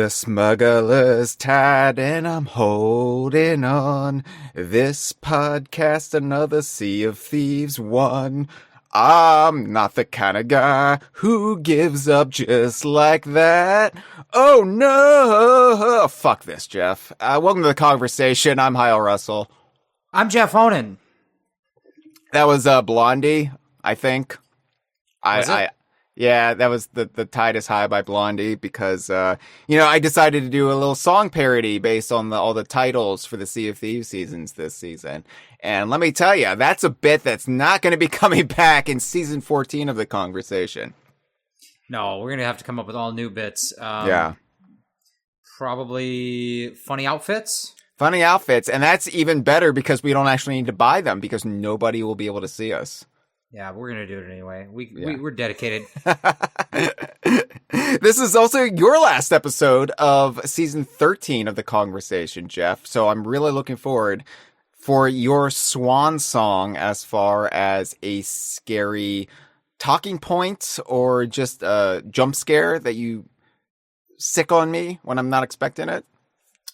the Smugglers Tide, and I'm holding on. This podcast, another Sea of Thieves one. I'm not the kind of guy who gives up just like that. Oh no! Fuck this, Jeff. Welcome to the Kongversation. I'm Hyle Russell. I'm Jeff Onan. That was Blondie, I think. Was it? Yeah, that was the Tide is High by Blondie because, I decided to do a little song parody based on all the titles for the Sea of Thieves seasons this season. And let me tell you, that's a bit that's not going to be coming back in season 14 of the Kongversation. No, we're going to have to come up with all new bits. Yeah. Probably funny outfits. Funny outfits. And that's even better because we don't actually need to buy them because nobody will be able to see us. Yeah, we're going to do it anyway. We're dedicated. This is also your last episode of season 13 of the Kongversation, Jeff. So I'm really looking forward for your swan song as far as a scary talking point or just a jump scare that you sick on me when I'm not expecting it.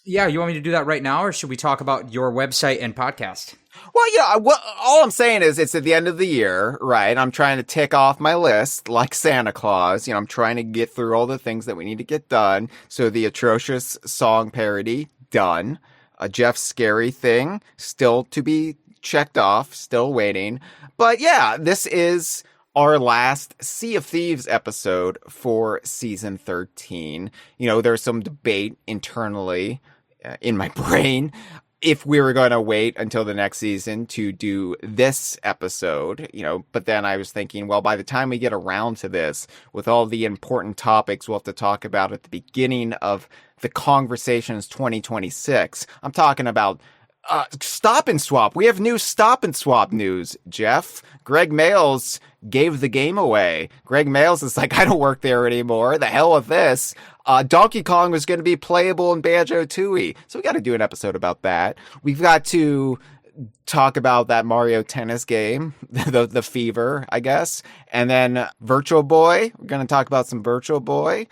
Yeah, you want me to do that right now, or should we talk about your website and podcast? Well, yeah, all I'm saying is it's at the end of the year, right? I'm trying to tick off my list like Santa Claus. I'm trying to get through all the things that we need to get done. So the atrocious song parody, done. A Jeff Scary thing, still to be checked off, still waiting. But yeah, this is our last Sea of Thieves episode for season 13. There's some debate internally in my brain if we were going to wait until the next season to do this episode, but then I was thinking, well, by the time we get around to this, with all the important topics we'll have to talk about at the beginning of the Kongversations 2026, I'm talking about Stop and Swap. We have new Stop and Swap news, Jeff. Greg Mayles gave the game away. Greg Mayles is like, I don't work there anymore. The hell with this. Donkey Kong was going to be playable in Banjo-Tooie. So we got to do an episode about that. We've got to talk about that Mario Tennis game, the Fever, I guess. And then Virtual Boy. We're going to talk about some Virtual Boy.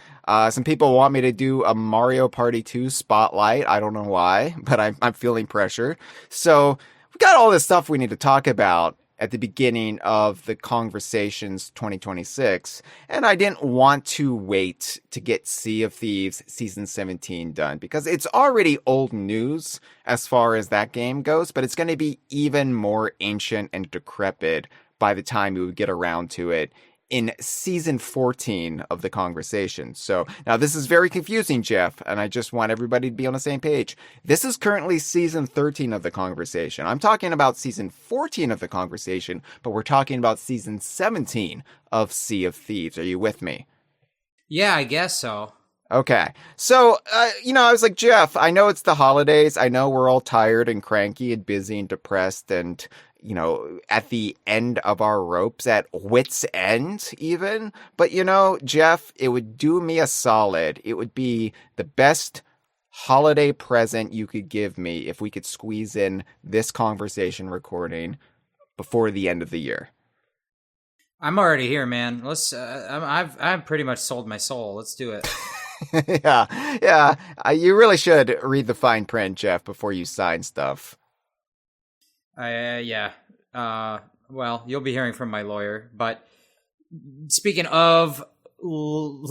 Some people want me to do a Mario Party 2 spotlight. I don't know why, but I'm feeling pressure. So we got all this stuff we need to talk about at the beginning of the Kongversations 2026. And I didn't want to wait to get Sea of Thieves season 17 done because it's already old news as far as that game goes, but it's going to be even more ancient and decrepit by the time we would get around to it in season 14 of the Kongversation. So now this is very confusing, Jeff, and I just want everybody to be on the same page. This is currently season 13 of the Kongversation. I'm talking about season 14 of the Kongversation, but we're talking about season 17 of Sea of Thieves. Are you with me? Yeah, I guess so. Okay. So, I was like, Jeff, I know it's the holidays. I know we're all tired and cranky and busy and depressed and at the end of our ropes, at wit's end even. But, Jeff, it would do me a solid. It would be the best holiday present you could give me if we could squeeze in this Kongversation recording before the end of the year. I'm already here, man. I've pretty much sold my soul. Let's do it. Yeah. You really should read the fine print, Jeff, before you sign stuff. Yeah. Well, you'll be hearing from my lawyer. But speaking of lawyers,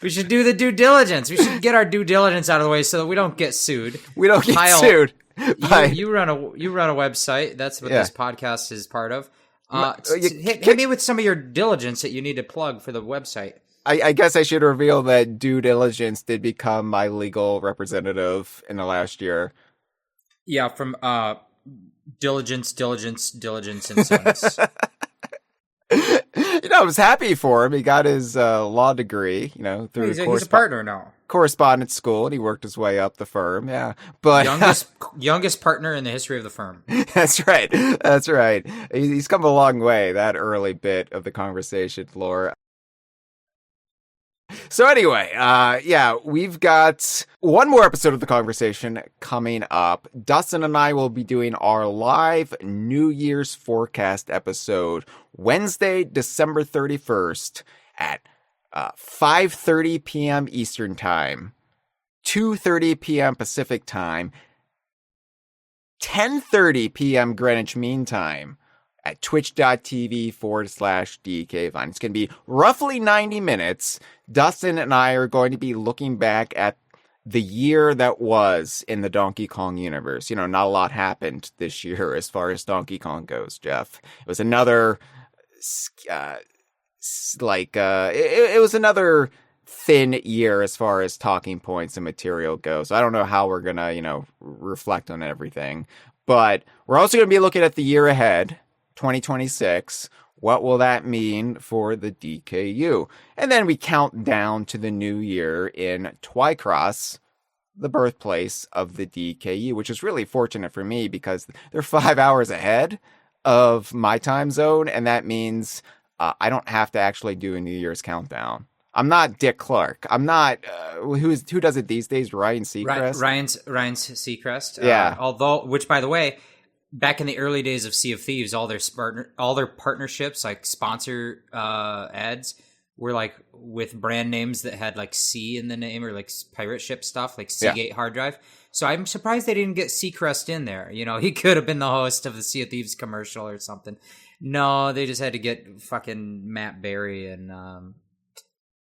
we should do the due diligence. We should get our due diligence out of the way so that we don't get sued. We don't get sued. You run a website. That's what this podcast is part of. Hit me with some of your diligence that you need to plug for the website. I guess I should reveal that due diligence did become my legal representative in the last year. Yeah, from Diligence, and Sons. I was happy for him. He got his law degree, through he's a partner now. Correspondence school, and he worked his way up the firm. Yeah, but youngest partner in the history of the firm. That's right. He's come a long way. That early bit of the Kongversation lore. So anyway, we've got one more episode of the Kongversation coming up. Dustin and I will be doing our live New Year's forecast episode Wednesday, December 31st at 5:30 p.m. Eastern Time, 2:30 p.m. Pacific Time, 10:30 p.m. Greenwich Mean Time at twitch.tv/DKVine. It's going to be roughly 90 minutes. Dustin and I are going to be looking back at the year that was in the Donkey Kong universe. You know, not a lot happened this year as far as Donkey Kong goes, Jeff. It was another, it was another thin year as far as talking points and material goes. I don't know how we're going to, reflect on everything. But we're also going to be looking at the year ahead, 2026. What will that mean for the DKU? And then we count down to the new year in Twycross, the birthplace of the DKU, which is really fortunate for me because they're 5 hours ahead of my time zone. And that means I don't have to actually do a New Year's countdown. I'm not Dick Clark. I'm not who does it these days? Ryan Seacrest. Ryan's Seacrest. Yeah. Which by the way, back in the early days of Sea of Thieves, all their partnerships, like sponsor ads, were like with brand names that had like sea in the name or like pirate ship stuff, like Seagate hard drive. So I'm surprised they didn't get Seacrest in there. He could have been the host of the Sea of Thieves commercial or something. No, they just had to get fucking Matt Berry and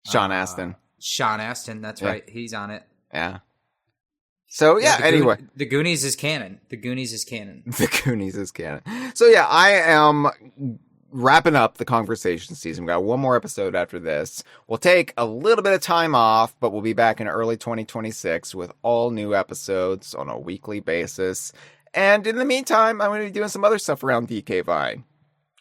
Sean Astin. Sean Astin, that's right. He's on it. Yeah. So, anyway. The Goonies is canon. The Goonies is canon. So, I am wrapping up the Kongversation season. We got one more episode after this. We'll take a little bit of time off, but we'll be back in early 2026 with all new episodes on a weekly basis. And in the meantime, I'm going to be doing some other stuff around DK Vine.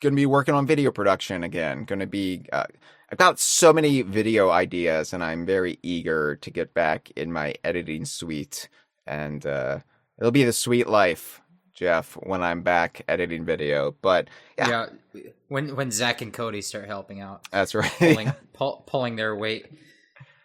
Going to be working on video production again. Going to be... I've got so many video ideas, and I'm very eager to get back in my editing suite. And it'll be the sweet life, Jeff, when I'm back editing video. But yeah, when Zach and Cody start helping out, that's right, pulling their weight.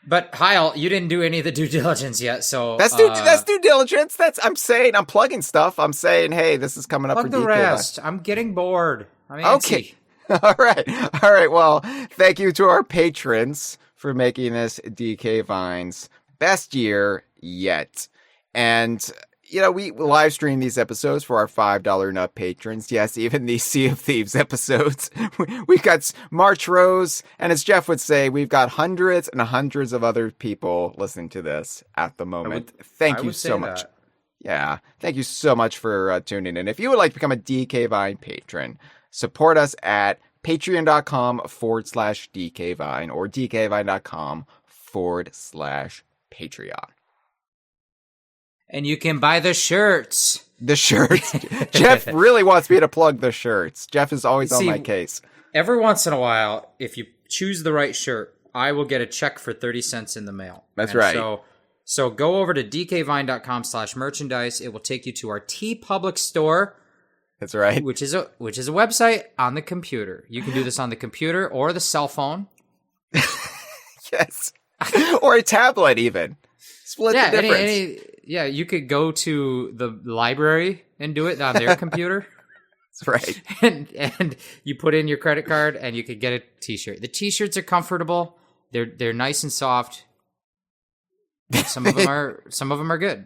But Hyle, you didn't do any of the due diligence yet, so that's due diligence. I'm plugging stuff. I'm saying, hey, this is coming up. Plug for the rest. I'm getting bored. Okay. All right. Well, thank you to our patrons for making this DK Vine's best year yet. And, we live stream these episodes for our $5 and up patrons. Yes, even these Sea of Thieves episodes. We've got March Rose, and as Jeff would say, we've got hundreds and hundreds of other people listening to this at the moment. Thank you so much. Yeah. Thank you so much for tuning in. If you would like to become a DK Vine patron, support us at patreon.com/DKVine or dkvine.com/Patreon. And you can buy the shirts. Jeff really wants me to plug the shirts. Jeff is always on my case. Every once in a while, if you choose the right shirt, I will get a check for 30 cents in the mail. That's right. So go over to dkvine.com/merchandise. It will take you to our TeePublic store. That's right. Which is a website on the computer. You can do this on the computer or the cell phone. Yes. Or a tablet even. Split the difference. You could go to the library and do it on their computer. That's right. And you put in your credit card and you could get a t-shirt. The t-shirts are comfortable. They're nice and soft. Some of them are good.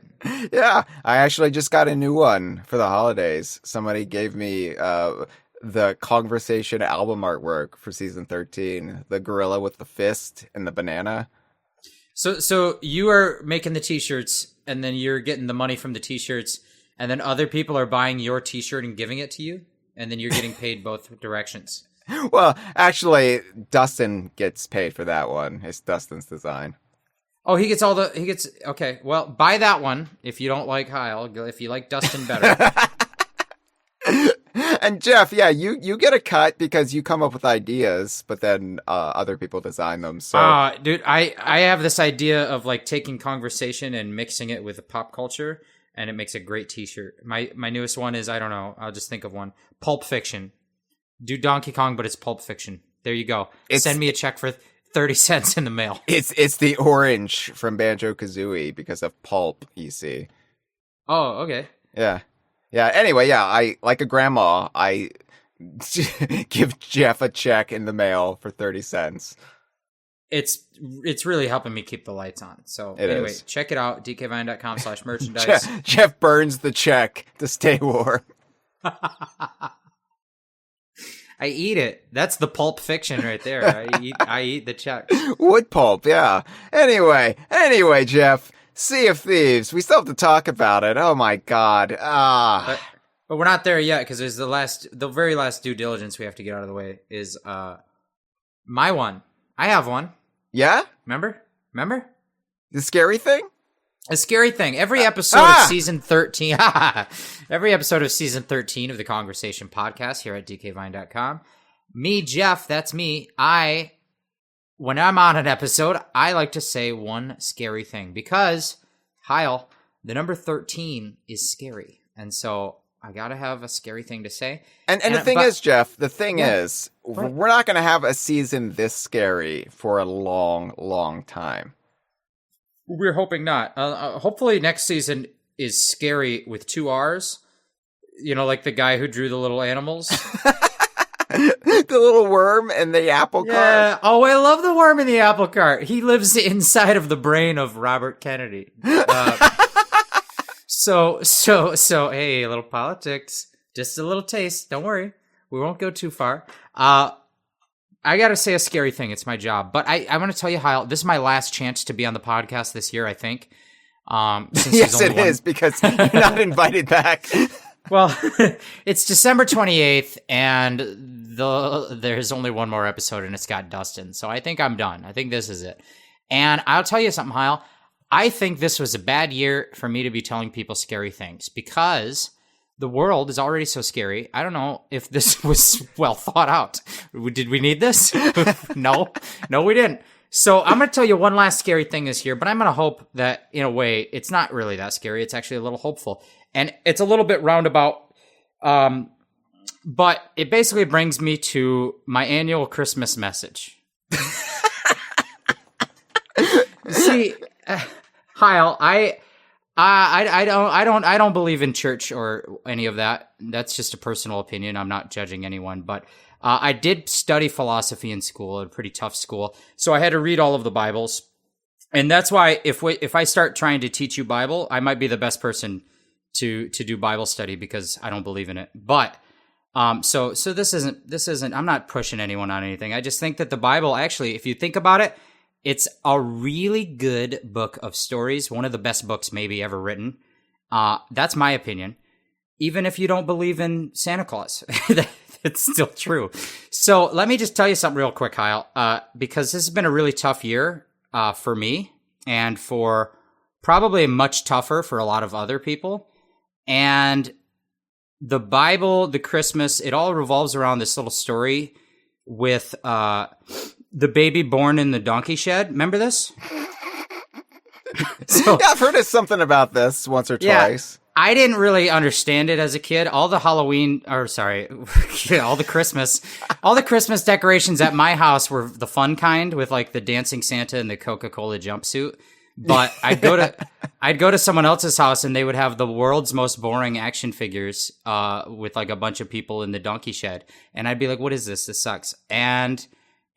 Yeah, I actually just got a new one for the holidays. Somebody gave me the Kongversation album artwork for season 13, the gorilla with the fist and the banana. So you are making the t-shirts, and then you're getting the money from the t-shirts, and then other people are buying your t-shirt and giving it to you, and then you're getting paid both directions. Well, actually, Dustin gets paid for that one. It's Dustin's design. Oh, he gets okay. Well, buy that one if you don't like Hyle. If you like Dustin better. And Jeff, you get a cut because you come up with ideas, but then other people design them. So, dude, I have this idea of like taking Kongversation and mixing it with pop culture, and it makes a great T-shirt. My newest one is, I don't know, I'll just think of one. Pulp Fiction. Do Donkey Kong, but it's Pulp Fiction. There you go. Send me a check for 30 cents in the mail. It's the orange from Banjo-Kazooie because of pulp, you see. Oh, okay. Yeah. Anyway, I like a grandma, I give Jeff a check in the mail for 30 cents. it's really helping me keep the lights on. So anyway, check it out, dkvine.com/merchandise. Jeff burns the check to stay warm. I eat it. That's the Pulp Fiction right there. I eat the check. Wood pulp, yeah. Anyway, Jeff, Sea of Thieves. We still have to talk about it. Oh my God. But we're not there yet because there's the very last due diligence we have to get out of the way is my one. I have one. Yeah? Remember? The scary thing? A scary thing. Every episode of season 13, every episode of season 13 of the Kongversation podcast here at dkvine.com. Me, Jeff, that's me. When I'm on an episode, I like to say one scary thing because, Hyle, the number 13 is scary. And so I got to have a scary thing to say. And the thing is, Jeff, we're not going to have a season this scary for a long, long time. We're hoping not. Hopefully next season is scary with 2 R's. You know, like the guy who drew the little animals. The little worm and the apple cart. Oh, I love the worm in the apple cart. He lives inside of the brain of Robert Kennedy. So, hey, a little politics. Just a little taste. Don't worry. We won't go too far. I got to say a scary thing. It's my job. But I want to tell you, Hyle, this is my last chance to be on the podcast this year, I think. Yes, it is, because you're not invited back. Well, it's December 28th, and there's only one more episode, and it's got Dustin. So I think I'm done. I think this is it. And I'll tell you something, Hyle. I think this was a bad year for me to be telling people scary things because the world is already so scary. I don't know if this was well thought out. Did we need this? No, we didn't. So I'm going to tell you one last scary thing this year, but I'm going to hope that in a way it's not really that scary. It's actually a little hopeful. And it's a little bit roundabout. But it basically brings me to my annual Christmas message. See, Hyle, I don't believe in church or any of that. That's just a personal opinion. I'm not judging anyone, but I did study philosophy in school, a pretty tough school. So I had to read all of the Bibles. And that's why if I start trying to teach you Bible, I might be the best person to do Bible study because I don't believe in it. But so this isn't I'm not pushing anyone on anything. I just think that the Bible actually, if you think about it, it's a really good book of stories, one of the best books maybe ever written. That's my opinion. Even if you don't believe in Santa Claus, it's still true. So let me just tell you something real quick, Hyle, because this has been a really tough year for me and for probably much tougher for a lot of other people. And the Bible, the Christmas, it all revolves around this little story with the baby born in the donkey shed. Remember this? Yeah, I've heard of something about this once or twice. I didn't really understand it as a kid. All the Christmas decorations at my house were the fun kind with like the dancing Santa and the Coca-Cola jumpsuit. But I'd go to someone else's house and they would have the world's most boring action figures with like a bunch of people in the donkey shed. And I'd be like, what is this? This sucks. And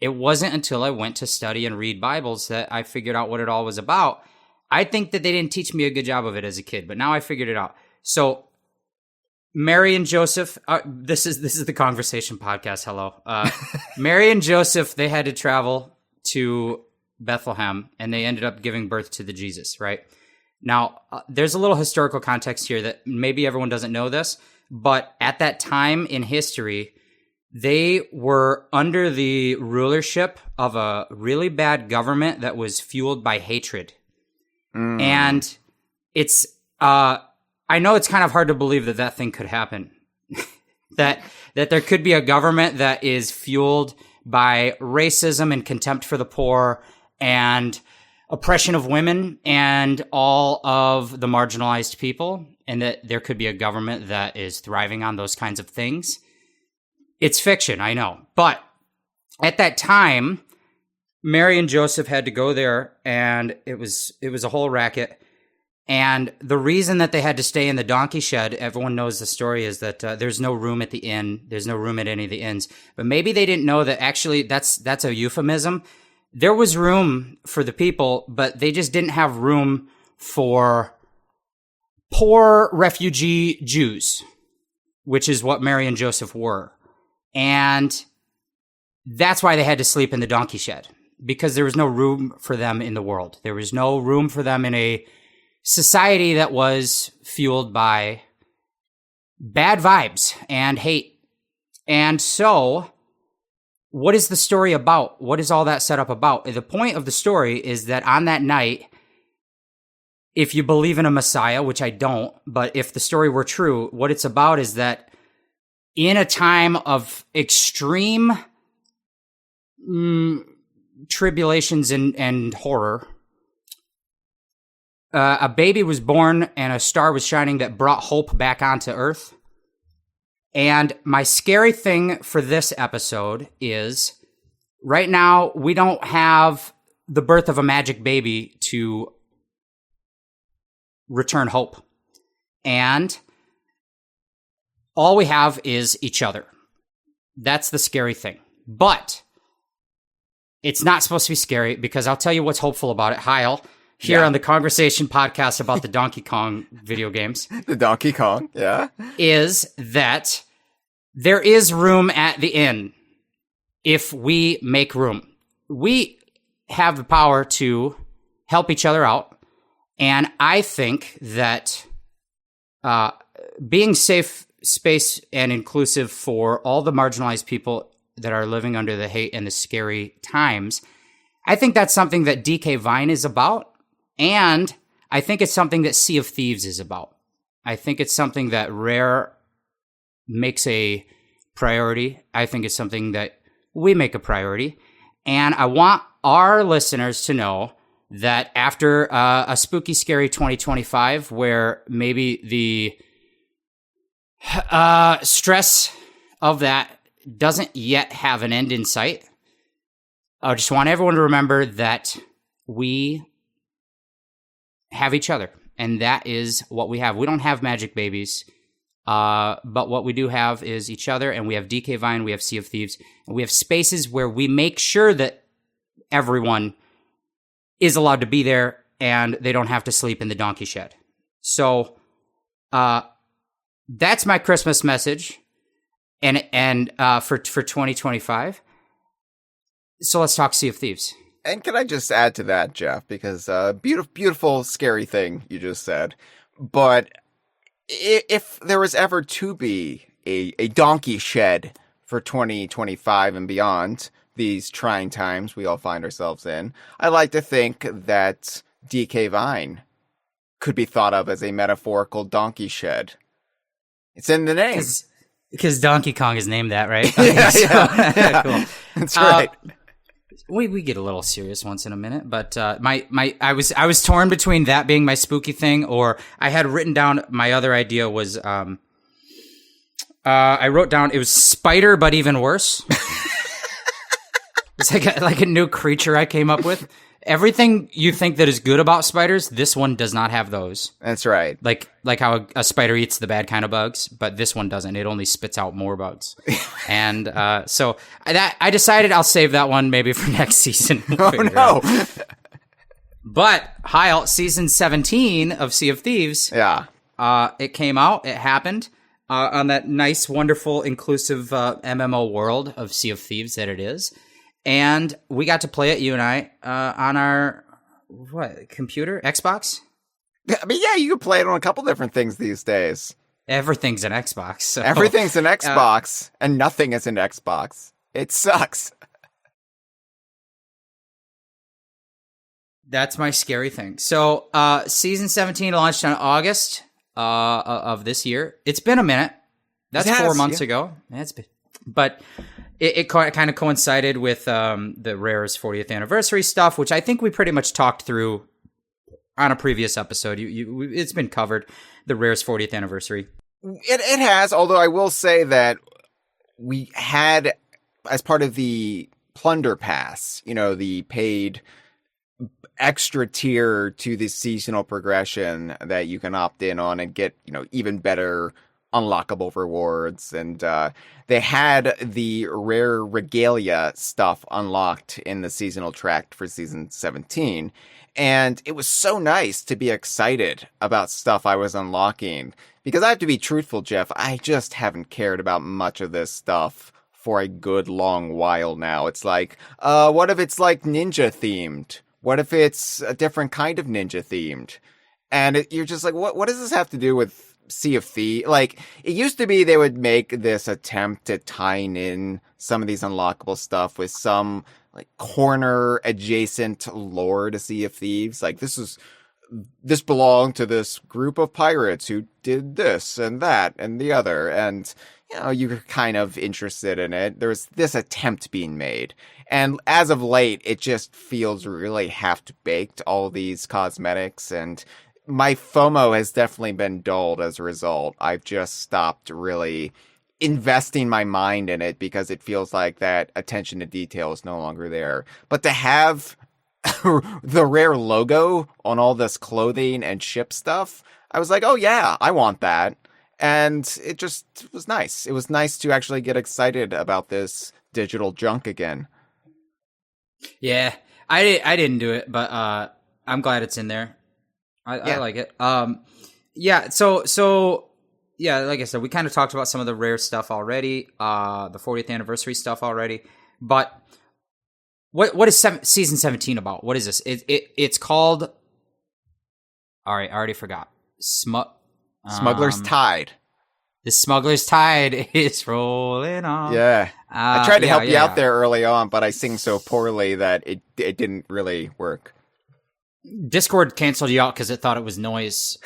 it wasn't until I went to study and read Bibles that I figured out what it all was about. I think that they didn't teach me a good job of it as a kid, but now I figured it out. So Mary and Joseph, this is the Kongversation podcast. Hello. Mary and Joseph, they had to travel to Bethlehem and they ended up giving birth to the Jesus, right? Now, there's a little historical context here that maybe everyone doesn't know this, but at that time in history, they were under the rulership of a really bad government that was fueled by hatred. And it's, I know it's kind of hard to believe that thing could happen. that there could be a government that is fueled by racism and contempt for the poor and oppression of women and all of the marginalized people, and that there could be a government that is thriving on those kinds of things. It's fiction, I know. But at that time, Mary and Joseph had to go there, and it was a whole racket. And the reason that they had to stay in the donkey shed, everyone knows the story, is that there's no room at the inn. There's no room at any of the inns. But maybe they didn't know that actually that's a euphemism. there was room for the people, but they just didn't have room for poor refugee Jews, which is what Mary and Joseph were. And that's why they had to sleep in the donkey shed, because there was no room for them in the world. There was no room for them in a society that was fueled by bad vibes and hate. And so, what is the story about? What is all that set up about? The point of the story is that on that night, if you believe in a Messiah, which I don't, but if the story were true, what it's about is that in a time of extreme tribulations and horror, a baby was born and a star was shining that brought hope back onto Earth. And my scary thing for this episode is right now we don't have the birth of a magic baby to return hope. And all we have is each other. That's the scary thing. But it's not supposed to be scary, because I'll tell you what's hopeful about it, Hyle, here on the Kongversation podcast about the Donkey Kong video games. The Donkey Kong, yeah. Is that there is room at the inn if we make room. We have the power to help each other out. And I think that being safe space and inclusive for all the marginalized people that are living under the hate and the scary times, I think that's something that DK Vine is about. And I think it's something that Sea of Thieves is about. I think it's something that Rare makes a priority. I think it's something that we make a priority. And I want our listeners to know that after a spooky, scary 2025, where maybe the stress of that doesn't yet have an end in sight, I just want everyone to remember that we have each other, and that is what we have. We don't have magic babies, but what we do have is each other, and we have DK Vine, we have Sea of Thieves, and we have spaces where we make sure that everyone is allowed to be there, and they don't have to sleep in the donkey shed. So, that's my Christmas message, and for 2025. So let's talk Sea of Thieves. And can I just add to that, Jeff, because beautiful, scary thing you just said. But if there was ever to be a donkey shed for 2025 and beyond, these trying times we all find ourselves in, I like to think that DK Vine could be thought of as a metaphorical donkey shed. It's in the name. Because Donkey Kong is named that, right? Yeah. Cool. That's right. We get a little serious once in a minute, but I was torn between that being my spooky thing, or I had written down my other idea was I wrote down it was spider, but even worse. It's like a new creature I came up with. Everything you think that is good about spiders, this one does not have those. That's right. Like how a spider eats the bad kind of bugs, but this one doesn't. It only spits out more bugs. And so I decided I'll save that one maybe for next season. Oh, no. But Hyle, season 17 of Sea of Thieves. Yeah. It came out. It happened on that nice, wonderful, inclusive MMO world of Sea of Thieves that it is. And we got to play it, you and I, on our, computer? Xbox? I mean, yeah, you can play it on a couple different things these days. Everything's an Xbox. So, everything's an Xbox, and nothing is an Xbox. It sucks. That's my scary thing. So, season 17 launched on August of this year. It's been a minute. That's 4 months ago. But it kind of coincided with the Rare's 40th anniversary stuff, which I think we pretty much talked through on a previous episode. It's been covered, the Rare's 40th anniversary. It has, although I will say that we had, as part of the Plunder Pass, the paid extra tier to the seasonal progression that you can opt in on and get, even better unlockable rewards, and they had the rare regalia stuff unlocked in the seasonal tract for season 17. And it was so nice to be excited about stuff I was unlocking. Because I have to be truthful, Jeff, I just haven't cared about much of this stuff for a good long while now. It's like, what if it's like ninja themed? What if it's a different kind of ninja themed? And you're just like, what does this have to do with Sea of Thieves? Like, it used to be they would make this attempt at tying in some of these unlockable stuff with some like corner adjacent lore to Sea of Thieves. Like, this belonged to this group of pirates who did this and that and the other. And, you know, you're kind of interested in it. There's this attempt being made. And as of late, it just feels really half-baked, all these cosmetics. And my FOMO has definitely been dulled as a result. I've just stopped really investing my mind in it because it feels like that attention to detail is no longer there. But to have the rare logo on all this clothing and ship stuff, I was like, oh yeah, I want that. And it just was nice. It was nice to actually get excited about this digital junk again. Yeah, I didn't do it, but I'm glad it's in there. I like it. Yeah, so yeah, like I said, we kind of talked about some of the rare stuff already, the 40th anniversary stuff already. But what is season 17 about? What is this? It's called. All right, I already forgot. Smugglers Tide. The Smugglers Tide is rolling on. Yeah. I tried to help you out there early on, but I sing so poorly that it didn't really work. Discord canceled you out because it thought it was noise.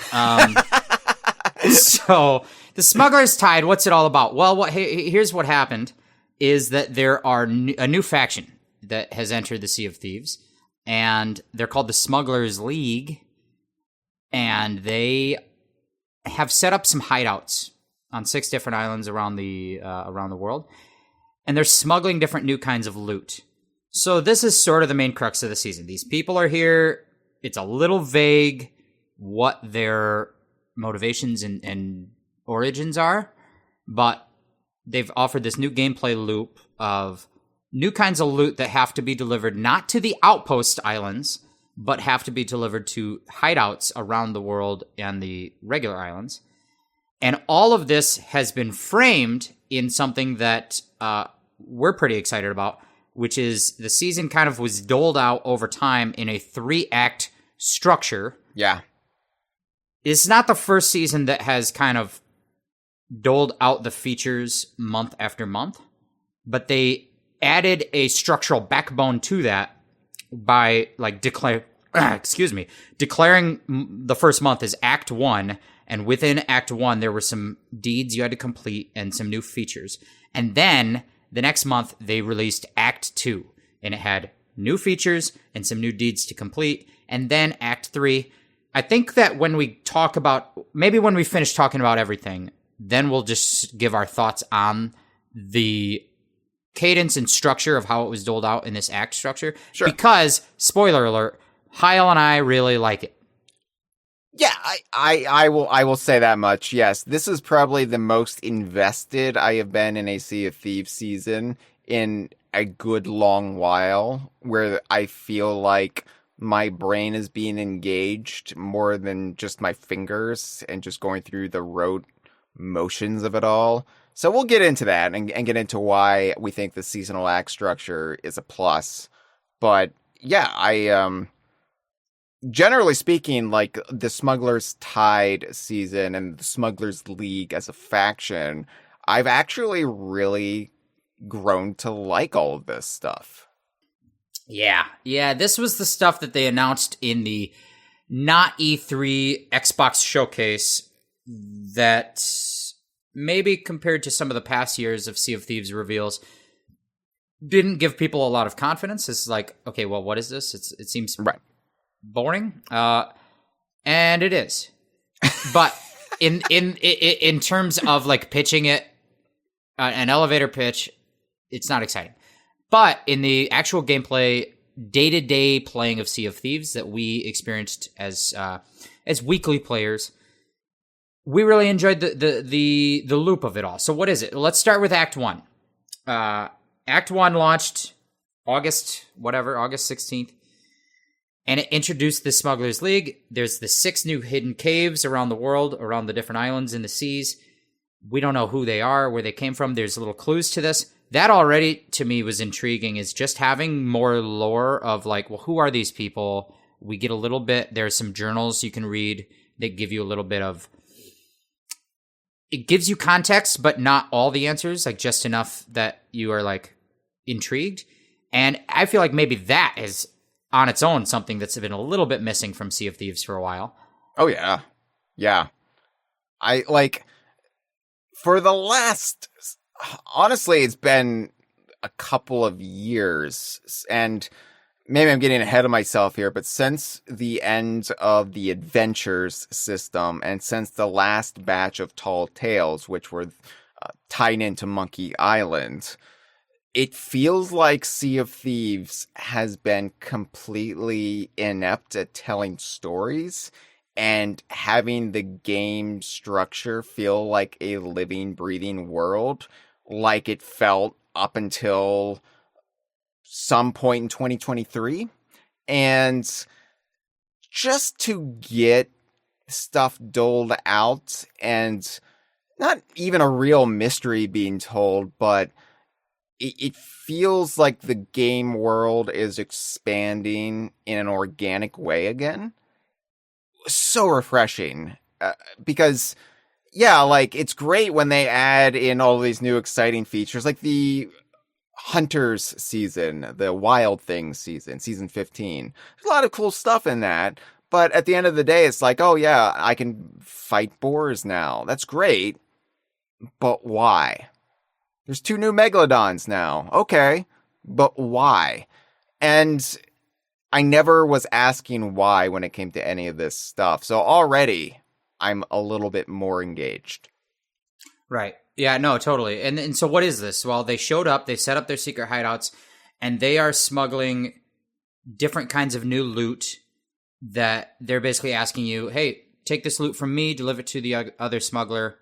So, the Smugglers Tide, what's it all about? Well, here's what happened, is that there are a new faction that has entered the Sea of Thieves, and they're called the Smugglers League, and they have set up some hideouts on 6 different islands around the world, and they're smuggling different new kinds of loot. So this is sort of the main crux of the season. These people are here. It's a little vague what their motivations and origins are, but they've offered this new gameplay loop of new kinds of loot that have to be delivered not to the outpost islands, but have to be delivered to hideouts around the world and the regular islands. And all of this has been framed in something that we're pretty excited about, which is the season kind of was doled out over time in a 3-act structure. Yeah. It's not the first season that has kind of doled out the features month after month, but they added a structural backbone to that by like declaring the first month as Act 1, and within Act 1 there were some deeds you had to complete and some new features. And then the next month they released Act 2, and it had new features and some new deeds to complete. And then Act 3, I think that when we finish talking about everything, then we'll just give our thoughts on the cadence and structure of how it was doled out in this act structure. Sure. Because, spoiler alert, Hyle and I really like it. Yeah, I will say that much. Yes, this is probably the most invested I have been in a Sea of Thieves season in a good long while, where I feel like my brain is being engaged more than just my fingers and just going through the rote motions of it all. So we'll get into that and get into why we think the seasonal act structure is a plus. But yeah, I generally speaking, like the Smugglers Tide season and the Smugglers League as a faction, I've actually really grown to like all of this stuff. Yeah, this was the stuff that they announced in the not E3 Xbox showcase that maybe compared to some of the past years of Sea of Thieves reveals didn't give people a lot of confidence. It's like, okay, well, what is this? It seems boring, and it is. But in terms of like pitching it, an elevator pitch, it's not exciting. But in the actual gameplay, day-to-day playing of Sea of Thieves that we experienced as weekly players, we really enjoyed the loop of it all. So what is it? Let's start with Act 1. Act 1 launched August 16th. And it introduced the Smugglers League. There's the 6 new hidden caves around the world, around the different islands in the seas. We don't know who they are, where they came from. There's little clues to this. That already, to me, was intriguing, is just having more lore of, like, well, who are these people? We get a little bit. There's some journals you can read that give you a little bit of... It gives you context, but not all the answers, like, just enough that you are, like, intrigued. And I feel like maybe that is... on its own, something that's been a little bit missing from Sea of Thieves for a while. Oh, yeah. Yeah. I, like, for the last, honestly, it's been a couple of years, and maybe I'm getting ahead of myself here, but since the end of the Adventures system, and since the last batch of Tall Tales, which were tied into Monkey Island, it feels like Sea of Thieves has been completely inept at telling stories and having the game structure feel like a living, breathing world, like it felt up until some point in 2023. And just to get stuff doled out and not even a real mystery being told, but it feels like the game world is expanding in an organic way again. So refreshing. Because, yeah, like, it's great when they add in all these new exciting features, like the Hunters season, the Wild Things season 15. There's a lot of cool stuff in that. But at the end of the day, it's like, oh, yeah, I can fight boars now. That's great. But why? There's 2 new Megalodons now. Okay, but why? And I never was asking why when it came to any of this stuff. So already, I'm a little bit more engaged. Right. Yeah, no, totally. And so what is this? Well, they showed up, they set up their secret hideouts, and they are smuggling different kinds of new loot that they're basically asking you, hey, take this loot from me, deliver it to the other smuggler.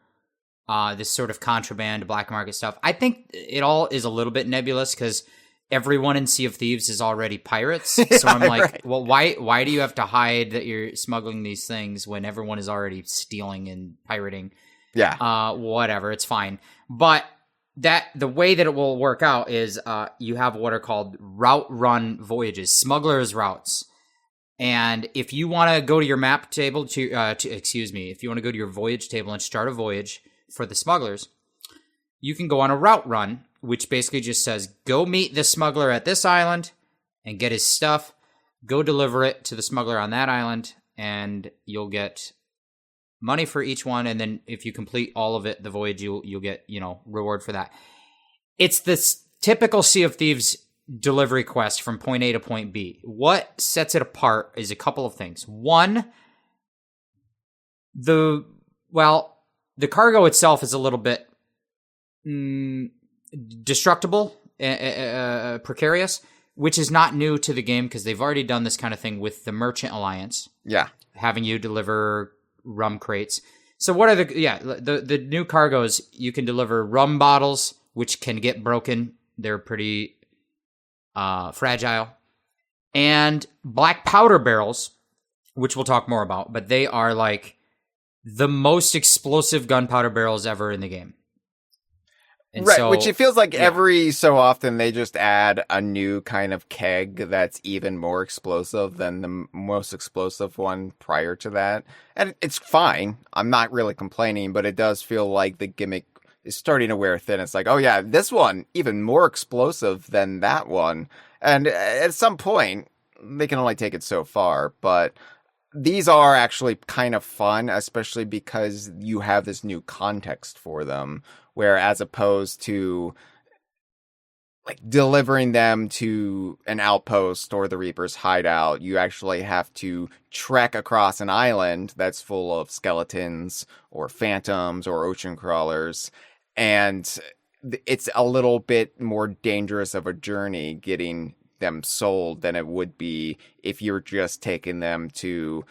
This sort of contraband, black market stuff. I think it all is a little bit nebulous because everyone in Sea of Thieves is already pirates. So I'm like, right. Well, why do you have to hide that you're smuggling these things when everyone is already stealing and pirating? Yeah. Whatever, it's fine. But the way that it will work out is you have what are called route run voyages, smugglers routes. And if you want to go to your map table if you want to go to your voyage table and start a voyage for the smugglers, you can go on a route run, which basically just says, go meet the smuggler at this island and get his stuff, go deliver it to the smuggler on that island, and you'll get money for each one. And then if you complete all of it, the voyage, you'll get, reward for that. It's this typical Sea of Thieves delivery quest from point A to point B. What sets it apart is a couple of things. One, the cargo itself is a little bit destructible, precarious, which is not new to the game because they've already done this kind of thing with the Merchant Alliance. Yeah. Having you deliver rum crates. So what are the new cargoes? You can deliver rum bottles, which can get broken. They're pretty fragile. And black powder barrels, which we'll talk more about, but they are like the most explosive gunpowder barrels ever in the game. And right, so, which it feels like every so often they just add a new kind of keg that's even more explosive than the most explosive one prior to that. And it's fine. I'm not really complaining, but it does feel like the gimmick is starting to wear thin. It's like, oh yeah, this one, even more explosive than that one. And at some point, they can only take it so far, but these are actually kind of fun, especially because you have this new context for them, where as opposed to like delivering them to an outpost or the Reaper's hideout, you actually have to trek across an island that's full of skeletons or phantoms or ocean crawlers. And it's a little bit more dangerous of a journey getting them sold than it would be if you're just taking them to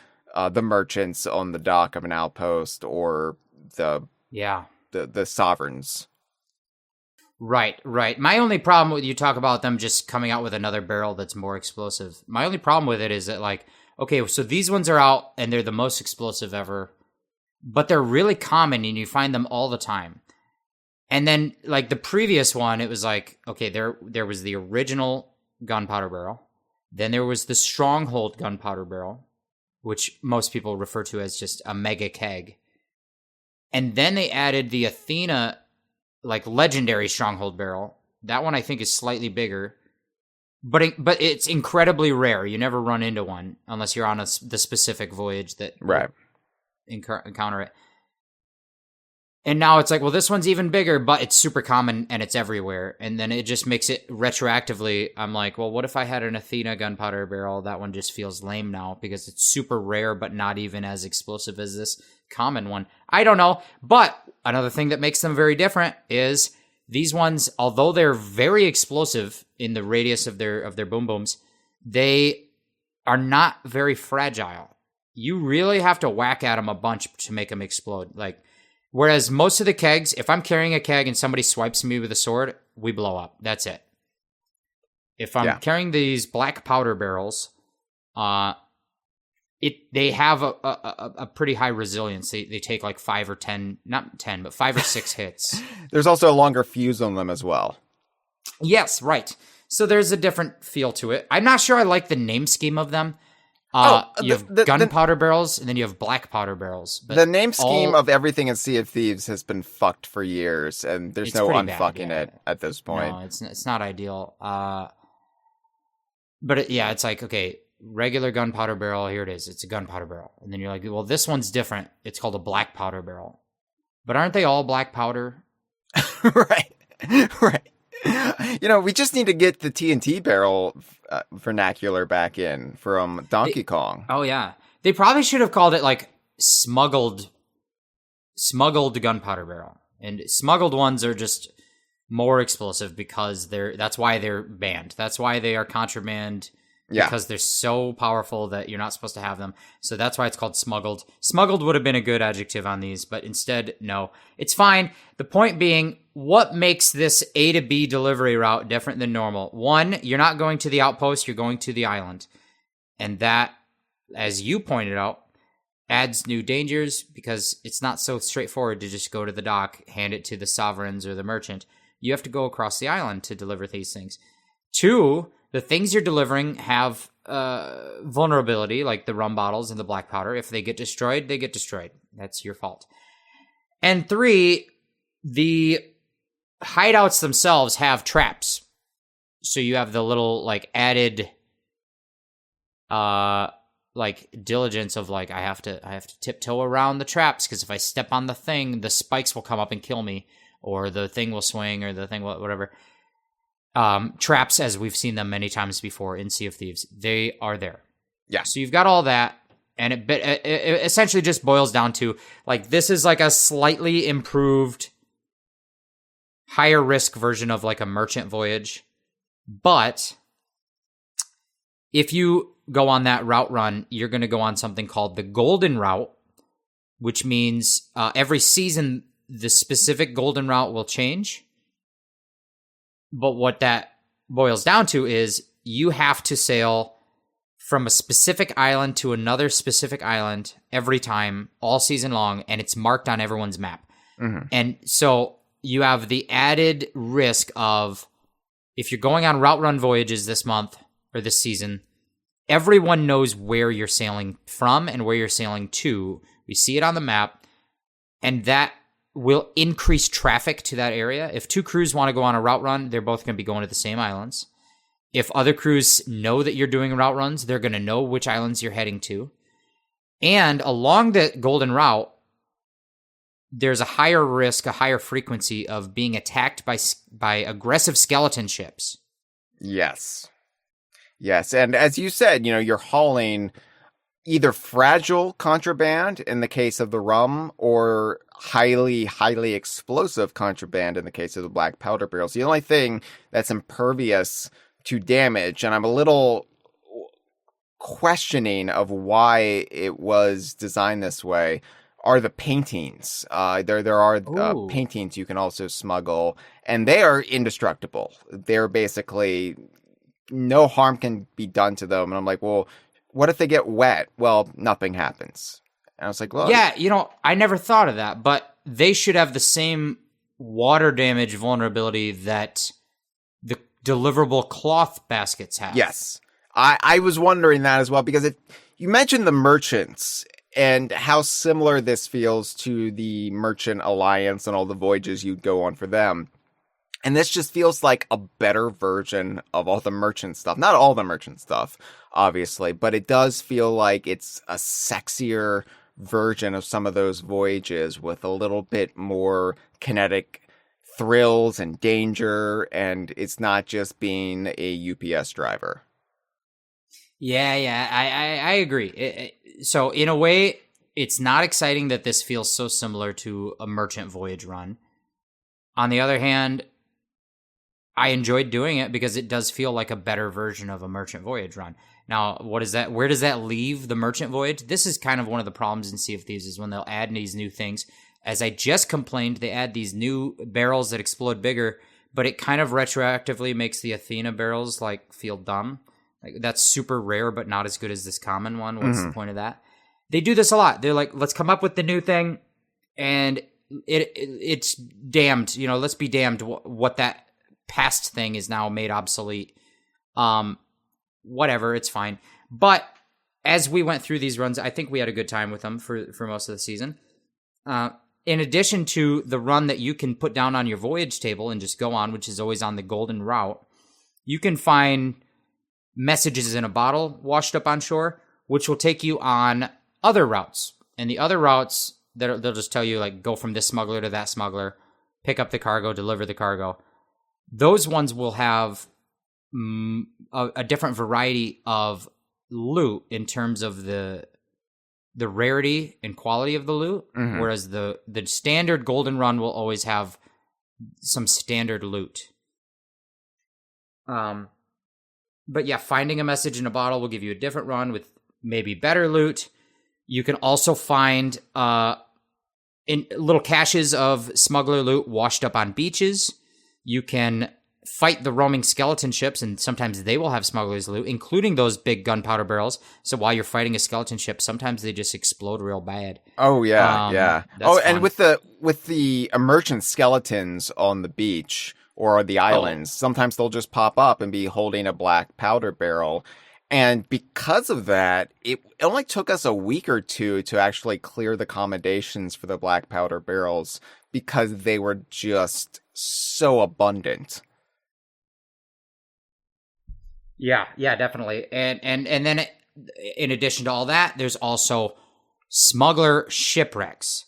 the merchants on the dock of an outpost or Yeah. the sovereigns. Right. My only problem with you talk about them just coming out with another barrel that's more explosive. My only problem with it is that, like, okay, so these ones are out and they're the most explosive ever, but they're really common and you find them all the time. And then, like, the previous one, it was like, okay, there was the original gunpowder barrel. Then there was the Stronghold gunpowder barrel, which most people refer to as just a mega keg. And then they added the Athena, like, legendary Stronghold barrel. That one I think is slightly bigger, but it's incredibly rare. You never run into one unless you're on the specific voyage that Right. encounter it. And now it's like, well, this one's even bigger, but it's super common and it's everywhere. And then it just makes it retroactively. I'm like, well, what if I had an Athena gunpowder barrel? That one just feels lame now because it's super rare, but not even as explosive as this common one. I don't know. But another thing that makes them very different is these ones, although they're very explosive in the radius of their boom booms, they are not very fragile. You really have to whack at them a bunch to make them explode. Like, whereas most of the kegs, if I'm carrying a keg and somebody swipes me with a sword, we blow up. That's it. If I'm carrying these black powder barrels, they have a pretty high resilience. They take like 5 or 10, not 10, but 5 or 6 hits. There's also a longer fuse on them as well. Yes, right. So there's a different feel to it. I'm not sure I like the name scheme of them. You have gunpowder barrels, and then you have black powder barrels. But the name scheme of everything in Sea of Thieves has been fucked for years, and there's no unfucking it at this point. No, it's not ideal. But it's like, okay, regular gunpowder barrel, here it is. It's a gunpowder barrel. And then you're like, well, this one's different. It's called a black powder barrel. But aren't they all black powder? Right. We just need to get the TNT barrel vernacular back in from Donkey Kong. Oh, yeah. They probably should have called it, like, smuggled gunpowder barrel. And smuggled ones are just more explosive because that's why they're banned. That's why they are contraband. Yeah. Because they're so powerful that you're not supposed to have them. So that's why it's called smuggled. Smuggled would have been a good adjective on these, but instead, no. It's fine. The point being, what makes this A to B delivery route different than normal? One, you're not going to the outpost, you're going to the island. And that, as you pointed out, adds new dangers because it's not so straightforward to just go to the dock, hand it to the sovereigns or the merchant. You have to go across the island to deliver these things. Two, the things you're delivering have vulnerability, like the rum bottles and the black powder. If they get destroyed, they get destroyed. That's your fault. And three, the hideouts themselves have traps. So you have the little, like, added diligence of, like, I have to tiptoe around the traps because if I step on the thing, the spikes will come up and kill me, or the thing will swing, or the thing will whatever. Traps, as we've seen them many times before in Sea of Thieves, they are there. Yeah. So you've got all that, and it essentially just boils down to, like, this is like a slightly improved, higher risk version of like a merchant voyage. But if you go on that route run, you're going to go on something called the Golden Route, which means every season the specific Golden Route will change. But what that boils down to is you have to sail from a specific island to another specific island every time, all season long, and it's marked on everyone's map. Mm-hmm. And so you have the added risk of, if you're going on route run voyages this month or this season, everyone knows where you're sailing from and where you're sailing to. We see it on the map, and that will increase traffic to that area. If two crews want to go on a route run, they're both going to be going to the same islands. If other crews know that you're doing route runs, they're going to know which islands you're heading to. And along the Golden Route, there's a higher risk, a higher frequency of being attacked by aggressive skeleton ships. Yes. And as you said, you're hauling either fragile contraband in the case of the rum, or highly, highly explosive contraband in the case of the black powder barrels. The only thing that's impervious to damage, and I'm a little questioning of why it was designed this way, are the paintings. There are Ooh. paintings you can also smuggle, and they are indestructible. They're basically no harm can be done to them. And I'm like, well, what if they get wet? Well, nothing happens. And I was like, well, Yeah, I never thought of that, but they should have the same water damage vulnerability that the deliverable cloth baskets have. yes. I was wondering that as well, because you mentioned the merchants and how similar this feels to the Merchant Alliance and all the voyages you'd go on for them. And this just feels like a better version of all the merchant stuff. Not all the merchant stuff, obviously, but it does feel like it's a sexier version of some of those voyages with a little bit more kinetic thrills and danger, and it's not just being a UPS driver. Yeah, I agree. So in a way, it's not exciting that this feels so similar to a merchant voyage run. On the other hand, I enjoyed doing it because it does feel like a better version of a merchant voyage run. Now, what is that? Where does that leave the merchant voyage? This is kind of one of the problems in Sea of Thieves is when they'll add these new things. As I just complained, they add these new barrels that explode bigger, but it kind of retroactively makes the Athena barrels like feel dumb. Like that's super rare, but not as good as this common one. What's the point of that? They do this a lot. They're like, let's come up with the new thing, and it's damned. Let's be damned what that past thing is now made obsolete. Whatever, it's fine. But as we went through these runs, I think we had a good time with them for most of the season. In addition to the run that you can put down on your voyage table and just go on, which is always on the golden route, you can find messages in a bottle washed up on shore, which will take you on other routes. And the other routes, they'll just tell you, like, go from this smuggler to that smuggler, pick up the cargo, deliver the cargo. Those ones will have a different variety of loot in terms of the rarity and quality of the loot, whereas the standard golden run will always have some standard loot. But yeah, finding a message in a bottle will give you a different run with maybe better loot. You can also find in little caches of smuggler loot washed up on beaches. You can fight the roaming skeleton ships, and sometimes they will have smugglers loot, including those big gunpowder barrels. So while you're fighting a skeleton ship, sometimes they just explode real bad. Oh yeah, yeah. That's And fun. with the emergent skeletons on the beach or the islands, sometimes they'll just pop up and be holding a black powder barrel. And because of that, it only took us a week or two to actually clear the commendations for the black powder barrels because they were just so abundant. Yeah, definitely. And then in addition to all that, there's also smuggler shipwrecks.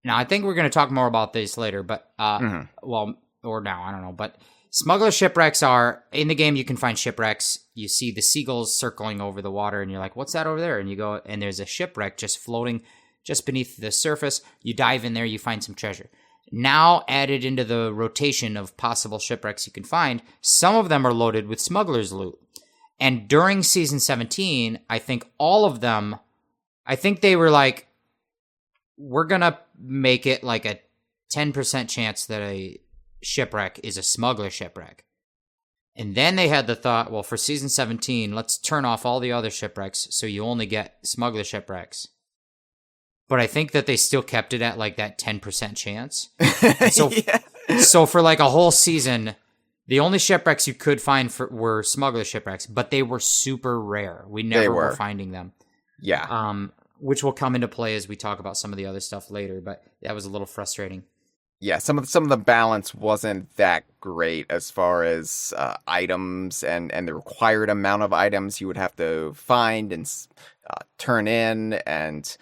Now, I think we're going to talk more about this later, but well, or now, I don't know. But smuggler shipwrecks are in the game. You can find shipwrecks. You see the seagulls circling over the water, and you're like, "What's that over there?" And you go, and there's a shipwreck just floating just beneath the surface. You dive in there, you find some treasure. Now added into the rotation of possible shipwrecks you can find, some of them are loaded with smuggler's loot. And during season 17, I think all of them, I think they were like, we're going to make it like a 10% chance that a shipwreck is a smuggler shipwreck. And then they had the thought, well, for season 17, let's turn off all the other shipwrecks so you only get smuggler shipwrecks. But I think that they still kept it at like that 10% chance. So, so for like a whole season, the only shipwrecks you could find were smuggler shipwrecks, but they were super rare. We never were finding them. Yeah. Which will come into play as we talk about some of the other stuff later, but that was a little frustrating. Yeah, some of the balance wasn't that great as far as items and the required amount of items you would have to find and turn in. And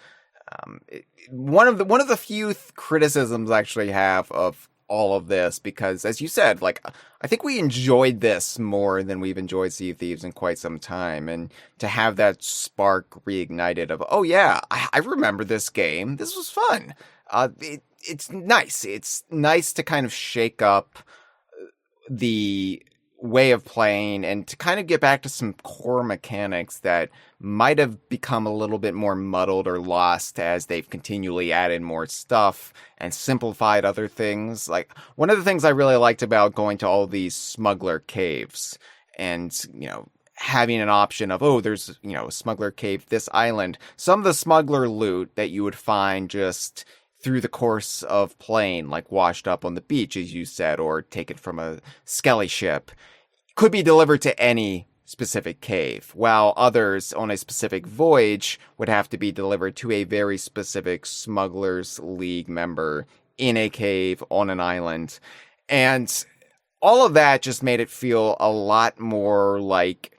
one of the few criticisms I actually have of all of this, because as you said, like, I think we enjoyed this more than we've enjoyed Sea of Thieves in quite some time, and to have that spark reignited of, oh yeah, I remember this game, this was fun. It's nice. It's nice to kind of shake up the way of playing and to kind of get back to some core mechanics that might have become a little bit more muddled or lost as they've continually added more stuff and simplified other things. Like, one of the things I really liked about going to all these smuggler caves and, having an option of, there's, a smuggler cave, this island. Some of the smuggler loot that you would find just through the course of playing, like washed up on the beach, as you said, or taken from a skelly ship, could be delivered to any specific cave, while others on a specific voyage would have to be delivered to a very specific Smugglers League member in a cave on an island. And all of that just made it feel a lot more like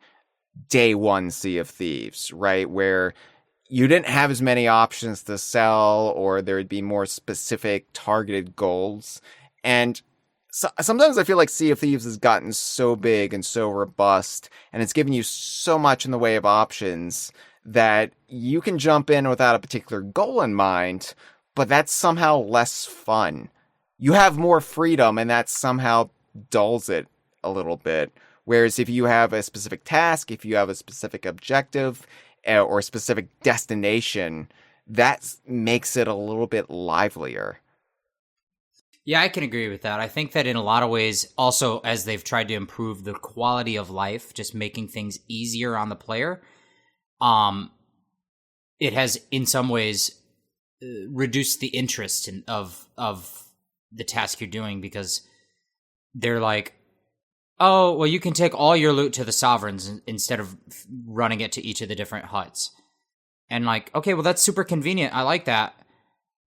day one Sea of Thieves, right? Where you didn't have as many options to sell, or there would be more specific targeted goals. And so, sometimes I feel like Sea of Thieves has gotten so big and so robust, and it's given you so much in the way of options that you can jump in without a particular goal in mind, but that's somehow less fun. You have more freedom, and that somehow dulls it a little bit. Whereas if you have a specific task, if you have a specific objective, or a specific destination, that makes it a little bit livelier. Yeah, I can agree with that. I think that in a lot of ways, also as they've tried to improve the quality of life, just making things easier on the player, it has in some ways reduced the interest of the task you're doing, because they're like, oh, well, you can take all your loot to the sovereigns instead of running it to each of the different huts. And like, okay, well, that's super convenient. I like that.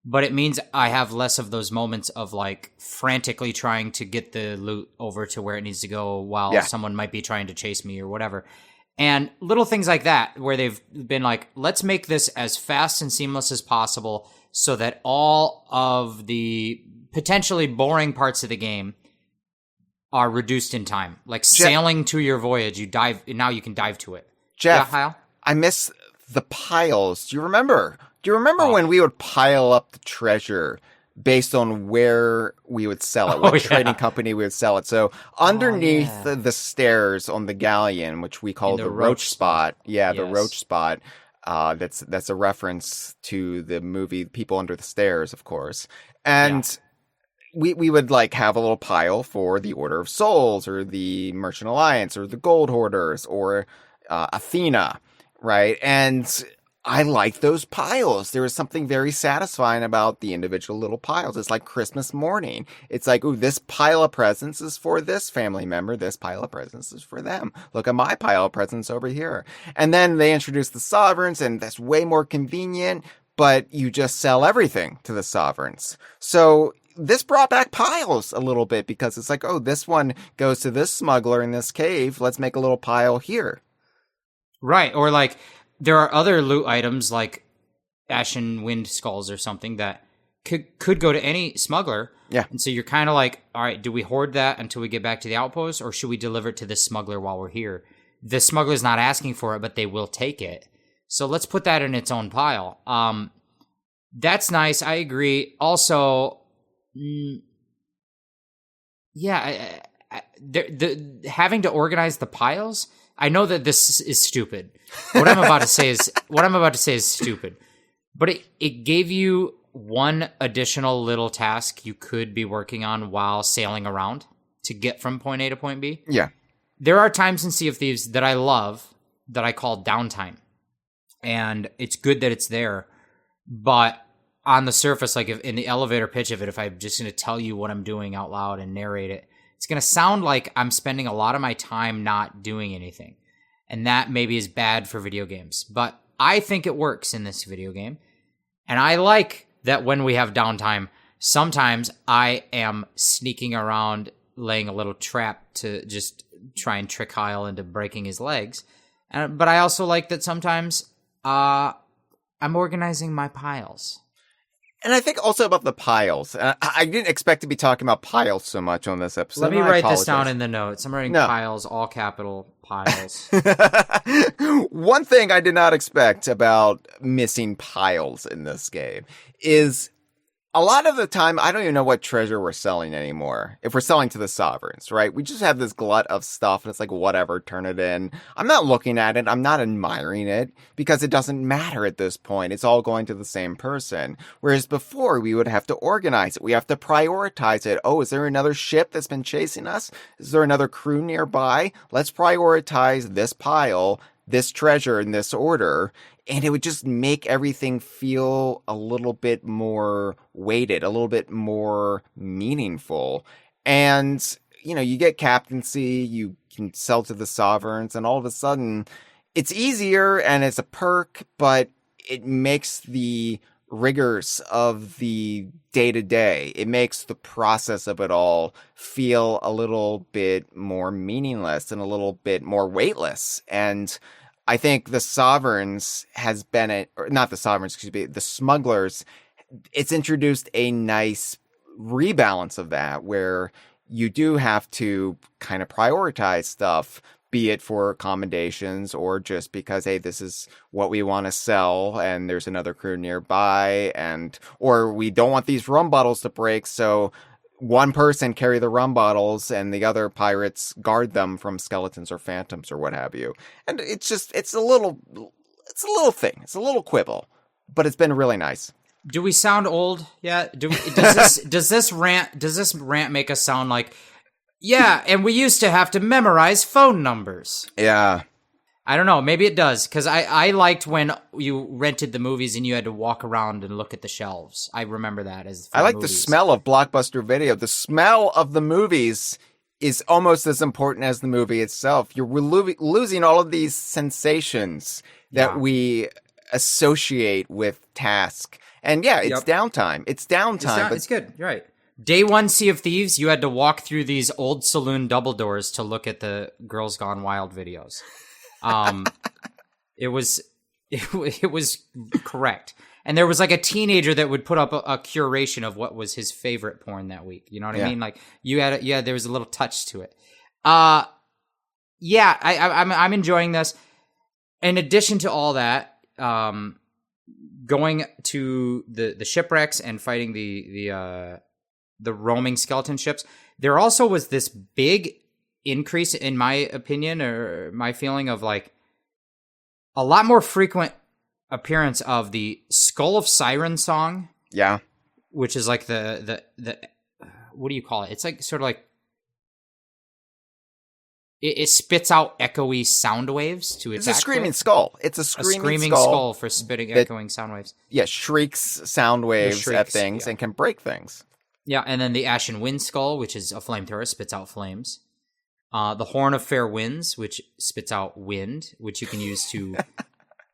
But it means I have less of those moments of like frantically trying to get the loot over to where it needs to go while someone might be trying to chase me or whatever. And little things like that, where they've been like, let's make this as fast and seamless as possible so that all of the potentially boring parts of the game are reduced in time. Like sailing to your voyage, now you can dive to it. Jeff, yeah, Hyle? I miss the piles. Do you remember when we would pile up the treasure based on where we would sell it, what trading company we would sell it? So underneath the stairs on the galleon, which we call the roach spot. Yeah, the roach spot. That's a reference to the movie People Under the Stairs, of course. And we would like have a little pile for the Order of Souls or the Merchant Alliance or the Gold Hoarders or Athena, right? And I like those piles. There is something very satisfying about the individual little piles. It's like Christmas morning. It's like, ooh, this pile of presents is for this family member. This pile of presents is for them. Look at my pile of presents over here. And then they introduce the sovereigns, and that's way more convenient, but you just sell everything to the sovereigns. So this brought back piles a little bit, because it's like, oh, this one goes to this smuggler in this cave. Let's make a little pile here. Right. Or like there are other loot items like ashen wind skulls or something that could go to any smuggler. Yeah. And so you're kind of like, all right, do we hoard that until we get back to the outpost, or should we deliver it to this smuggler while we're here? The smuggler's not asking for it, but they will take it. So let's put that in its own pile. That's nice. I agree. Also, having to organize the piles. I know that this is stupid. What I'm about to say is stupid. But it gave you one additional little task you could be working on while sailing around to get from point A to point B. Yeah. There are times in Sea of Thieves that I love that I call downtime. And it's good that it's there. But on the surface, like if in the elevator pitch of it, if I'm just going to tell you what I'm doing out loud and narrate it, it's going to sound like I'm spending a lot of my time not doing anything. And that maybe is bad for video games. But I think it works in this video game. And I like that when we have downtime, sometimes I am sneaking around, laying a little trap to just try and trick Hyle into breaking his legs. But I also like that sometimes I'm organizing my piles. And I think also about the piles. I didn't expect to be talking about piles so much on this episode. Let me write this down in the notes. I'm writing piles, all capital piles. One thing I did not expect about missing piles in this game is a lot of the time, I don't even know what treasure we're selling anymore. If we're selling to the sovereigns, right? We just have this glut of stuff and it's like, whatever, turn it in. I'm not looking at it. I'm not admiring it because it doesn't matter at this point. It's all going to the same person. Whereas before, we would have to organize it. We have to prioritize it. Oh, is there another ship that's been chasing us? Is there another crew nearby? Let's prioritize this pile, this treasure in this order. And it would just make everything feel a little bit more weighted, a little bit more meaningful. And, you get captaincy, you can sell to the sovereigns, and all of a sudden it's easier and it's a perk, but it makes the rigors of the day-to-day, it makes the process of it all feel a little bit more meaningless and a little bit more weightless. And I think the Sovereigns has been not the Sovereigns, excuse me, the Smugglers, it's introduced a nice rebalance of that where you do have to kind of prioritize stuff, be it for accommodations or just because, hey, this is what we want to sell and there's another crew nearby or we don't want these rum bottles to break. So one person carry the rum bottles and the other pirates guard them from skeletons or phantoms or what have you. And it's a little thing. It's a little quibble, but it's been really nice. Do we sound old? Yeah. Does this rant make us sound like, yeah, and we used to have to memorize phone numbers? Yeah. I don't know. Maybe it does, because I liked when you rented the movies and you had to walk around and look at the shelves. I remember that as I like movies. The smell of Blockbuster Video. The smell of the movies is almost as important as the movie itself. You're losing all of these sensations that we associate with task. And yeah, it's downtime. It's downtime. It's good. You're right. Day one Sea of Thieves, you had to walk through these old saloon double doors to look at the Girls Gone Wild videos. It was correct. And there was like a teenager that would put up a curation of what was his favorite porn that week. You know what I mean? Like there was a little touch to it. I'm enjoying this. In addition to all that, going to the shipwrecks and fighting the roaming skeleton ships, there also was this big increase, in my opinion, or my feeling of like a lot more frequent appearance of the Skull of Siren song. Yeah. Which is like the what do you call it? It's like sort of like it spits out echoey sound waves to attack. It's a screaming skull. It's a screaming skull for spitting echoing sound waves. Yeah, shrieks sound waves at things and can break things. Yeah, and then the Ashen Wind Skull, which is a flamethrower, spits out flames. The Horn of Fair Winds, which spits out wind, which you can use to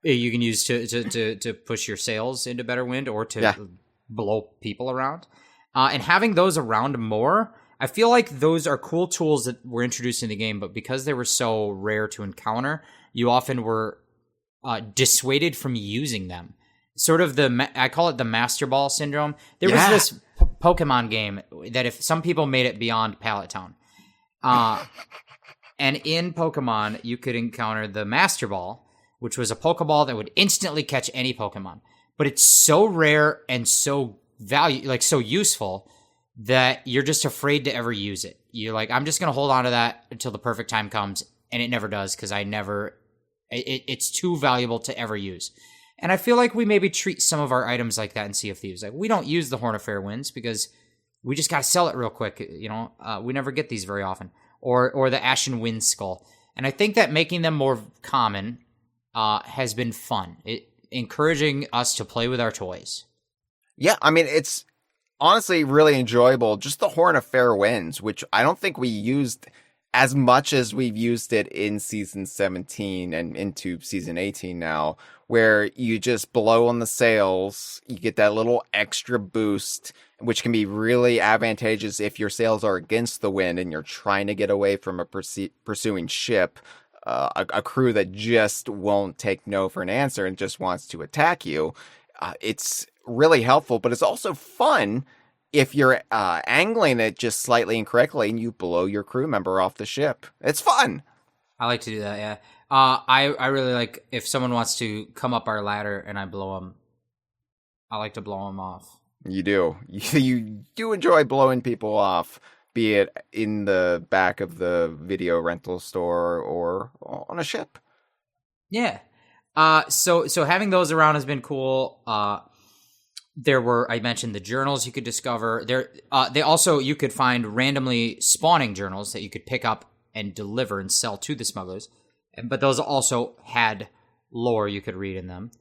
to push your sails into better wind or to blow people around. And having those around more, I feel like those are cool tools that were introduced in the game, but because they were so rare to encounter, you often were dissuaded from using them. Sort of I call it the Master Ball syndrome. There was this Pokemon game that if some people made it beyond Pallet Town. And in Pokemon, you could encounter the Master Ball, which was a Pokeball that would instantly catch any Pokemon. But it's so rare and so so useful that you're just afraid to ever use it. You're like, I'm just going to hold on to that until the perfect time comes. And it never does because it's too valuable to ever use. And I feel like we maybe treat some of our items like that in Sea of Thieves. Like, we don't use the Horn of Fair Winds because we just got to sell it real quick. We never get these very often. Or the Ashen Wind Skull. And I think that making them more common has been fun. Encouraging us to play with our toys. Yeah, I mean, it's honestly really enjoyable. Just the Horn of Fair Winds, which I don't think we used as much as we've used it in Season 17 and into Season 18 now, where you just blow on the sails, you get that little extra boost, which can be really advantageous if your sails are against the wind and you're trying to get away from a pursuing ship, a crew that just won't take no for an answer and just wants to attack you. It's really helpful, but it's also fun if you're angling it just slightly incorrectly and you blow your crew member off the ship. It's fun. I like to do that, yeah. I really like if someone wants to come up our ladder and I blow them, I like to blow them off. You do. You do enjoy blowing people off, be it in the back of the video rental store or on a ship. Yeah. So having those around has been cool. I mentioned the journals you could discover. You could find randomly spawning journals that you could pick up and deliver and sell to the smugglers. But those also had lore you could read in them.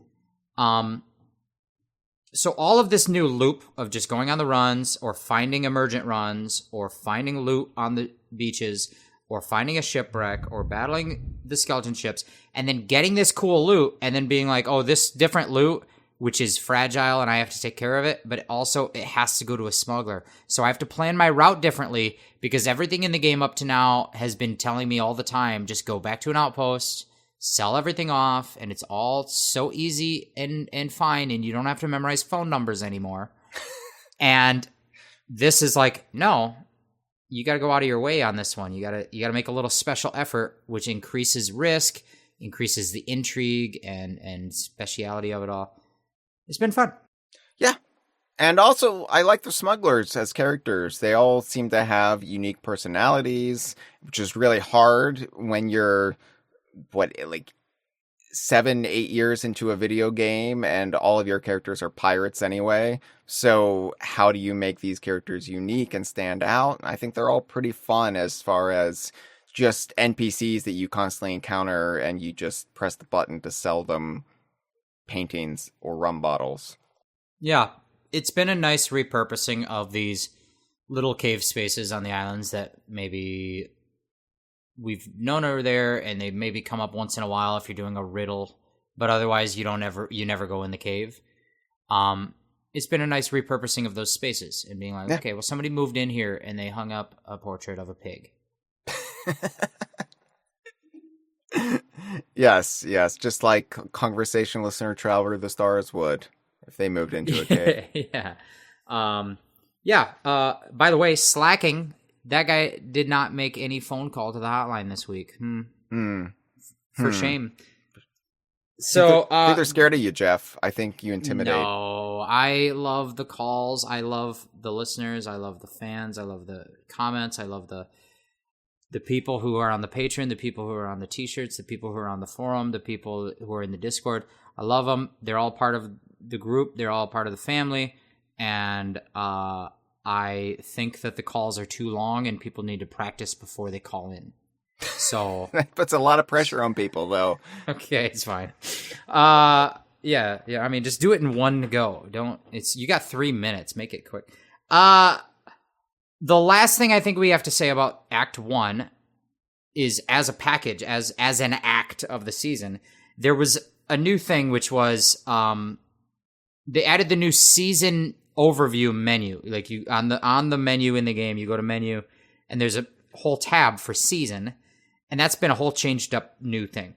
So all of this new loop of just going on the runs or finding emergent runs or finding loot on the beaches or finding a shipwreck or battling the skeleton ships and then getting this cool loot and then being like, oh, this different loot, which is fragile and I have to take care of it, but it has to go to a smuggler. So I have to plan my route differently because everything in the game up to now has been telling me all the time, just go back to an outpost, sell everything off, and it's all so easy and fine, and you don't have to memorize phone numbers anymore. And this is like, no, you got to go out of your way on this one. You got to make a little special effort, which increases risk, increases the intrigue and speciality of it all. It's been fun. Yeah. And also, I like the smugglers as characters. They all seem to have unique personalities, which is really hard when you're, 7-8 years into a video game and all of your characters are pirates anyway. So how do you make these characters unique and stand out? I think they're all pretty fun as far as just NPCs that you constantly encounter and you just press the button to sell them paintings or rum bottles. Yeah, it's been a nice repurposing of these little cave spaces on the islands that maybe we've known are there, and they maybe come up once in a while if you're doing a riddle, but otherwise you never go in the cave. It's been a nice repurposing of those spaces and being like, okay, well, somebody moved in here and they hung up a portrait of a pig. Yes, just like Kongversation listener Traveler of the Stars would if they moved into a cave. Yeah. By the way, slacking. That guy did not make any phone call to the hotline this week. For shame. So I think they're scared of you, Jeff. I think you intimidate. No, I love the calls. I love the listeners. I love the fans. I love the comments. I love the people who are on the Patreon, the people who are on the T-shirts, the people who are on the forum, the people who are in the Discord. I love them. They're all part of the group. They're all part of the family. And I think that the calls are too long and people need to practice before they call in. So that puts a lot of pressure on people, though. Okay, it's fine. Yeah. I mean, just do it in one go. You got 3 minutes. Make it quick. The last thing I think we have to say about Act 1 is, as a package, as an act of the season, there was a new thing, which was they added the new season overview menu. Like, you on the menu in the game, you go to menu, and there's a whole tab for season, and that's been a whole changed up new thing.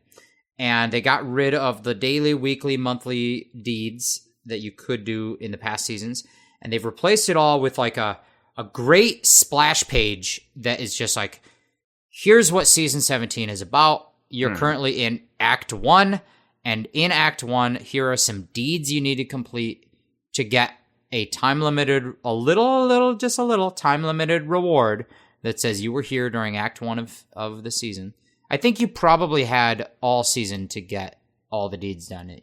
And they got rid of the daily, weekly, monthly deeds that you could do in the past seasons, and they've replaced it all with like a great splash page that is just like, here's what season 17 is about. You're currently in Act 1, and in Act 1, here are some deeds you need to complete to get a time-limited, just a little time-limited reward that says you were here during Act 1 of the season. I think you probably had all season to get all the deeds done.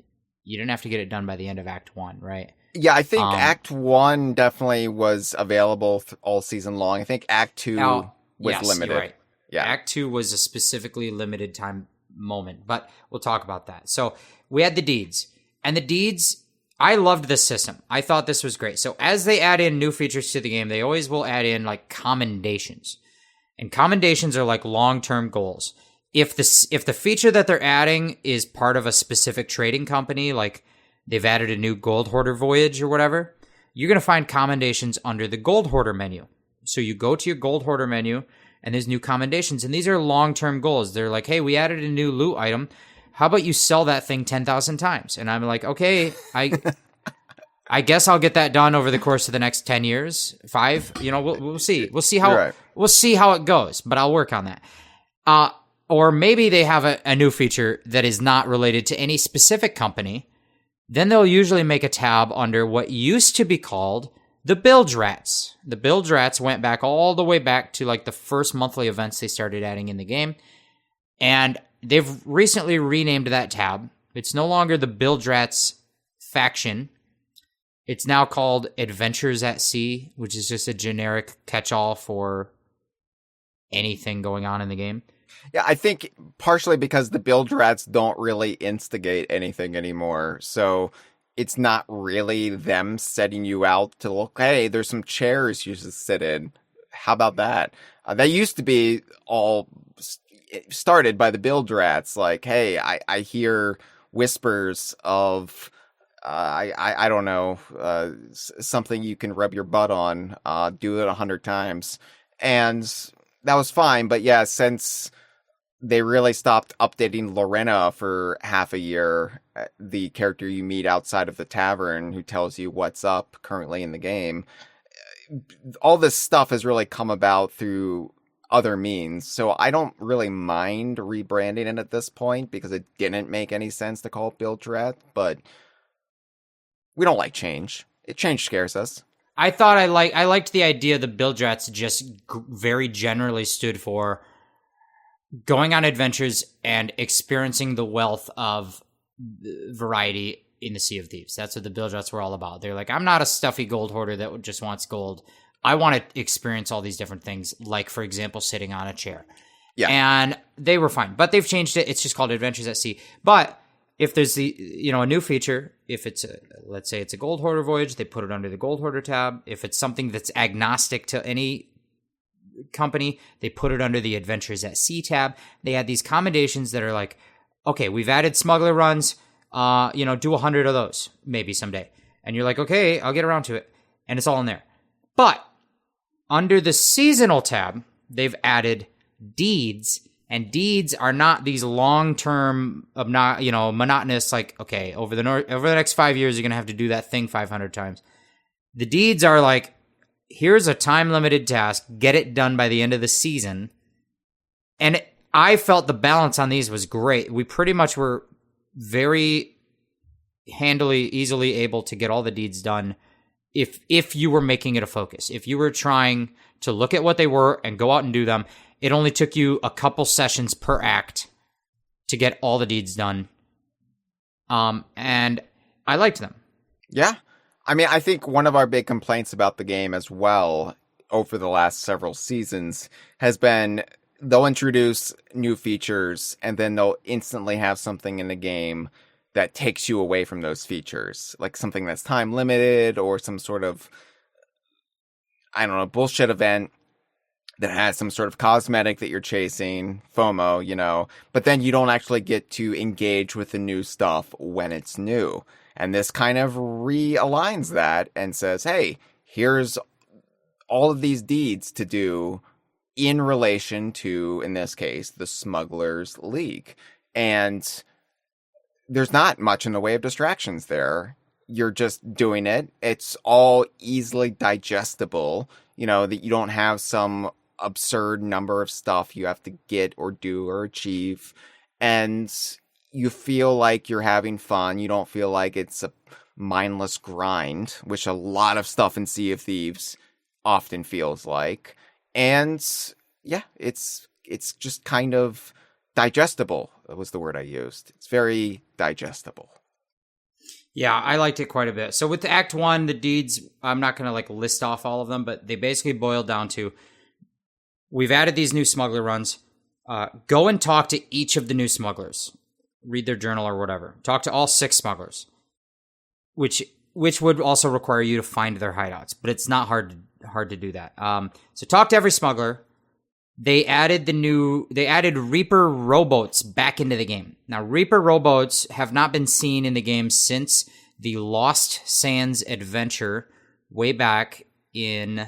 You didn't have to get it done by the end of Act 1, right? Yeah, I think Act 1 definitely was available all season long. I think Act 2 was limited. You're right. Yeah. Act 2 was a specifically limited time moment, but we'll talk about that. So we had the deeds. And the deeds, I loved this system. I thought this was great. So as they add in new features to the game, they always will add in like commendations. And commendations are like long-term goals. If the feature that they're adding is part of a specific trading company, like they've added a new gold hoarder voyage or whatever, you're going to find commendations under the gold hoarder menu. So you go to your gold hoarder menu and there's new commendations, and these are long-term goals. They're like, hey, we added a new loot item. How about you sell that thing 10,000 times? And I'm like, okay, I guess I'll get that done over the course of the next 10 years, 5. We'll see. We'll see how it goes, but I'll work on that. Or maybe they have a new feature that is not related to any specific company, then they'll usually make a tab under what used to be called the Bilge Rats. The Bilge Rats went back all the way back to like the first monthly events they started adding in the game. And they've recently renamed that tab. It's no longer the Bilge Rats faction. It's now called Adventures at Sea, which is just a generic catch-all for anything going on in the game. Yeah, I think partially because the Bilge Rats don't really instigate anything anymore. So it's not really them setting you out to look, hey, there's some chairs you should sit in. How about that? That used to be all started by the Bilge Rats. Like, hey, I hear whispers of, I don't know, something you can rub your butt on, do it 100 times. And that was fine. But yeah, since they really stopped updating Lorena for half a year, the character you meet outside of the tavern who tells you what's up currently in the game, all this stuff has really come about through other means. So I don't really mind rebranding it at this point because it didn't make any sense to call it Bilge Rat, but we don't like change. Change scares us. I thought I liked the idea the Bilge Rats just very generally stood for going on adventures and experiencing the wealth of variety in the Sea of Thieves. That's what the Bilge Rats were all about. They're like, I'm not a stuffy gold hoarder that just wants gold. I want to experience all these different things, like, for example, sitting on a chair. Yeah. And they were fine. But they've changed it. It's just called Adventures at Sea. But if there's a new feature, if it's let's say it's a gold hoarder voyage, they put it under the gold hoarder tab. If it's something that's agnostic to any company, they put it under the Adventures at Sea tab. They add these commendations that are like, okay, we've added smuggler runs, do 100 of those maybe someday. And you're like, okay, I'll get around to it. And it's all in there. But under the seasonal tab, they've added deeds, and deeds are not these long-term, monotonous, like, okay, over the next 5 years, you're going to have to do that thing 500 times. The deeds are like, here's a time-limited task, get it done by the end of the season. And I felt the balance on these was great. We pretty much were very easily able to get all the deeds done if you were making it a focus. If you were trying to look at what they were and go out and do them, it only took you a couple sessions per act to get all the deeds done. And I liked them. Yeah. I mean, I think one of our big complaints about the game as well over the last several seasons has been they'll introduce new features and then they'll instantly have something in the game that takes you away from those features, like something that's time limited or some sort of, I don't know, bullshit event that has some sort of cosmetic that you're chasing, FOMO, but then you don't actually get to engage with the new stuff when it's new. And this kind of realigns that and says, hey, here's all of these deeds to do in relation to, in this case, the Smugglers League. And there's not much in the way of distractions there. You're just doing it. It's all easily digestible, that you don't have some absurd number of stuff you have to get or do or achieve. And you feel like you're having fun. You don't feel like it's a mindless grind, which a lot of stuff in Sea of Thieves often feels like. And yeah, it's just kind of digestible. That was the word I used. It's very digestible. Yeah, I liked it quite a bit. So with Act 1, the deeds, I'm not going to list off all of them, but they basically boil down to, we've added these new smuggler runs. Go and talk to each of the new smugglers. Read their journal or whatever. Talk to all 6 smugglers, which would also require you to find their hideouts, but it's not hard to do that. So talk to every smuggler. They added Reaper rowboats back into the game. Now, Reaper rowboats have not been seen in the game since the Lost Sands adventure way back in.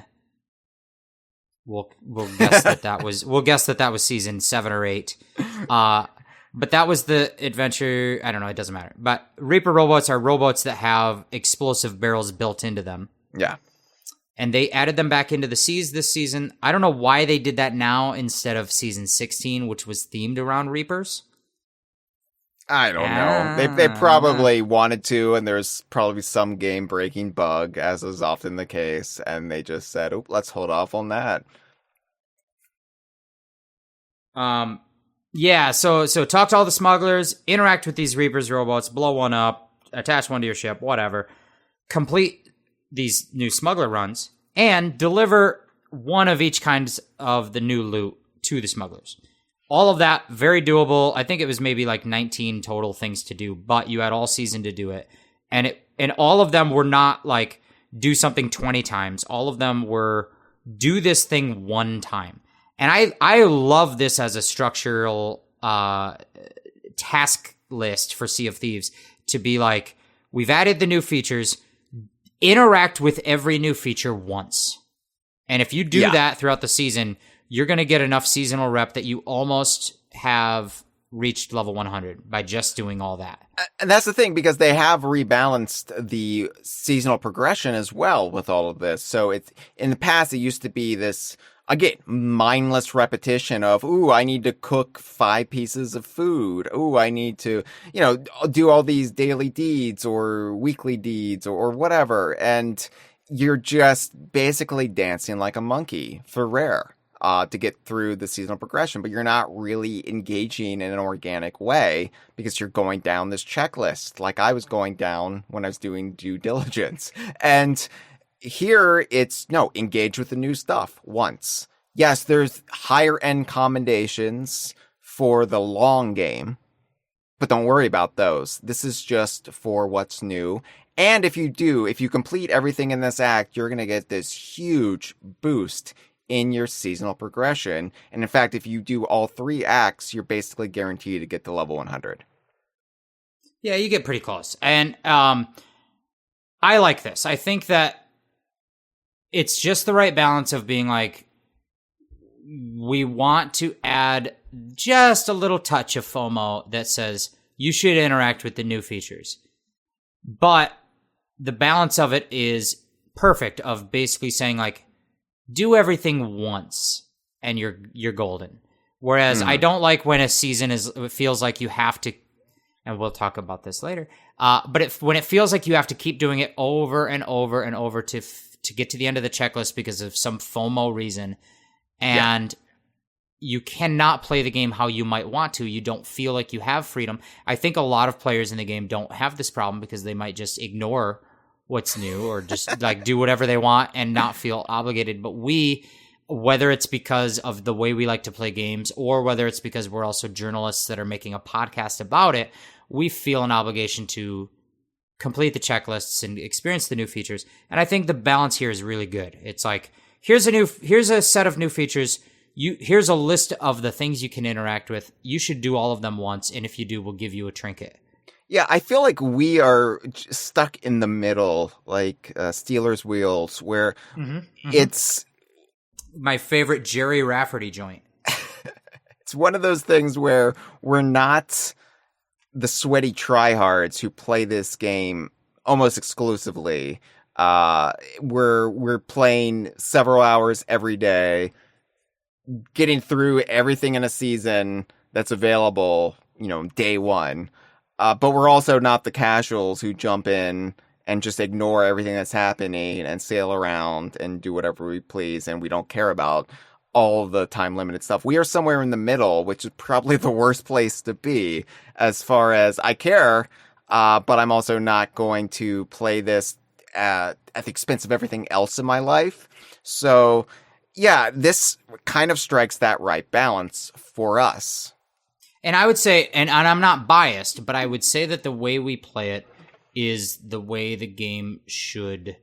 We'll guess that was season 7 or 8. But that was the adventure. I don't know. It doesn't matter. But Reaper rowboats are rowboats that have explosive barrels built into them. Yeah. And they added them back into the seas this season. I don't know why they did that now instead of season 16, which was themed around Reapers. I don't know. They probably wanted to, and there's probably some game breaking bug, as is often the case, and they just said, "Oh, let's hold off on that." Yeah, so talk to all the smugglers, interact with these Reapers robots, blow one up, attach one to your ship, whatever. Complete these new smuggler runs, and deliver one of each kinds of the new loot to the smugglers. All of that, very doable. I think it was maybe like 19 total things to do, but you had all season to do it. And all of them were not like do something 20 times. All of them were do this thing one time. And I love this as a structural task list for Sea of Thieves to be like, we've added the new features, interact with every new feature once. And if you do that throughout the season, you're going to get enough seasonal rep that you almost have reached level 100 by just doing all that. And that's the thing, because they have rebalanced the seasonal progression as well with all of this. So it's in the past, it used to be this, again, mindless repetition of, ooh, I need to cook 5 pieces of food. Ooh, I need to, do all these daily deeds or weekly deeds or whatever. And you're just basically dancing like a monkey for rare. To get through the seasonal progression, but you're not really engaging in an organic way because you're going down this checklist like I was going down when I was doing due diligence. And here it's engage with the new stuff once. Yes, there's higher end commendations for the long game, but don't worry about those. This is just for what's new. And if you complete everything in this act, you're going to get this huge boost in your seasonal progression. And in fact, if you do all 3 acts, you're basically guaranteed to get to level 100. Yeah, you get pretty close. And I like this. I think that it's just the right balance of being like, we want to add just a little touch of FOMO that says you should interact with the new features. But the balance of it is perfect, of basically saying like, do everything once and you're golden. Whereas I don't like when a season it feels like you have to, and we'll talk about this later. But when it feels like you have to keep doing it over and over and over to get to the end of the checklist because of some FOMO reason, and you cannot play the game how you might want to. You don't feel like you have freedom. I think a lot of players in the game don't have this problem because they might just ignore what's new or just like do whatever they want and not feel obligated. But we, whether it's because of the way we like to play games or whether it's because we're also journalists that are making a podcast about it, we feel an obligation to complete the checklists and experience the new features. And I think the balance here is really good. It's like, here's a set of new features. Here's a list of the things you can interact with. You should do all of them once. And if you do, we'll give you a trinket. Yeah, I feel like we are stuck in the middle, like Steelers wheels, where it's my favorite Jerry Rafferty joint. It's one of those things where we're not the sweaty tryhards who play this game almost exclusively. We're playing several hours every day, getting through everything in a season that's available, day one. But we're also not the casuals who jump in and just ignore everything that's happening and sail around and do whatever we please. And we don't care about all the time limited stuff. We are somewhere in the middle, which is probably the worst place to be as far as I care. But I'm also not going to play this at the expense of everything else in my life. So yeah, this kind of strikes that right balance for us. And I would say, and I'm not biased, but I would say that the way we play it is the way the game should.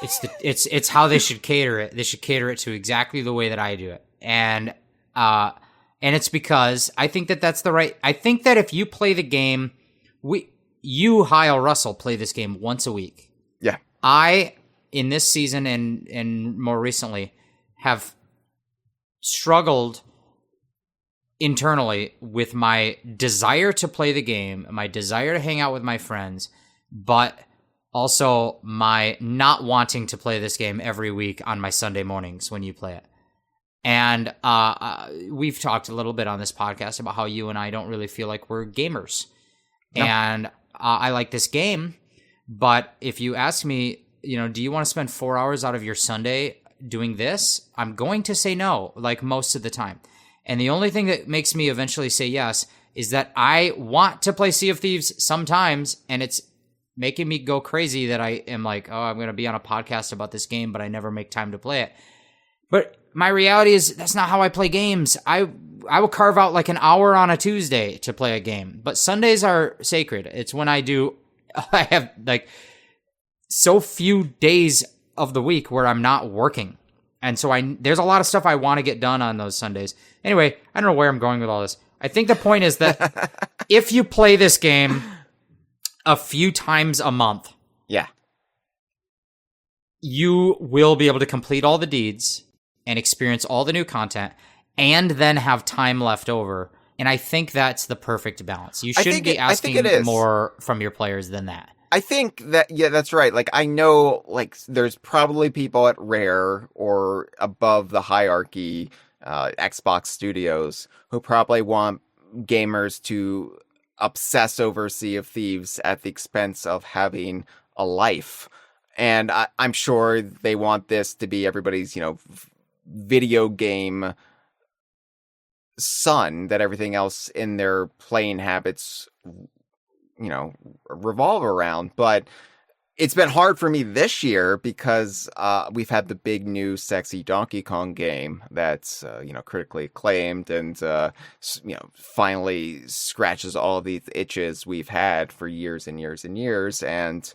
It's how they should cater it. They should cater it to exactly the way that I do it, and it's because I think that that's the right. I think that if you play the game, Hyle Russell, play this game once a week. Yeah, I in this season and more recently have struggled internally with my desire to play the game, my desire to hang out with my friends, but also my not wanting to play this game every week on my Sunday mornings when you play it. And we've talked a little bit on this podcast about how you and I don't really feel like we're gamers. No. And I like this game, but if you ask me, do you want to spend 4 hours out of your Sunday doing this? I'm going to say no, like most of the time. And the only thing that makes me eventually say yes is that I want to play Sea of Thieves sometimes, and it's making me go crazy that I am like, oh, I'm going to be on a podcast about this game, but I never make time to play it. But my reality is that's not how I play games. I will carve out like an hour on a Tuesday to play a game, but Sundays are sacred. It's when I have like so few days of the week where I'm not working. And so there's a lot of stuff I want to get done on those Sundays. Anyway, I don't know where I'm going with all this. I think the point is that if you play this game a few times a month, yeah, you will be able to complete all the deeds and experience all the new content and then have time left over. And I think that's the perfect balance. You shouldn't be asking more from your players than that. I think that, yeah, that's right. Like, I know, like, there's probably people at Rare or above the hierarchy, Xbox Studios, who probably want gamers to obsess over Sea of Thieves at the expense of having a life. And I'm sure they want this to be everybody's, video game sun that everything else in their playing habits revolve around. But it's been hard for me this year because we've had the big new sexy Donkey Kong game that's critically acclaimed and finally scratches all of these itches we've had for years and years and years. And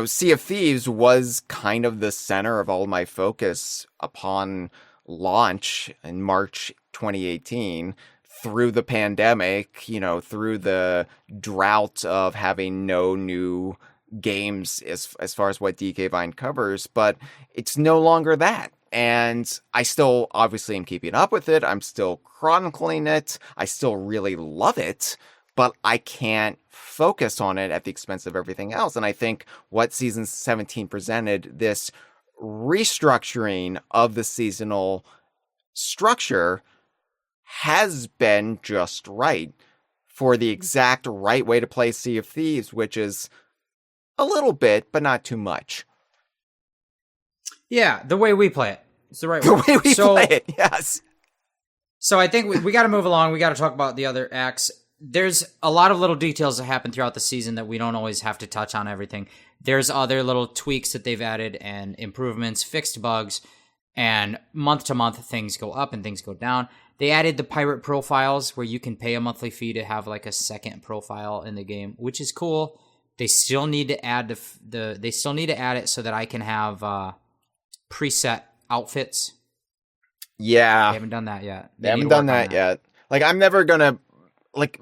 Sea of Thieves was kind of the center of all my focus upon launch in March 2018. Through the pandemic, through the drought of having no new games as far as what DK Vine covers, but it's no longer that. And I still obviously am keeping up with it. I'm still chronicling it. I still really love it, but I can't focus on it at the expense of everything else. And I think what season 17 presented, this restructuring of the seasonal structure, has been just right for the exact right way to play Sea of Thieves, which is a little bit, but not too much. Yeah, the way we play it. It's the right way. The way we play it, yes. So I think we got to move along. We got to talk about the other acts. There's a lot of little details that happen throughout the season that we don't always have to touch on everything. There's other little tweaks that they've added and improvements, fixed bugs, and month to month things go up and things go down. They added the pirate profiles where you can pay a monthly fee to have like a second profile in the game, which is cool. They still need to add they still need to add it so that I can have preset outfits. Yeah. They haven't done that yet. They haven't done that yet. Like, I'm never gonna like.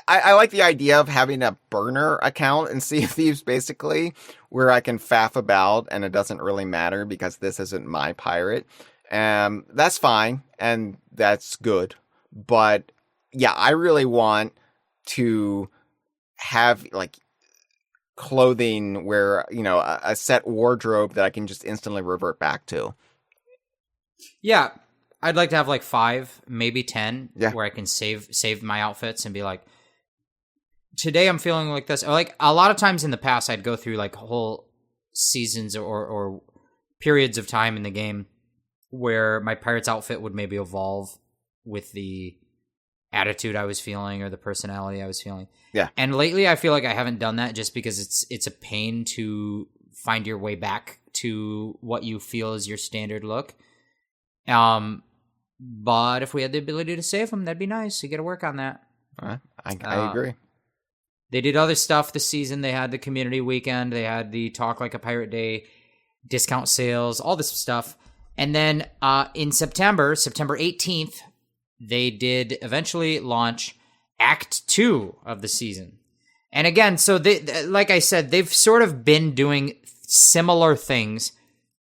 I like the idea of having a burner account in Sea of Thieves, basically, where I can faff about and it doesn't really matter because this isn't my pirate. That's fine and that's good. But yeah, I really want to have like clothing where, a set wardrobe that I can just instantly revert back to. Yeah. I'd like to have like 5, maybe 10, where I can save my outfits and be like, today I'm feeling like this. Like a lot of times in the past, I'd go through like whole seasons or periods of time in the game where my pirate's outfit would maybe evolve with the attitude I was feeling or the personality I was feeling. Yeah. And lately I feel like I haven't done that just because it's a pain to find your way back to what you feel is your standard look. But if we had the ability to save them, that'd be nice. You got to work on that. I agree. They did other stuff this season. They had the community weekend. They had the Talk Like a Pirate Day, discount sales, all this stuff. And then in September 18th, they did eventually launch Act 2 of the season. And again, so they, like I said, they've sort of been doing similar things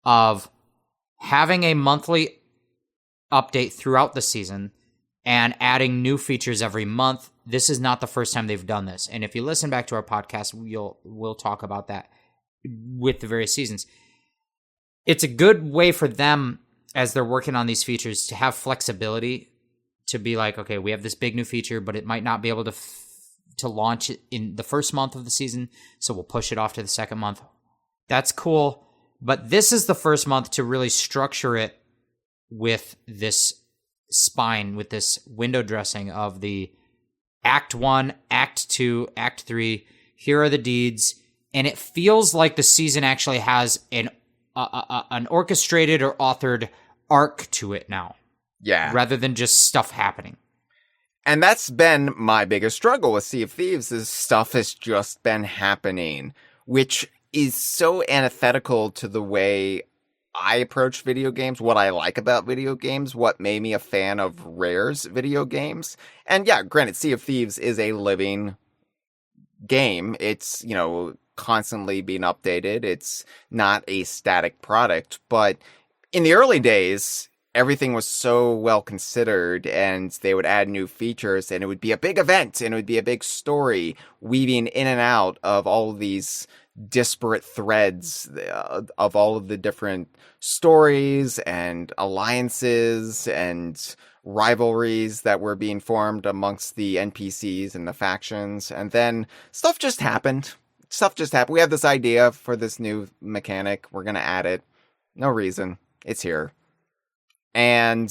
of having a monthly update throughout the season and adding new features every month. This is not the first time they've done this. And if you listen back to our podcast, we'll talk about that with the various seasons. It's a good way for them as they're working on these features, to have flexibility to be like, okay, we have this big new feature, but it might not be able to launch it in the first month of the season, so we'll push it off to the second month. That's cool, but this is the first month to really structure it with this spine, with this window dressing of the Act 1, Act 2, Act 3. Here are the deeds, and it feels like the season actually has an orchestrated or authored arc to it now. Yeah. Rather than just stuff happening. And that's been my biggest struggle with Sea of Thieves, is stuff has just been happening, which is so antithetical to the way I approach video games, what I like about video games, what made me a fan of Rare's video games. And yeah, granted, Sea of Thieves is a living game. It's, constantly being updated. It's not a static product, but in the early days, everything was so well considered, and they would add new features, and it would be a big event, and it would be a big story, weaving in and out of all of these disparate threads of all of the different stories and alliances and rivalries that were being formed amongst the NPCs and the factions. And then stuff just happened. We have this idea for this new mechanic. We're going to add it. No reason. It's here. And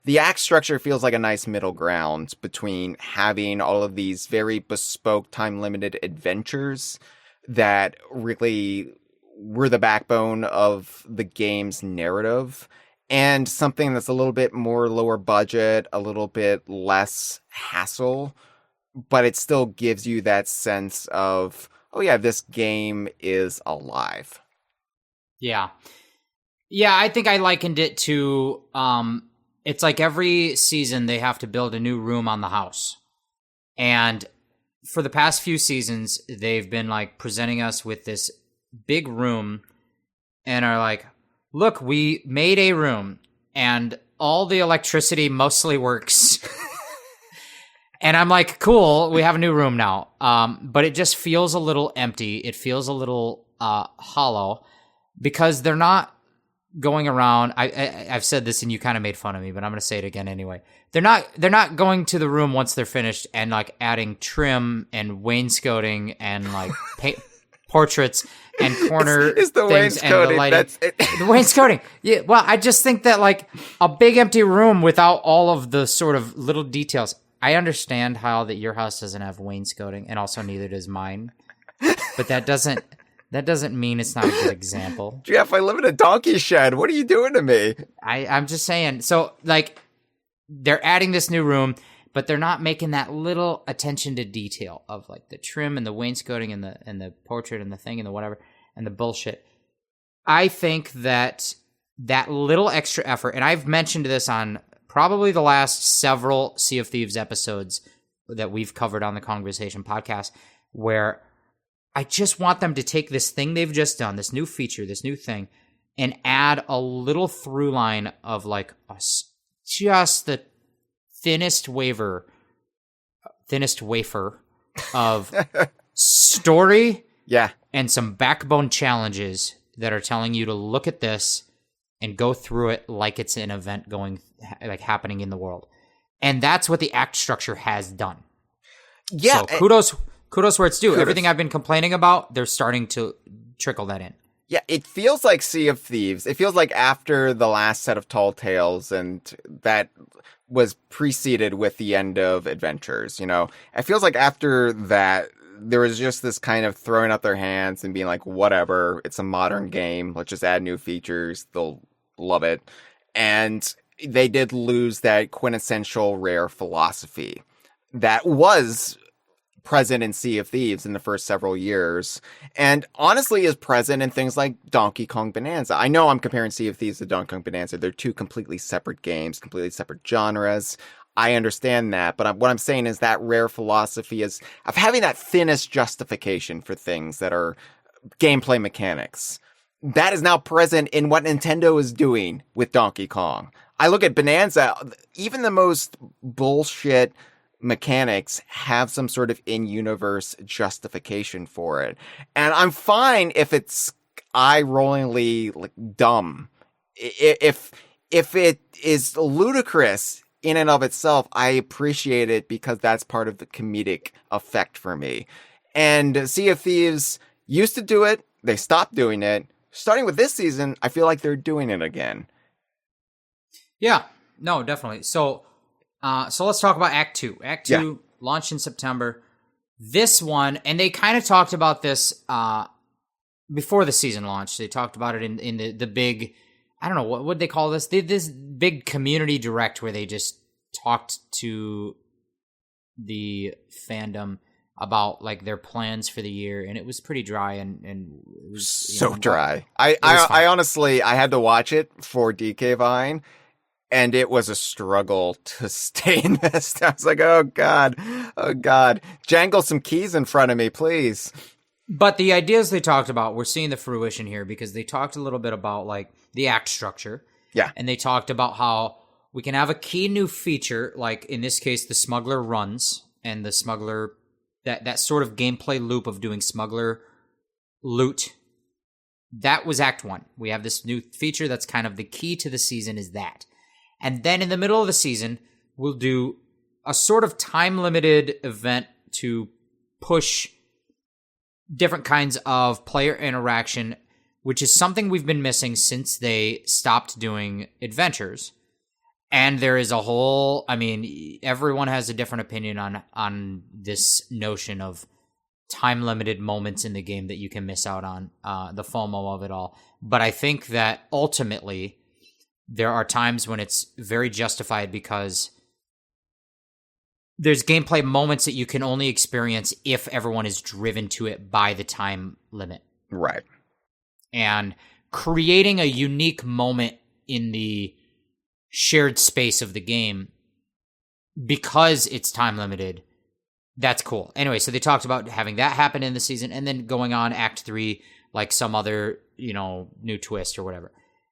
the act structure feels like a nice middle ground between having all of these very bespoke, time-limited adventures that really were the backbone of the game's narrative, and something that's a little bit more lower budget, a little bit less hassle, but it still gives you that sense of, oh yeah, this game is alive. Yeah. Yeah, I think I likened it to, it's like every season they have to build a new room on the house. And for the past few seasons, they've been like presenting us with this big room and are like, look, we made a room and all the electricity mostly works. And I'm like, cool, we have a new room now. But it just feels a little empty. It feels a little hollow because they're not going around. I've said this and you kind of made fun of me, but I'm going to say it again anyway. They're not going to the room once they're finished and like adding trim and wainscoting and like portraits and corner it's the things and the lighting. That's it. The wainscoting. Yeah, well, I just think that like a big empty room without all of the sort of little details. I understand how that your house doesn't have wainscoting, and also neither does mine. But that doesn't mean it's not a good example. Jeff, I live in a donkey shed. What are you doing to me? I'm just saying. So, like, they're adding this new room, but they're not making that little attention to detail of, like, the trim and the wainscoting and the portrait and the thing and the whatever and the bullshit. I think that little extra effort, and I've mentioned this on probably the last several Sea of Thieves episodes that we've covered on the Kongversation podcast, where I just want them to take this thing they've just done, this new feature, this new thing, and add a little through line of like just the thinnest wafer of story, yeah, and some backbone challenges that are telling you to look at this and go through it like it's an event happening in the world. And that's what the act structure has done. Yeah. So kudos where it's due. Kudos. Everything I've been complaining about, they're starting to trickle that in. Yeah, it feels like Sea of Thieves. It feels like after the last set of Tall Tales, and that was preceded with the end of Adventures, It feels like after that, there was just this kind of throwing up their hands and being like, whatever, it's a modern game. Let's just add new features. They'll love it. And they did lose that quintessential Rare philosophy that was present in Sea of Thieves in the first several years, and honestly is present in things like Donkey Kong Bananza. I know I'm comparing Sea of Thieves to Donkey Kong Bananza. They're two completely separate games, completely separate genres. I understand that, but what I'm saying is that Rare philosophy is of having that thinnest justification for things that are gameplay mechanics. That is now present in what Nintendo is doing with Donkey Kong. I look at Bananza, even the most bullshit mechanics have some sort of in-universe justification for it. And I'm fine if it's eye-rollingly dumb. If if it is ludicrous in and of itself, I appreciate it because that's part of the comedic effect for me. And Sea of Thieves used to do it. They stopped doing it. Starting with this season, I feel like they're doing it again. Yeah, no, definitely. So let's talk about Act 2. Act 2 launched in September. This one, and they kind of talked about this before the season launched. They talked about it in the big, I don't know, what would they call this? This big community direct where they just talked to the fandom about like their plans for the year, and it was pretty dry and it was so dry. I honestly, I had to watch it for DK Vine, and it was a struggle to stay invested. I was like, oh God, jangle some keys in front of me, please. But the ideas they talked about, we're seeing the fruition here because they talked a little bit about like the act structure. Yeah. And they talked about how we can have a key new feature, like in this case, the smuggler runs and the smuggler, that sort of gameplay loop of doing smuggler loot. That was Act 1. We have this new feature that's kind of the key to the season is that. And then in the middle of the season, we'll do a sort of time-limited event to push different kinds of player interaction, which is something we've been missing since they stopped doing adventures. And there is a whole, I mean, everyone has a different opinion on this notion of time-limited moments in the game that you can miss out on, the FOMO of it all. But I think that ultimately there are times when it's very justified because there's gameplay moments that you can only experience if everyone is driven to it by the time limit. Right. And creating a unique moment in the shared space of the game because it's time limited, that's cool. Anyway, so they talked about having that happen in the season and then going on Act 3 like some other, new twist or whatever.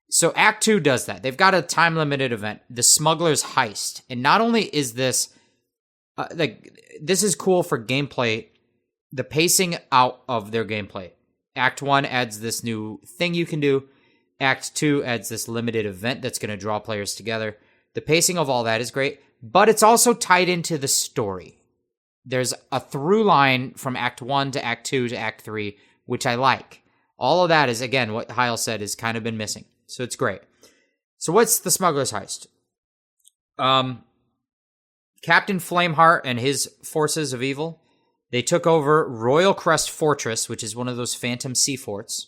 So Act 2 does that. They've got a time limited event, the Smugglers Heist. And not only is this this is cool for gameplay, the pacing out of their gameplay. Act 1 adds this new thing you can do. Act 2 adds this limited event that's going to draw players together. The pacing of all that is great, but it's also tied into the story. There's a through line from Act 1 to Act 2 to Act 3, which I like. All of that is, again, what Hyle said has kind of been missing. So it's great. So what's the Smuggler's Heist? Captain Flameheart and his forces of evil, they took over Royal Crest Fortress, which is one of those phantom sea forts,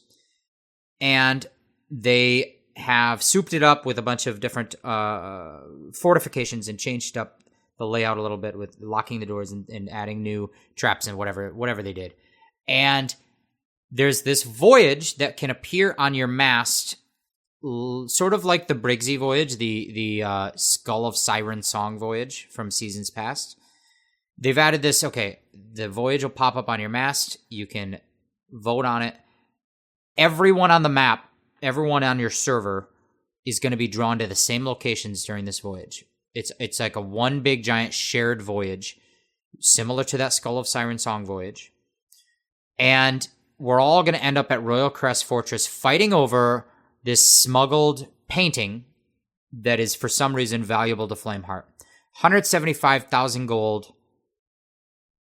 and they have souped it up with a bunch of different fortifications and changed up the layout a little bit with locking the doors and adding new traps and whatever they did. And there's this voyage that can appear on your mast, sort of like the Briggsy voyage, the Skull of Siren Song voyage from seasons past. They've added this, okay, the voyage will pop up on your mast. You can vote on it. Everyone on the map, everyone on your server is going to be drawn to the same locations during this voyage. It's like a one big giant shared voyage, similar to that Skull of Siren Song voyage. And we're all going to end up at Royal Crest Fortress fighting over this smuggled painting that is for some reason valuable to Flameheart. 175,000 gold,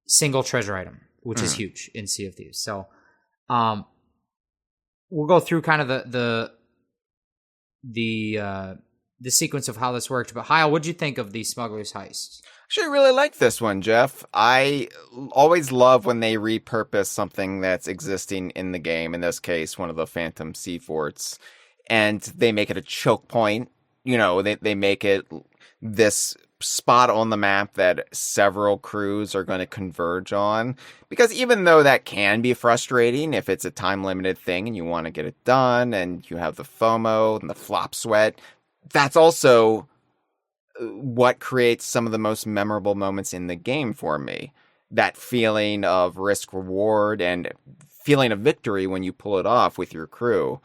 single treasure item, which is huge in Sea of Thieves. So we'll go through kind of the sequence of how this worked. But Hyle, what'd you think of the Smuggler's Heist? Actually, I really like this one, Jeff. I always love when they repurpose something that's existing in the game. In this case, one of the Phantom Sea Forts. And they make it a choke point. They make it this spot on the map that several crews are going to converge on. Because even though that can be frustrating if it's a time-limited thing and you want to get it done and you have the FOMO and the flop sweat, that's also what creates some of the most memorable moments in the game for me. That feeling of risk-reward and feeling of victory when you pull it off with your crew.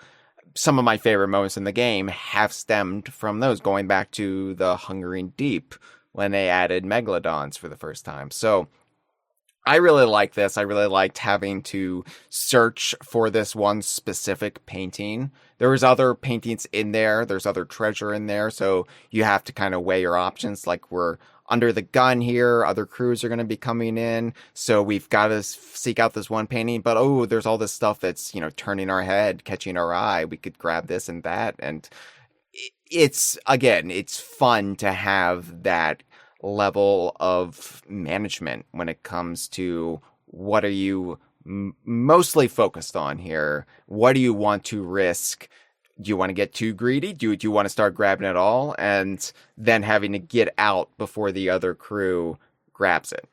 Some of my favorite moments in the game have stemmed from those, going back to the Hungering Deep when they added Megalodons for the first time. So I really like this. I really liked having to search for this one specific painting. There was other paintings in there. There's other treasure in there. So you have to kind of weigh your options. Like, we're under the gun here. Other crews are going to be coming in. So we've got to seek out this one painting. But, oh, there's all this stuff that's, turning our head, catching our eye. We could grab this and that. And it's fun to have that level of management when it comes to what are you mostly focused on here? What do you want to risk? Do you want to get too greedy? Do you want to start grabbing it all and then having to get out before the other crew grabs it?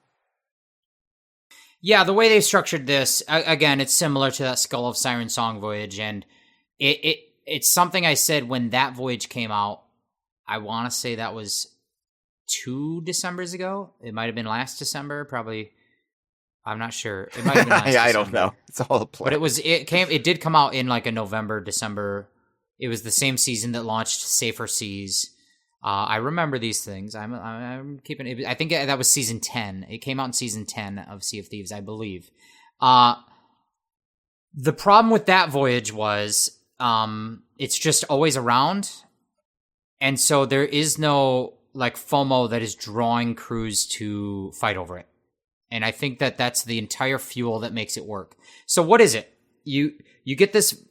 Yeah, the way they structured this, again, it's similar to that Skull of Siren Song voyage, and it's something I said when that voyage came out. I want to say that was 2 Decembers ago. It might have been last December, probably. I'm not sure. It might have been last December. I don't know. It's all a plan. But it did come out in like a November, December. It was the same season that launched Safer Seas. I remember these things. I'm keeping it. I think that was season 10. It came out in season 10 of Sea of Thieves, I believe. The problem with that voyage was it's just always around. And so there is no like FOMO that is drawing crews to fight over it. And I think that that's the entire fuel that makes it work. So what is it? You get this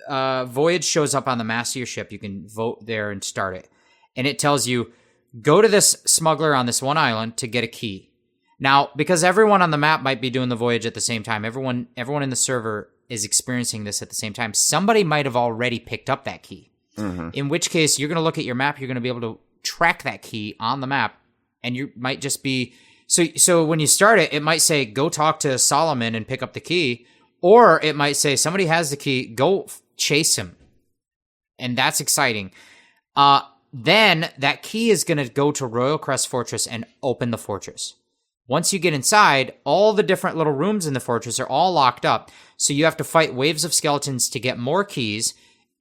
voyage shows up on the mast of your ship. You can vote there and start it. And it tells you, go to this smuggler on this one island to get a key. Now, because everyone on the map might be doing the voyage at the same time, everyone in the server is experiencing this at the same time, somebody might have already picked up that key. Mm-hmm. In which case, you're going to look at your map, you're going to be able to track that key on the map, and you might just be... So when you start it, it might say, go talk to Solomon and pick up the key, or it might say, somebody has the key, go chase him. And that's exciting. Then that key is going to go to Royal Crest Fortress and open the fortress. Once you get inside, all the different little rooms in the fortress are all locked up. So you have to fight waves of skeletons to get more keys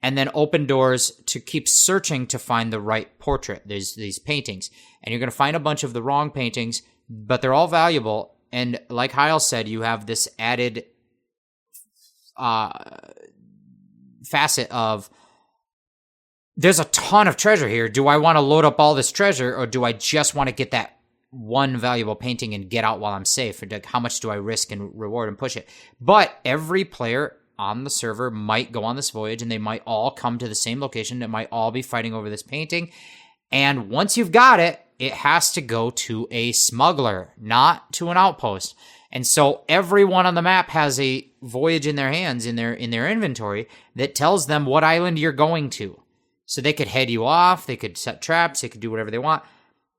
and then open doors to keep searching to find the right portrait. There's these paintings. And you're going to find a bunch of the wrong paintings, but they're all valuable. And like Hyle said, you have this added facet of, there's a ton of treasure here. Do I want to load up all this treasure, or do I just want to get that one valuable painting and get out while I'm safe? Or like, how much do I risk and reward and push it? But every player on the server might go on this voyage, and they might all come to the same location. They might all be fighting over this painting. And once you've got it, it has to go to a smuggler, not to an outpost. And so everyone on the map has a voyage in their hands, in their inventory, that tells them what island you're going to. So they could head you off, they could set traps, they could do whatever they want.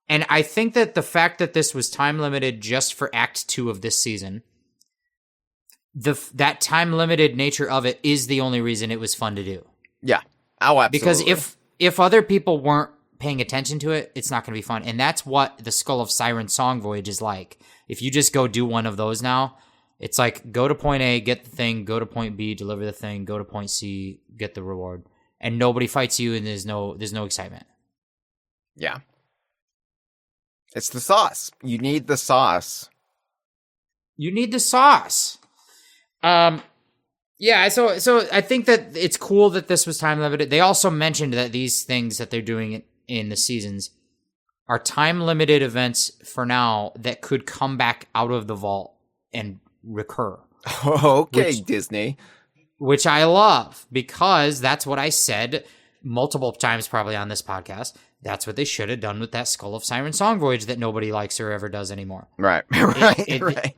And I think that the fact that this was time limited just for Act 2 of this season, that time limited nature of it is the only reason it was fun to do. Yeah. Oh, absolutely. Because if other people weren't paying attention to it, it's not going to be fun. And that's what the Skull of Siren Song voyage is like. If you just go do one of those now, it's like, go to point A, get the thing, go to point B, deliver the thing, go to point C, get the reward. And nobody fights you, and there's no excitement. Yeah. It's the sauce. You need the sauce. You need the sauce. Yeah, so I think that it's cool that this was time limited. They also mentioned that these things that they're doing in the seasons are time limited events for now that could come back out of the vault and recur. Okay, Disney. Which I love, because that's what I said multiple times probably on this podcast. That's what they should have done with that Skull of Siren Song voyage that nobody likes or ever does anymore. Right, right.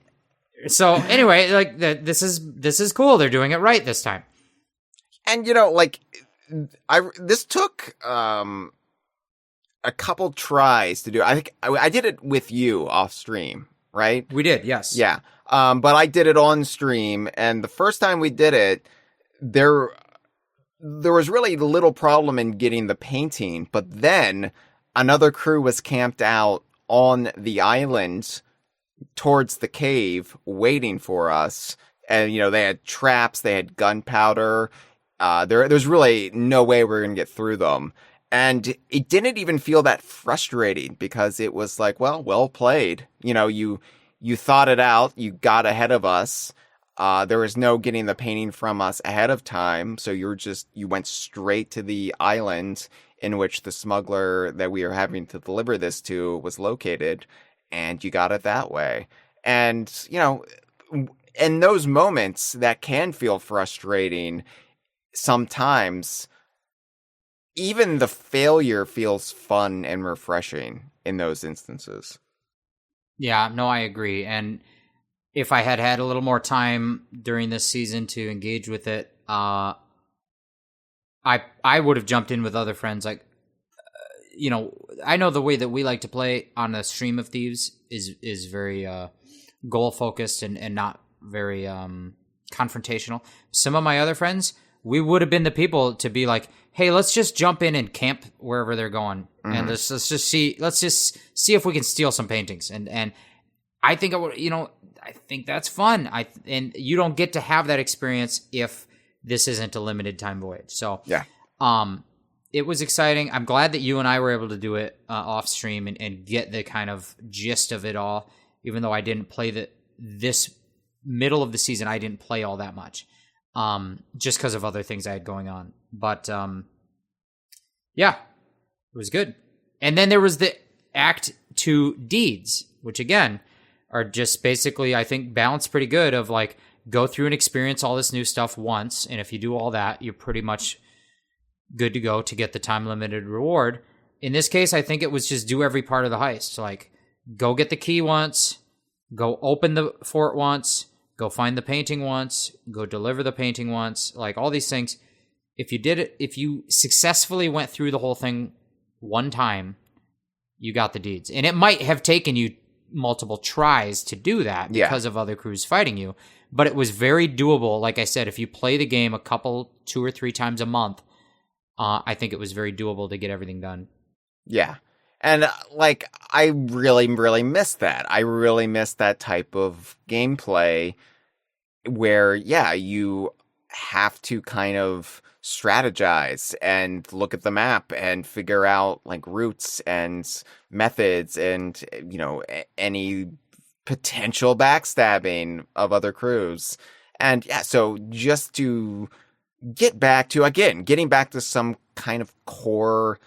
So anyway, like this is cool. They're doing it right this time. And this took a couple tries to do. I think I did it with you off stream, right? We did, yes. Yeah. But I did it on stream, and the first time we did it, there was really little problem in getting the painting, but then another crew was camped out on the island towards the cave waiting for us. And, they had traps, they had gunpowder. There's really no way we were going to get through them. And it didn't even feel that frustrating, because it was like, well played. you thought it out. You got ahead of us. There was no getting the painting from us ahead of time. So you went straight to the island in which the smuggler that we are having to deliver this to was located, and you got it that way. And, in those moments that can feel frustrating, sometimes even the failure feels fun and refreshing in those instances. Yeah, no, I agree. And if I had had a little more time during this season to engage with it, I would have jumped in with other friends. Like, I know the way that we like to play on the stream of Thieves is very goal focused and not very confrontational. Some of my other friends, we would have been the people to be like, hey, let's just jump in and camp wherever they're going, and let's just see if we can steal some paintings. And I think I think that's fun. And you don't get to have that experience if this isn't a limited time voyage. So yeah, it was exciting. I'm glad that you and I were able to do it off stream and get the kind of gist of it all. Even though I didn't play this middle of the season, I didn't play all that much. Just because of other things I had going on. But, yeah, it was good. And then there was the Act 2 deeds, which, again, are just basically, I think, balanced pretty good of, like, go through and experience all this new stuff once, and if you do all that, you're pretty much good to go to get the time-limited reward. In this case, I think it was just do every part of the heist. Like, go get the key once, go open the fort once, go find the painting once, go deliver the painting once, like all these things. If you successfully went through the whole thing one time, you got the deeds. And it might have taken you multiple tries to do that because of other crews fighting you, but it was very doable. Like I said, if you play the game 2 or 3 times a month, I think it was very doable to get everything done. Yeah. And I really, really missed that. I really missed that type of gameplay where, you have to kind of strategize and look at the map and figure out routes and methods and, any potential backstabbing of other crews. And so just to getting back to some kind of core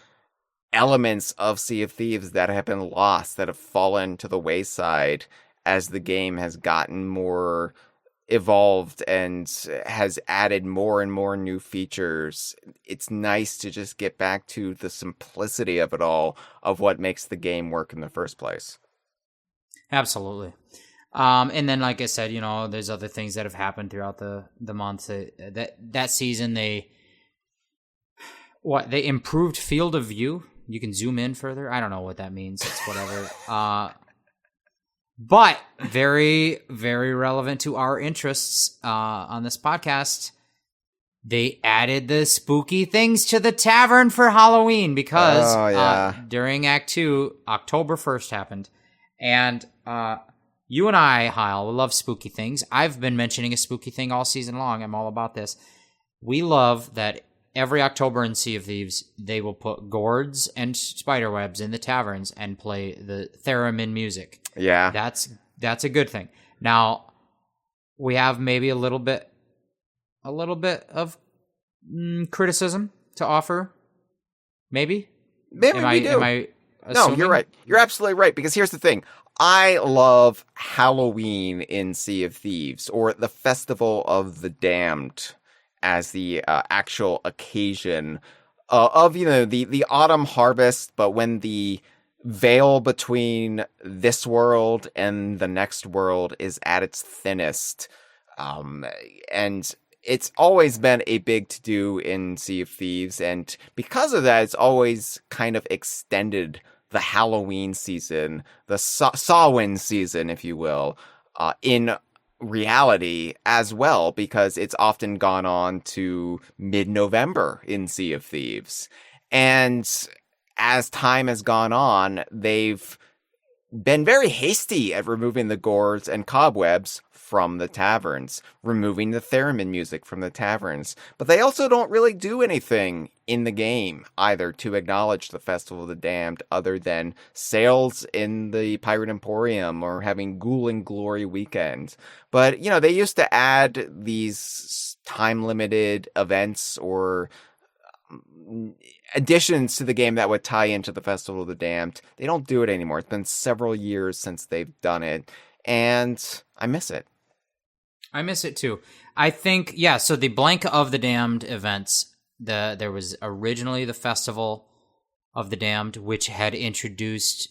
elements of Sea of Thieves that have been lost, that have fallen to the wayside as the game has gotten more evolved and has added more and more new features. It's nice to just get back to the simplicity of it all, of what makes the game work in the first place. Absolutely. And then, like I said, there's other things that have happened throughout the months. That season, they improved field of view. You can zoom in further. I don't know what that means. It's whatever. But very, very relevant to our interests on this podcast. They added the spooky things to the tavern for Halloween because during Act 2, October 1st happened. And you and I, Hyle, love spooky things. I've been mentioning a spooky thing all season long. I'm all about this. We love that every October in Sea of Thieves, they will put gourds and spiderwebs in the taverns and play the theremin music. Yeah. That's a good thing. Now, we have maybe a little bit of criticism to offer. Maybe we do. Am I assuming? No, you're right. You're absolutely right, because here's the thing. I love Halloween in Sea of Thieves, or the Festival of the Damned, as the actual occasion of the autumn harvest, but when the veil between this world and the next world is at its thinnest, and it's always been a big to-do in Sea of Thieves, and because of that, it's always kind of extended the Halloween season, the Samhain season, if you will, in reality as well, because it's often gone on to mid-November in Sea of Thieves. And as time has gone on, they've been very hasty at removing the gourds and cobwebs from the taverns, removing the theremin music from the taverns. But they also don't really do anything in the game either to acknowledge the Festival of the Damned other than sales in the Pirate Emporium or having Ghoul and Glory weekends. But, you know, they used to add these time-limited events or additions to the game that would tie into the Festival of the Damned. They don't do it anymore. It's been several years since they've done it, and I miss it. I miss it too. I think, yeah, so the Blank of the Damned events, there was originally the Festival of the Damned, which had introduced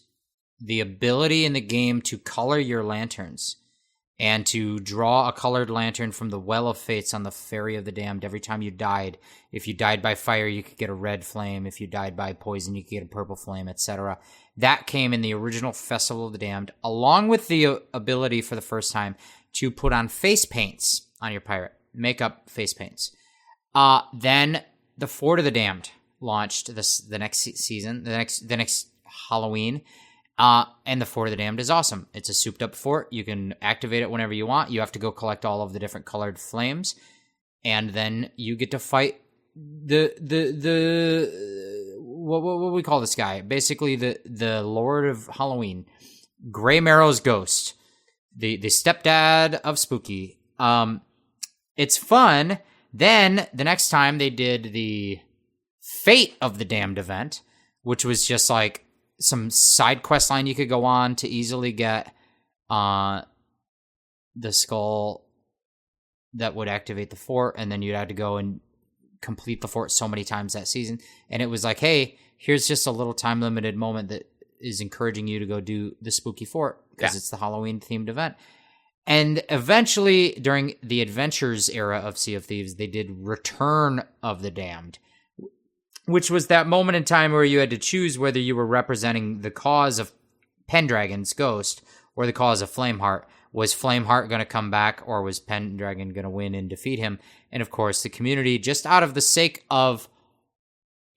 the ability in the game to color your lanterns and to draw a colored lantern from the Well of Fates on the Ferry of the Damned every time you died. If you died by fire, you could get a red flame. If you died by poison, you could get a purple flame, etc. That came in the original Festival of the Damned, along with the ability for the first time to put on face paints on your pirate, makeup face paints. Then the Fort of the Damned launched the next season, the next Halloween. And the Fort of the Damned is awesome. It's a souped up fort. You can activate it whenever you want. You have to go collect all of the different colored flames, and then you get to fight the what we call this guy? Basically the Lord of Halloween, Grey Marrow's ghost, the stepdad of Spooky. It's fun. Then the next time they did the Fate of the Damned event, which was just like some side quest line you could go on to easily get the skull that would activate the fort, and then you'd have to go and complete the fort so many times that season. And it was like, hey, here's just a little time limited moment that is encouraging you to go do the spooky fort because it's the Halloween themed event. And eventually, during the Adventures era of Sea of Thieves, they did Return of the Damned, which was that moment in time where you had to choose whether you were representing the cause of Pendragon's ghost or the cause of Flameheart. Was Flameheart going to come back, or was Pendragon going to win and defeat him? And of course, the community, just out of the sake of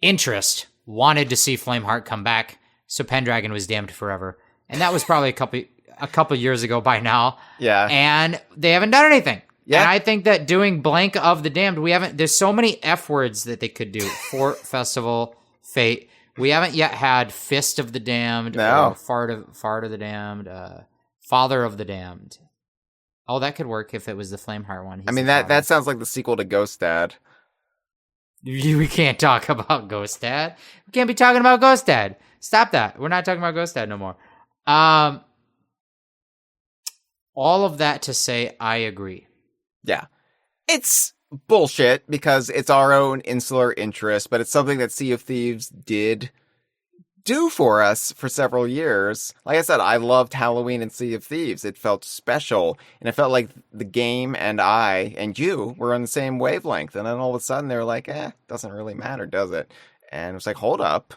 interest, wanted to see Flameheart come back, so Pendragon was damned forever. And that was probably a couple years ago by now. Yeah. And they haven't done anything. Yeah. And I think that doing Blank of the Damned, there's so many F words that they could do. Fort, Festival, Fate. We haven't yet had Fist of the Damned, or Fart of the Damned, Father of the Damned. Oh, that could work if it was the Flameheart one. I mean, that sounds like the sequel to Ghost Dad. We can't talk about Ghost Dad. We can't be talking about Ghost Dad. Stop that. We're not talking about Ghost Dad no more. All of that to say, I agree. Yeah. It's bullshit because it's our own insular interest, but it's something that Sea of Thieves did do for us for several years. Like I said, I loved Halloween and Sea of Thieves. It felt special, and it felt like the game and I and you were on the same wavelength. And then all of a sudden they were like, doesn't really matter, does it? And it was like, hold up.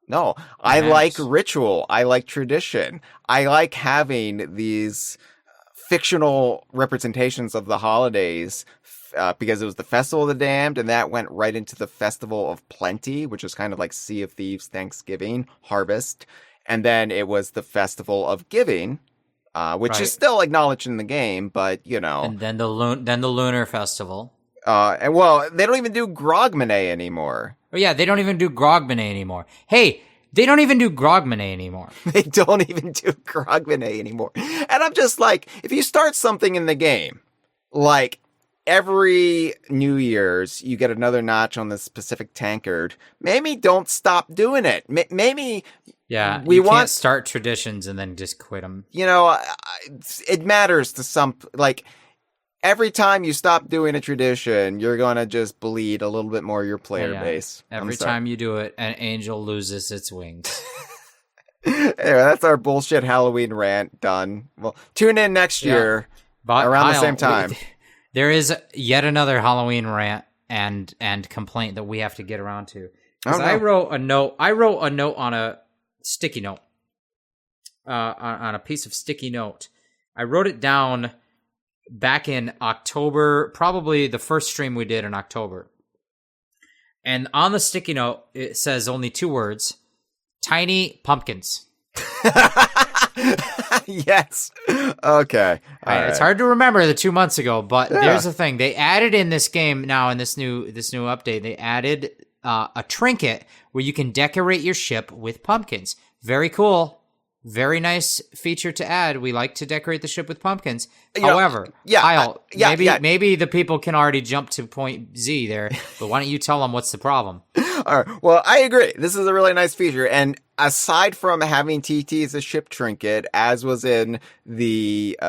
No, I like ritual. I like tradition. I like having these fictional representations of the holidays because it was the Festival of the Damned, and that went right into the Festival of Plenty, which is kind of like Sea of Thieves, Thanksgiving, Harvest. And then it was the Festival of Giving, which is still acknowledged in the game, but, you know. And then the Lunar Festival. And well, they don't even do Grogmanay anymore. Oh, yeah, they don't even do Grogmanay anymore. Hey, they don't even do Grogmanay anymore. They don't even do Grogmanay anymore. And I'm just like, if you start something in the game, like every New Year's, you get another notch on the specific tankard, maybe don't stop doing it. Maybe... Yeah, you can't start traditions and then just quit them. You know, it matters to some... Like, every time you stop doing a tradition, you're going to just bleed a little bit more your player base. Every time you do it, an angel loses its wings. Anyway, that's our bullshit Halloween rant done. Well, tune in next year around the same time. There is yet another Halloween rant and complaint that we have to get around to. Because I wrote a note on a sticky note. On a piece of sticky note. I wrote it down back in October, probably the first stream we did in October. And on the sticky note, it says only 2 words: tiny pumpkins. Yes. Okay. All It's right. hard to remember the 2 months ago, but there's the thing. They added in this game now in this new update. They added a trinket where you can decorate your ship with pumpkins. Very cool. Very nice feature to add. We like to decorate the ship with pumpkins. However, Kyle, maybe the people can already jump to point Z there, but why don't you tell them what's the problem? All right. Well, I agree. This is a really nice feature. And aside from having TT as a ship trinket, as was in the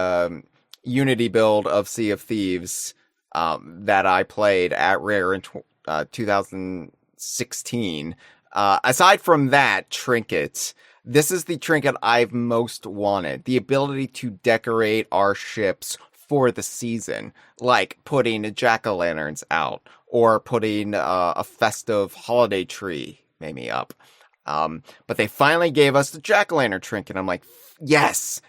Unity build of Sea of Thieves that I played at Rare in 2016, aside from that trinket, this is the trinket I've most wanted. The ability to decorate our ships for the season, like putting jack-o'-lanterns out or putting a festive holiday tree maybe up. But they finally gave us the jack-o'-lantern trinket. I'm like, yes,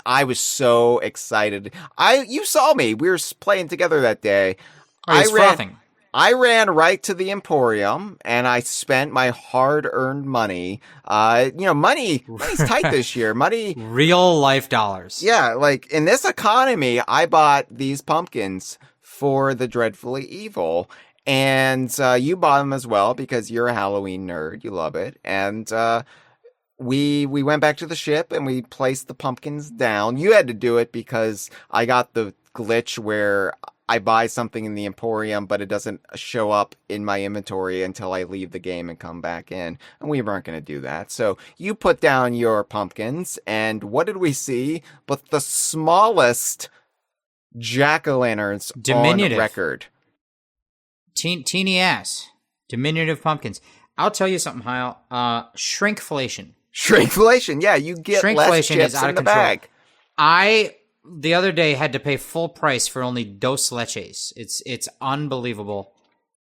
I was so excited. You saw me. We were playing together that day. Frothing. I ran right to the Emporium and I spent my hard-earned money. Money's tight this year. Money, real life dollars. Yeah, like in this economy, I bought these pumpkins for the Dreadfully Evil, and you bought them as well because you're a Halloween nerd. You love it, and we went back to the ship and we placed the pumpkins down. You had to do it because I got the glitch where I buy something in the Emporium, but it doesn't show up in my inventory until I leave the game and come back in. And we weren't going to do that. So you put down your pumpkins, and what did we see but the smallest jack-o'-lanterns on record? Teeny ass. Diminutive pumpkins. I'll tell you something, Hyle. Shrinkflation. Shrinkflation, yeah. You get less chips in the bag. The other day had to pay full price for only dos leches. It's unbelievable.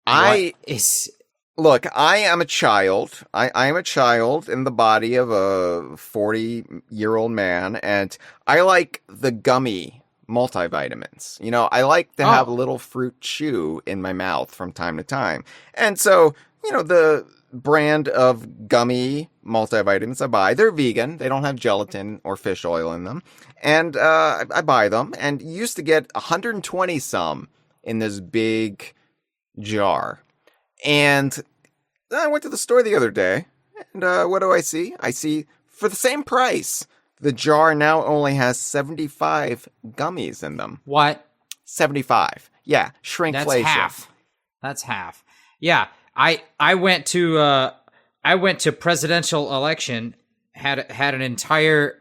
Look, I am a child. I am a child in the body of a 40-year-old man, and I like the gummy multivitamins. I like to have a little fruit chew in my mouth from time to time. And so, the brand of gummy multivitamins I buy, they're vegan. They don't have gelatin or fish oil in them. And I buy them, and you used to get 120 some in this big jar. And I went to the store the other day, and what do I see? I see, for the same price, the jar now only has 75 gummies in them. What? 75. Yeah, shrinkflation. That's half. Yeah, I went to presidential election, had an entire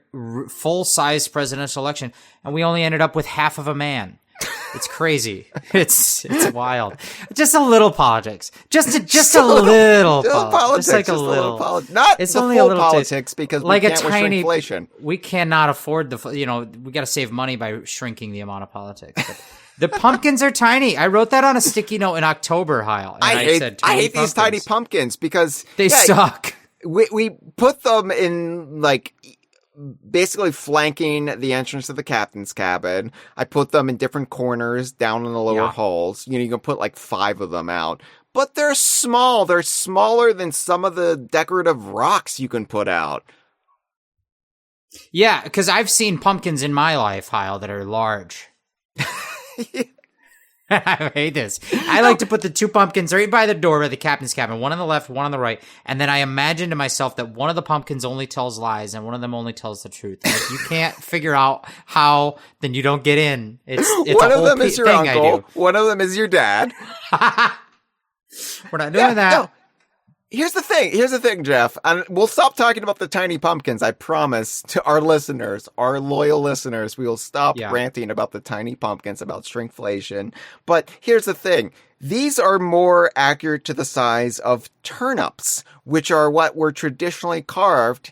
full-size presidential election, and we only ended up with half of a man. It's crazy. It's wild. Just a little politics. Just a little politics. Just like a little politics. Not it's the only full a little politics because we can't with shrinkflation. We cannot afford we got to save money by shrinking the amount of politics. But the pumpkins are tiny. I wrote that on a sticky note in October, Hyle. And I hate these tiny pumpkins because they suck. We put them in basically flanking the entrance to the captain's cabin. I put them in different corners down in the lower halls. You can put 5 of them out. But they're small. They're smaller than some of the decorative rocks you can put out. Yeah, because I've seen pumpkins in my life, Hyle, that are large. I hate this. I like to put the 2 pumpkins right by the door by the captain's cabin, one on the left, one on the right, and then I imagine to myself that one of the pumpkins only tells lies and one of them only tells the truth. And if you can't figure out how, then you don't get in. It's one of them is your uncle. One of them is your dad. We're not doing that. No. Here's the thing, Jeff. And we'll stop talking about the tiny pumpkins. I promise to our listeners, our loyal listeners, we will stop ranting about the tiny pumpkins, about shrinkflation. But here's the thing. These are more accurate to the size of turnips, which are what were traditionally carved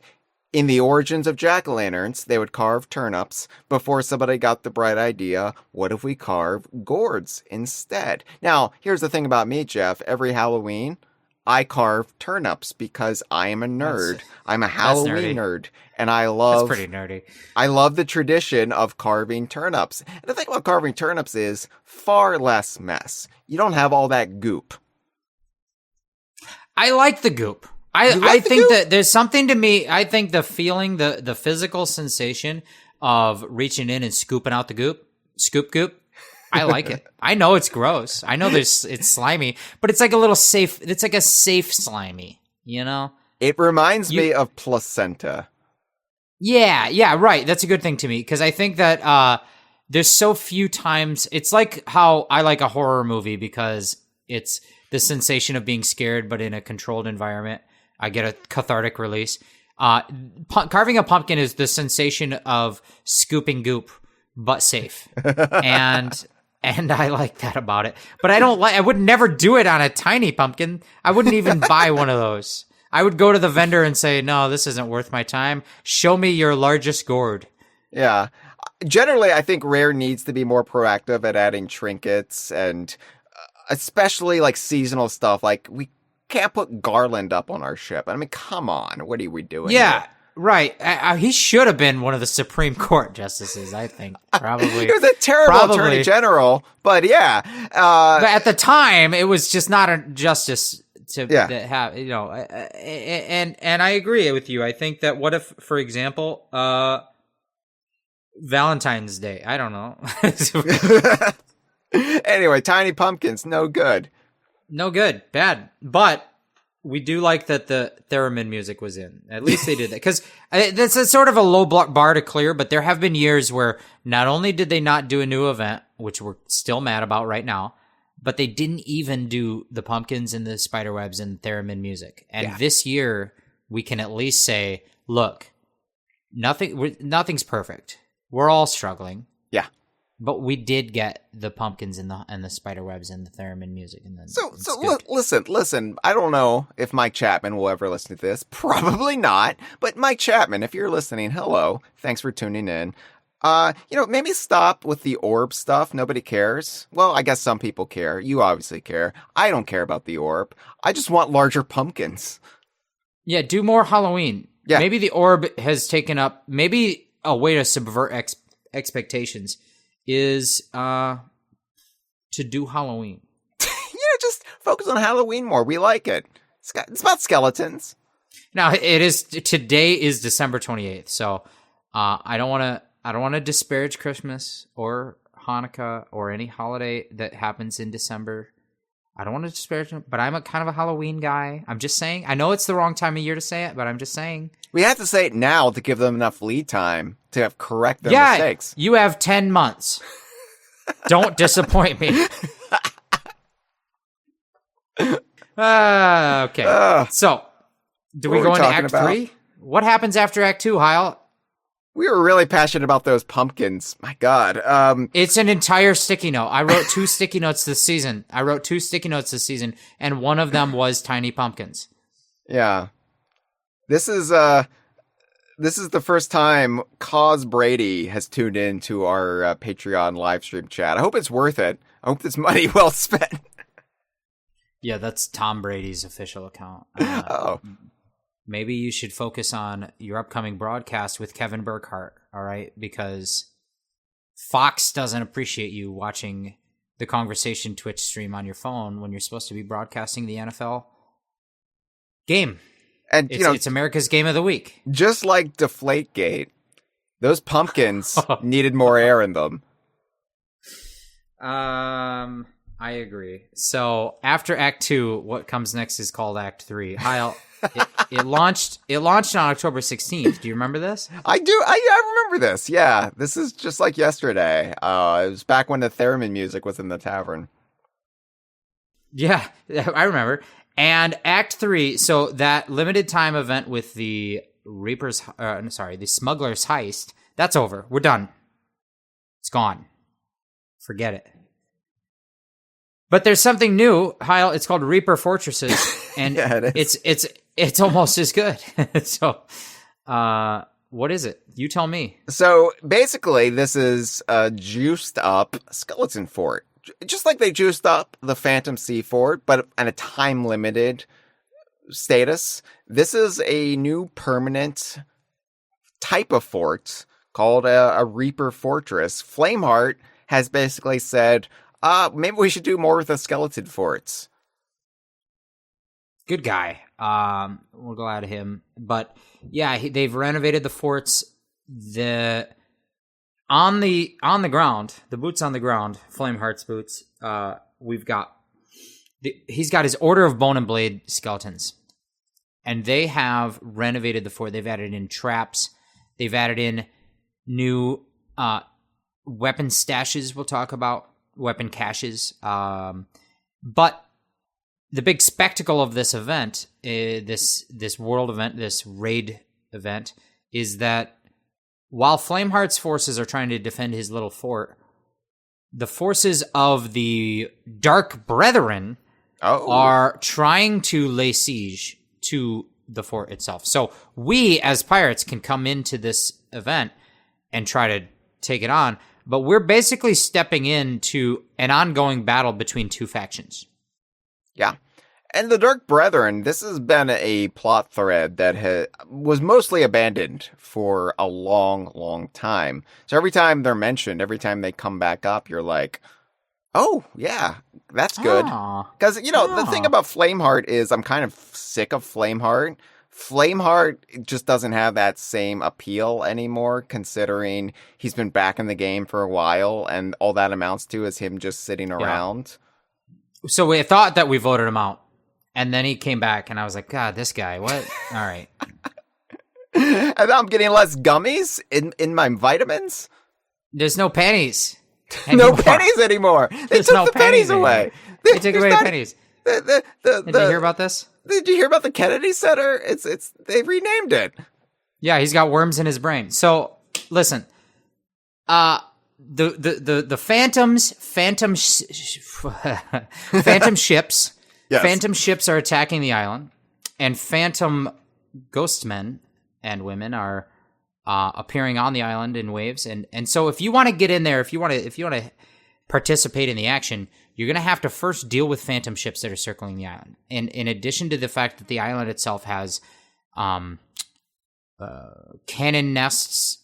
in the origins of jack-o'-lanterns. They would carve turnips before somebody got the bright idea, what if we carve gourds instead? Now, here's the thing about me, Jeff. Every Halloween, I carve turnips because I am a nerd. I'm a Halloween nerd, and that's pretty nerdy. I love the tradition of carving turnips. And the thing about carving turnips is far less mess. You don't have all that goop. I like the goop. I think that there's something to me. I think the feeling, the physical sensation of reaching in and scooping out the goop. I like it. I know it's gross. I know it's slimy, but it's like a little safe. It's like a safe slimy, you know? It reminds me of placenta. Yeah, right. That's a good thing to me because I think that there's so few times. It's like how I like a horror movie because it's the sensation of being scared, but in a controlled environment. I get a cathartic release. Carving a pumpkin is the sensation of scooping goop, but safe. And I like that about it. But I would never do it on a tiny pumpkin. I wouldn't even buy one of those. I would go to the vendor and say, no, this isn't worth my time. Show me your largest gourd. Yeah. Generally, I think Rare needs to be more proactive at adding trinkets and especially like seasonal stuff. Like we can't put garland up on our ship. I mean, come on. What are we doing? Yeah. Here? Right. He should have been one of the Supreme Court justices, I think. Probably. He was a terrible attorney general, but yeah. But at the time, it was just not a justice to have, you know. And I agree with you. I think that what if, for example, Valentine's Day? I don't know. Anyway, tiny pumpkins, no good. No good. Bad. But we do like that the theremin music was in. At least they did that. Because that's a sort of a low bar to clear, but there have been years where not only did they not do a new event, which we're still mad about right now, but they didn't even do the pumpkins and the spiderwebs and theremin music. And this year, we can at least say, look, nothing's perfect. We're all struggling. Yeah. But we did get the pumpkins and the spiderwebs and the theremin music. And Listen. I don't know if Mike Chapman will ever listen to this. Probably not. But Mike Chapman, if you're listening, hello. Thanks for tuning in. Maybe stop with the orb stuff. Nobody cares. Well, I guess some people care. You obviously care. I don't care about the orb. I just want larger pumpkins. Yeah, do more Halloween. Yeah. Maybe the orb has taken up. Maybe a way to subvert expectations is to do Halloween. Just focus on Halloween more. We like it. It's about skeletons. Now today is December 28th, so I don't want to disparage Christmas or Hanukkah or any holiday that happens in December. I don't want to disparage them, but I'm a kind of a Halloween guy. I'm just saying. I know it's the wrong time of year to say it, but I'm just saying. We have to say it now to give them enough lead time to correct their mistakes. You have 10 months. Don't disappoint me. Okay. So, do we go into Act 3? What happens after Act 2, Hyle? We were really passionate about those pumpkins. My God. It's an entire sticky note. I wrote 2 sticky notes this season. And one of them was tiny pumpkins. Yeah. This is the first time Cause Brady has tuned in to our Patreon live stream chat. I hope it's worth it. I hope this money well spent. Yeah, that's Tom Brady's official account. Maybe you should focus on your upcoming broadcast with Kevin Burkhardt, all right? Because Fox doesn't appreciate you watching the Kongversation Twitch stream on your phone when you're supposed to be broadcasting the NFL game. And it's America's Game of the Week. Just like Deflategate, those pumpkins needed more air in them. I agree. So after Act 2, what comes next is called Act 3. It launched on October 16th. Do you remember this? I do. I remember this. Yeah. This is just like yesterday. It was back when the theremin music was in the tavern. Yeah, I remember. And Act 3, so that limited time event with the the Smugglers Heist, that's over. We're done. It's gone. Forget it. But there's something new, Hyle. It's called Reaper Fortresses, and yeah, it's almost as good. So, what is it? You tell me. So basically, this is a juiced up skeleton fort, just like they juiced up the Phantom Sea fort, but in a time limited status. This is a new permanent type of fort called a Reaper Fortress. Flameheart has basically said, maybe we should do more with the skeleton forts. Good guy. We're glad of him. But yeah, they've renovated the forts. On the ground, the boots on the ground, Flameheart's boots. We've got he's got his Order of Bone and Blade skeletons, and they have renovated the fort. They've added in traps. They've added in new weapon stashes. We'll talk about weapon caches. But the big spectacle of this event, this world event, this raid event, is that while Flameheart's forces are trying to defend his little fort, the forces of the Dark Brethren are trying to lay siege to the fort itself. So we, as pirates, can come into this event and try to take it on, but we're basically stepping into an ongoing battle between two factions. Yeah. And the Dark Brethren, this has been a plot thread that was mostly abandoned for a long, long time. So every time they're mentioned, every time they come back up, you're like, oh, yeah, that's good. Because, the thing about Flameheart is I'm kind of sick of Flameheart. Flameheart just doesn't have that same appeal anymore, considering he's been back in the game for a while, and all that amounts to is him just sitting around. So we thought that we voted him out. And then he came back, and I was like, God, this guy, what? All right. And now I'm getting less gummies in my vitamins? There's no pennies. No pennies anymore. They took the pennies away. They took away the pennies. Did you hear about this? Did you hear about the Kennedy Center? They renamed it. Yeah, he's got worms in his brain. So, listen. The phantom ships... Yes. Phantom ships are attacking the island, and phantom ghost men and women are appearing on the island in waves. And so, if you want to get in there, if you want to participate in the action, you're going to have to first deal with phantom ships that are circling the island. And in addition to the fact that the island itself has cannon nests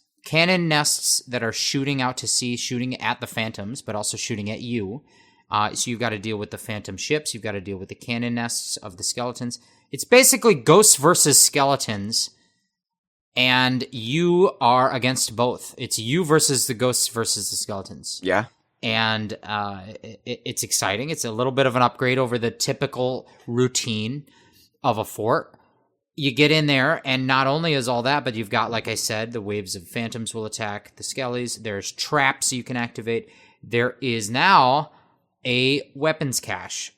that are shooting out to sea, shooting at the phantoms, but also shooting at you. So you've got to deal with the phantom ships. You've got to deal with the cannon nests of the skeletons. It's basically ghosts versus skeletons, and you are against both. It's you versus the ghosts versus the skeletons. Yeah. And it's exciting. It's a little bit of an upgrade over the typical routine of a fort. You get in there, and not only is all that, but you've got, like I said, the waves of phantoms will attack the skellies. There's traps you can activate. There is now a weapons cache,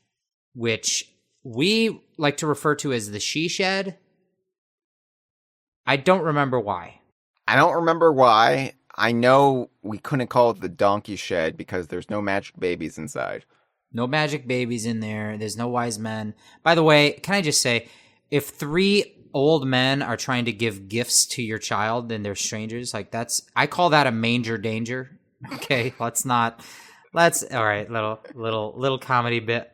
which we like to refer to as the she shed. I don't remember why. I know we couldn't call it the donkey shed because there's no magic babies inside. No magic babies in there. There's no wise men. By the way, can I just say, if 3 old men are trying to give gifts to your child and they're strangers, I call that a manger danger. Okay, Let's all right, little comedy bit.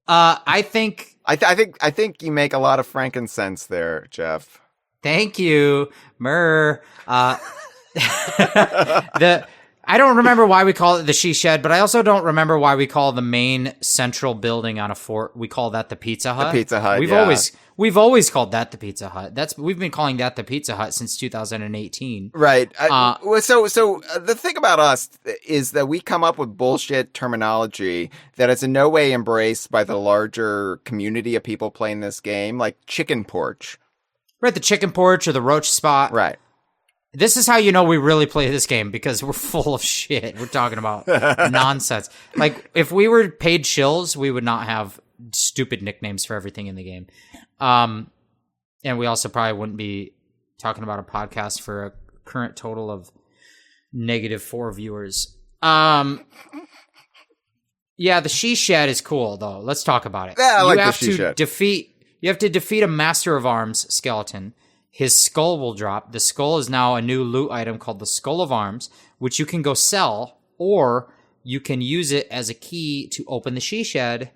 I think you make a lot of frankincense there, Jeff. Thank you, Myrrh. I don't remember why we call it the she shed, but I also don't remember why we call the main central building on a fort. We call that the Pizza Hut. The Pizza Hut. We've always called that the Pizza Hut. We've been calling that the Pizza Hut since 2018. Right. So the thing about us is that we come up with bullshit terminology that is in no way embraced by the larger community of people playing this game, like chicken porch. Right, the chicken porch or the roach spot. Right. This is how you know we really play this game, because we're full of shit. We're talking about nonsense. Like, if we were paid shills, we would not have stupid nicknames for everything in the game. And we also probably wouldn't be talking about a podcast for a current total of -4 viewers. Yeah, the she shed is cool, though. Let's talk about it. Yeah, I like the she shed. You have to defeat a Master of Arms skeleton. His skull will drop. The skull is now a new loot item called the Skull of Arms, which you can go sell, or you can use it as a key to open the she shed.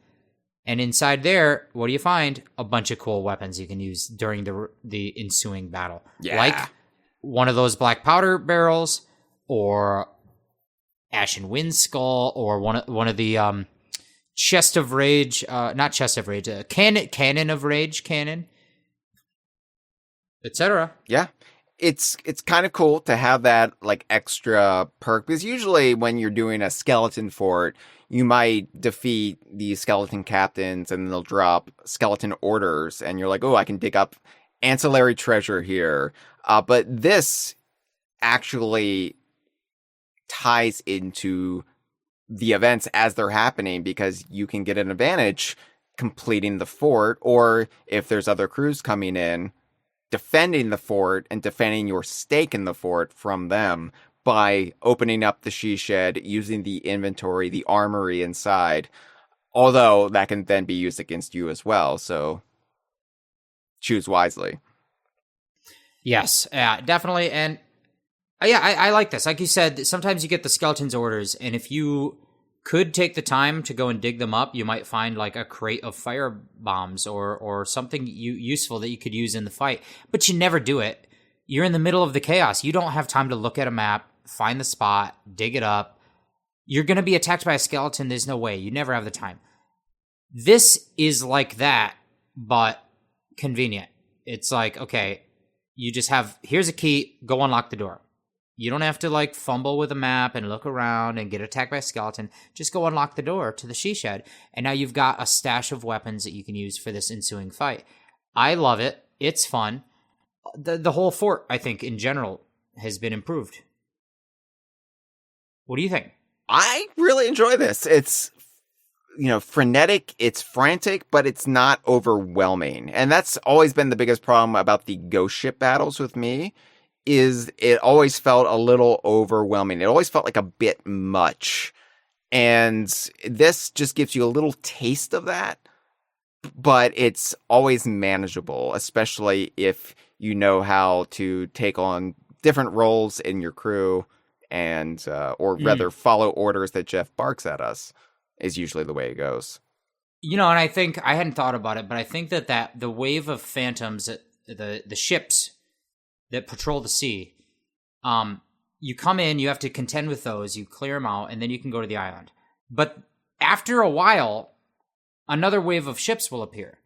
And inside there, what do you find? A bunch of cool weapons you can use during the ensuing battle. Yeah. Like one of those black powder barrels, or Ashen Wind Skull, or one of the Chest of Rage, not Chest of Rage, Cannon of Rage cannon. etc. Yeah. It's kind of cool to have that like extra perk, because usually when you're doing a skeleton fort, you might defeat the skeleton captains and they'll drop skeleton orders and you're like, oh, I can dig up ancillary treasure here. But this actually ties into the events as they're happening, because you can get an advantage completing the fort, or if there's other crews coming in, defending the fort and defending your stake in the fort from them by opening up the she shed, using the inventory, the armory inside. Although that can then be used against you as well, so choose wisely. Yes, definitely. And I like this. Like you said, sometimes you get the skeleton's orders, and if you could take the time to go and dig them up, you might find like a crate of fire bombs or something useful that you could use in the fight. But you never do it. You're in the middle of the chaos. You don't have time to look at a map, find the spot, dig it up. You're going to be attacked by a skeleton. There's no way. You never have the time. This is like that, but convenient. It's like, okay, you just have, here's a key, go unlock the door. You don't have to like fumble with a map and look around and get attacked by a skeleton. Just go unlock the door to the she shed. And now you've got a stash of weapons that you can use for this ensuing fight. I love it. It's fun. The whole fort, I think, in general, has been improved. What do you think? I really enjoy this. It's, frenetic, it's frantic, but it's not overwhelming. And that's always been the biggest problem about the ghost ship battles with me, is it always felt a little overwhelming. It always felt like a bit much. And this just gives you a little taste of that, but it's always manageable, especially if you know how to take on different roles in your crew and, or rather follow orders that Jeff barks at us, is usually the way it goes. And I think, I hadn't thought about it, but I think that the wave of phantoms, the ships that patrol the sea, you come in, you have to contend with those, you clear them out, and then you can go to the island. But after a while, another wave of ships will appear.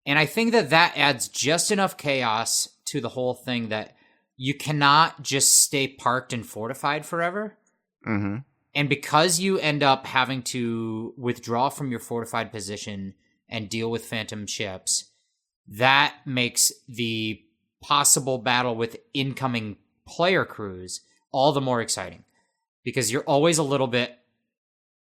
And I think that adds just enough chaos to the whole thing that you cannot just stay parked and fortified forever. Mm-hmm. And because you end up having to withdraw from your fortified position and deal with phantom ships, that makes the possible battle with incoming player crews all the more exciting, because you're always a little bit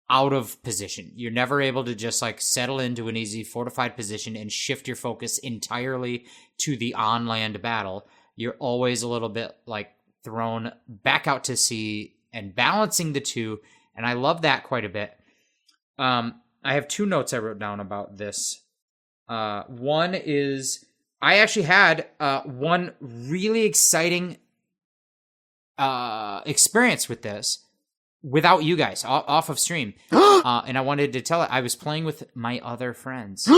out of position. You're never able to just like settle into an easy fortified position and shift your focus entirely to the on-land battle. You're always a little bit like thrown back out to sea and balancing the two, and I love that quite a bit. I have two notes I wrote down about this. One is, I actually had one really exciting experience with this without you guys, off of stream. And I wanted to tell it. I was playing with my other friends.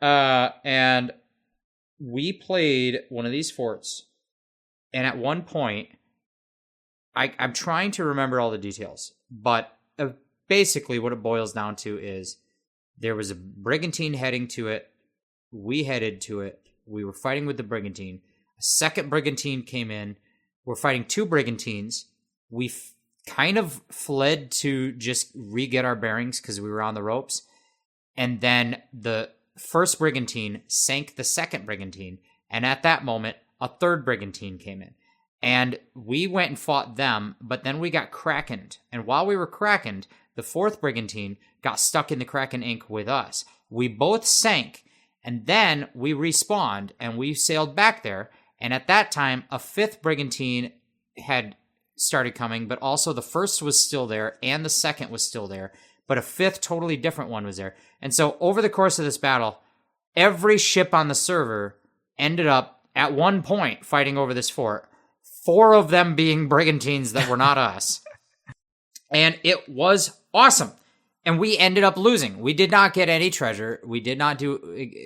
And we played one of these forts. And at one point, I'm trying to remember all the details, but basically what it boils down to is there was a brigantine heading to it. We headed to it. We were fighting with the brigantine. A second brigantine came in. We're fighting two brigantines. We kind of fled to just re-get our bearings because we were on the ropes. And then the first brigantine sank the second brigantine. And at that moment, a third brigantine came in. And we went and fought them, but then we got krakened. And while we were krakened, the fourth brigantine got stuck in the Kraken ink with us. We both sank, and then we respawned, and we sailed back there. And at that time, a fifth brigantine had started coming, but also the first was still there, and the second was still there, but a fifth totally different one was there. And so over the course of this battle, every ship on the server ended up, at one point, fighting over this fort. 4 of them being brigantines that were not us. And it was awesome. And we ended up losing. We did not get any treasure. We did not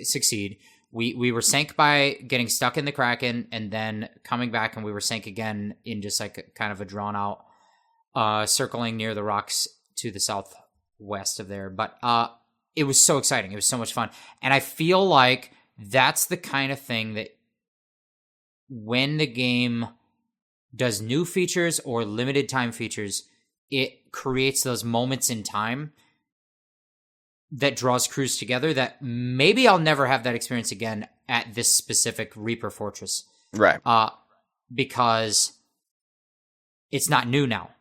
succeed. We were sank by getting stuck in the Kraken and then coming back, and we were sank again in just like a, kind of a drawn out circling near the rocks to the southwest of there. But it was so exciting. It was so much fun. And I feel like that's the kind of thing that when the game does new features or limited time features, it creates those moments in time that draws crews together that maybe I'll never have that experience again at this specific Reaper Fortress. Right. Because it's not new now.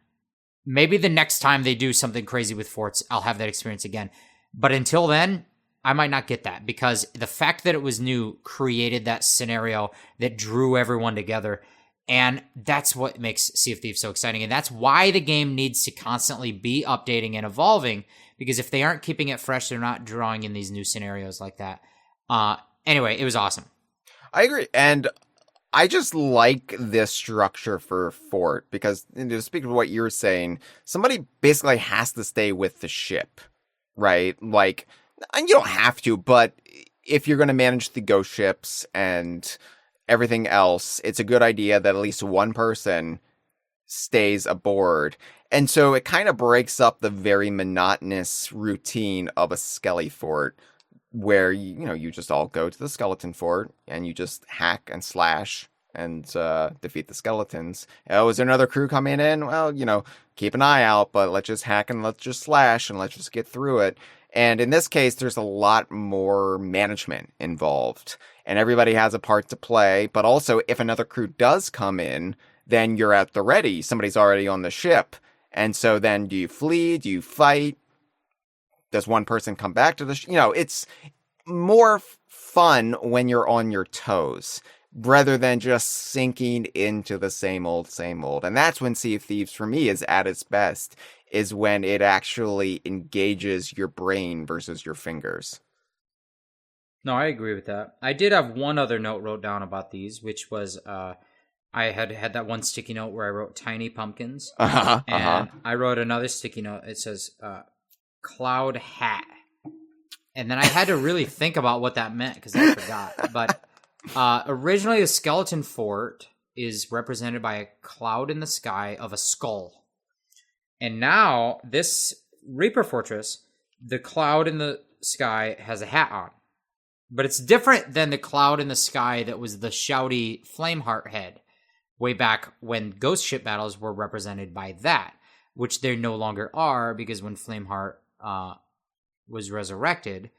Maybe the next time they do something crazy with forts, I'll have that experience again. But until then, I might not get that, because the fact that it was new created that scenario that drew everyone together. And that's what makes Sea of Thieves so exciting. And that's why the game needs to constantly be updating and evolving, because if they aren't keeping it fresh, they're not drawing in these new scenarios like that. Anyway, it was awesome. I agree. And I just like this structure for Fort because, to speak of what you were saying, somebody basically has to stay with the ship, right? Like, and you don't have to, but if you're going to manage the ghost ships and everything else, it's a good idea that at least one person stays aboard. And so it kind of breaks up the very monotonous routine of a Skelly Fort, where you just all go to the skeleton fort and you just hack and slash and defeat the skeletons. Oh, is there another crew coming in? Well, keep an eye out, but let's just hack and let's just slash and let's just get through it. And in this case, there's a lot more management involved, and everybody has a part to play. But also, if another crew does come in, then you're at the ready. Somebody's already on the ship. And so then do you flee? Do you fight? Does one person come back to the it's more fun when you're on your toes rather than just sinking into the same old. And that's when Sea of Thieves for me is at its best, is when it actually engages your brain versus your fingers. No, I agree with that. I did have one other note wrote down about these, which was I had that one sticky note where I wrote tiny pumpkins. And I wrote another sticky note. It says cloud hat. And then I had to really think about what that meant because I forgot. But originally the skeleton fort is represented by a cloud in the sky of a skull. And now this Reaper Fortress, the cloud in the sky has a hat on. But it's different than the cloud in the sky that was the shouty Flameheart head way back when ghost ship battles were represented by that, which they no longer are, because when Flameheart was resurrected,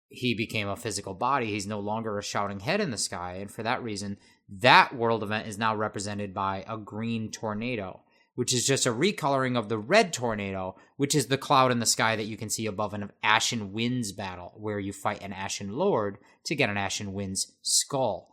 he became a physical body. He's no longer a shouting head in the sky, and for that reason, that world event is now represented by a green tornado, which is just a recoloring of the red tornado, which is the cloud in the sky that you can see above an Ashen Winds battle, where you fight an Ashen Lord to get an Ashen Winds skull.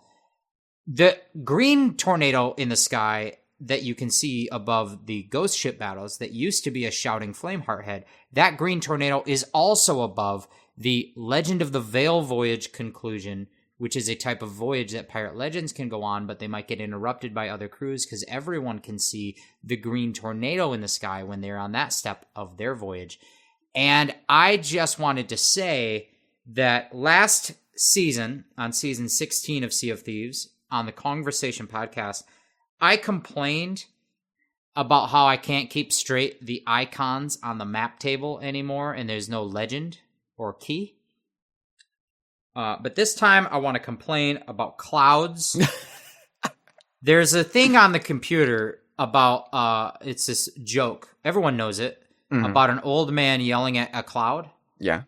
The green tornado in the sky that you can see above the ghost ship battles that used to be a shouting Flameheart head, that green tornado is also above the Legend of the Veil voyage conclusion, which is a type of voyage that Pirate Legends can go on, but they might get interrupted by other crews because everyone can see the green tornado in the sky when they're on that step of their voyage. And I just wanted to say that last season, on season 16 of Sea of Thieves, on the Kongversation podcast, I complained about how I can't keep straight the icons on the map table anymore, and there's no legend or key. But this time, I want to complain about clouds. There's a thing on the computer about, it's this joke. Everyone knows it. About an old man yelling at a cloud. Yeah.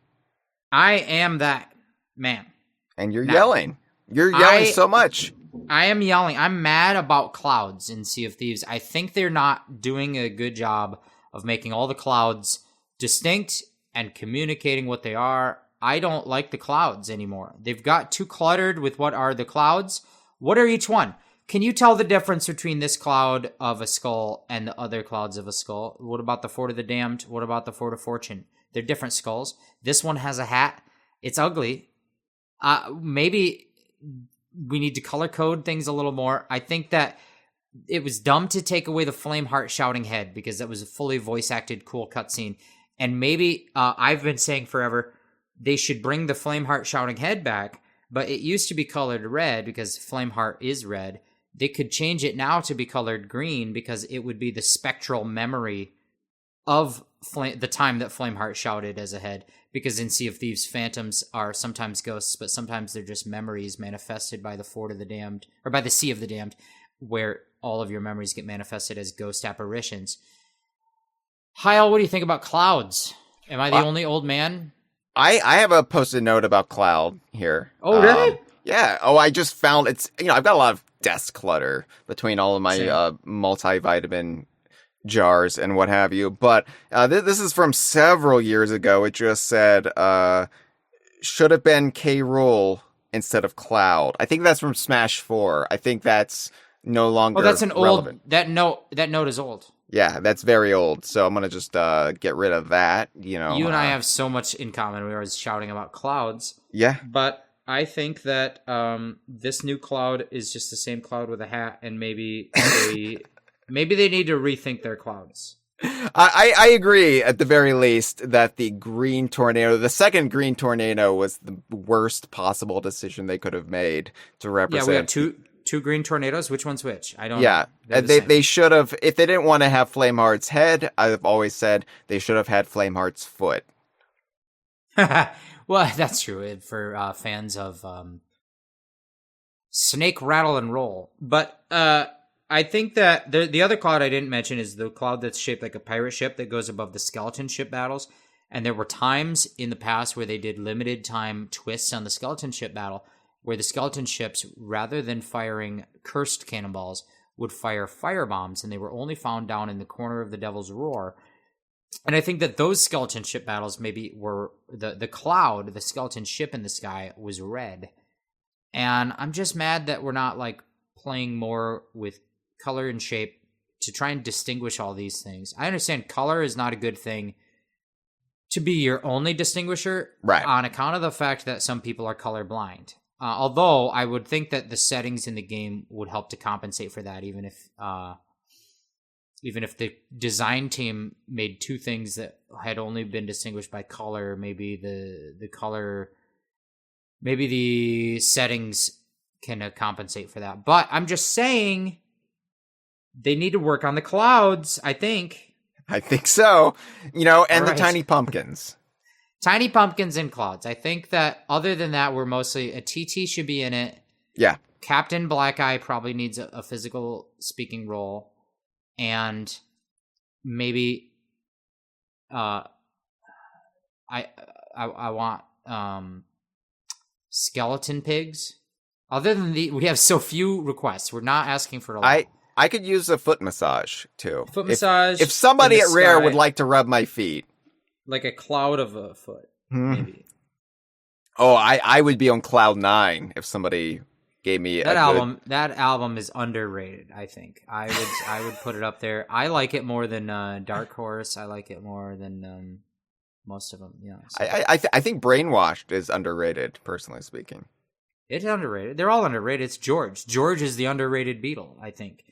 I am that man. And you're yelling. You're yelling so much. I am yelling. I'm mad about clouds in Sea of Thieves. I think they're not doing a good job of making all the clouds distinct and communicating what they are. I don't like the clouds anymore. They've got too cluttered with what are the clouds. What are each one? Can you tell the difference between this cloud of a skull and the other clouds of a skull? What about the Fort of the Damned? What about the Fort of Fortune? They're different skulls. This one has a hat. It's ugly. Maybe we need to color code things a little more. I think that it was dumb to take away the Flameheart shouting head because that was a fully voice acted cool cutscene. And maybe I've been saying forever they should bring the Flameheart shouting head back, but it used to be colored red because Flameheart is red. They could change it now to be colored green because it would be the spectral memory of the time that Flameheart shouted as a head. because in Sea of Thieves, phantoms are sometimes ghosts, but sometimes they're just memories manifested by the Fort of the Damned, or by the Sea of the Damned, where all of your memories get manifested as ghost apparitions. Hyle, what do you think about clouds? Am I the only old man? I have a post-it note about Cloud here. Oh, really? Yeah. Oh, I just found it's, I've got a lot of desk clutter between all of my multivitamin jars and what have you. But this is from several years ago. It just said, should have been K. Rool instead of Cloud. I think that's from Smash 4. I think that's no longer that's an relevant. old, that note is old. Yeah, that's very old. So I'm going to just get rid of that, You and I have so much in common. We were always shouting about clouds. Yeah. But I think that this new Cloud is just the same Cloud with a hat, and maybe they need to rethink their clouds. I agree, at the very least, that the second green tornado was the worst possible decision they could have made to represent. Yeah, we have two green tornadoes. Which one's which? I don't know. Yeah, they should have, if they didn't want to have Flameheart's head, I've always said they should have had Flameheart's foot. Well, that's true for fans of Snake Rattle and Roll. But I think that the other cloud I didn't mention is the cloud that's shaped like a pirate ship that goes above the skeleton ship battles. And there were times in the past where they did limited time twists on the skeleton ship battle, where the skeleton ships, rather than firing cursed cannonballs, would fire firebombs, and they were only found down in the corner of the Devil's Roar. And I think that those skeleton ship battles maybe were the cloud, the skeleton ship in the sky, was red. And I'm just mad that we're not like playing more with color and shape to try and distinguish all these things. I understand color is not a good thing to be your only distinguisher, right, on account of the fact that some people are colorblind. Although I would think that the settings in the game would help to compensate for that, even if the design team made two things that had only been distinguished by color, maybe the settings can compensate for that. But I'm just saying they need to work on the clouds, I think. I think so. And the right. tiny pumpkins. Tiny pumpkins and clouds. I think that other than that, we're mostly a TT should be in it. Yeah. Captain Black Eye probably needs a physical speaking role, and maybe I want skeleton pigs. Other than we have so few requests. We're not asking for a lot. I could use a foot massage too. Foot massage. If somebody at Rare would like to rub my feet. Like a cloud of a foot, maybe. Oh, I would be on cloud 9 if somebody gave me that album. That album is underrated. I think I would put it up there. I like it more than Dark Horse. I like it more than most of them. Yeah. So. I think Brainwashed is underrated, personally speaking. It's underrated. They're all underrated. It's George. George is the underrated Beatle, I think.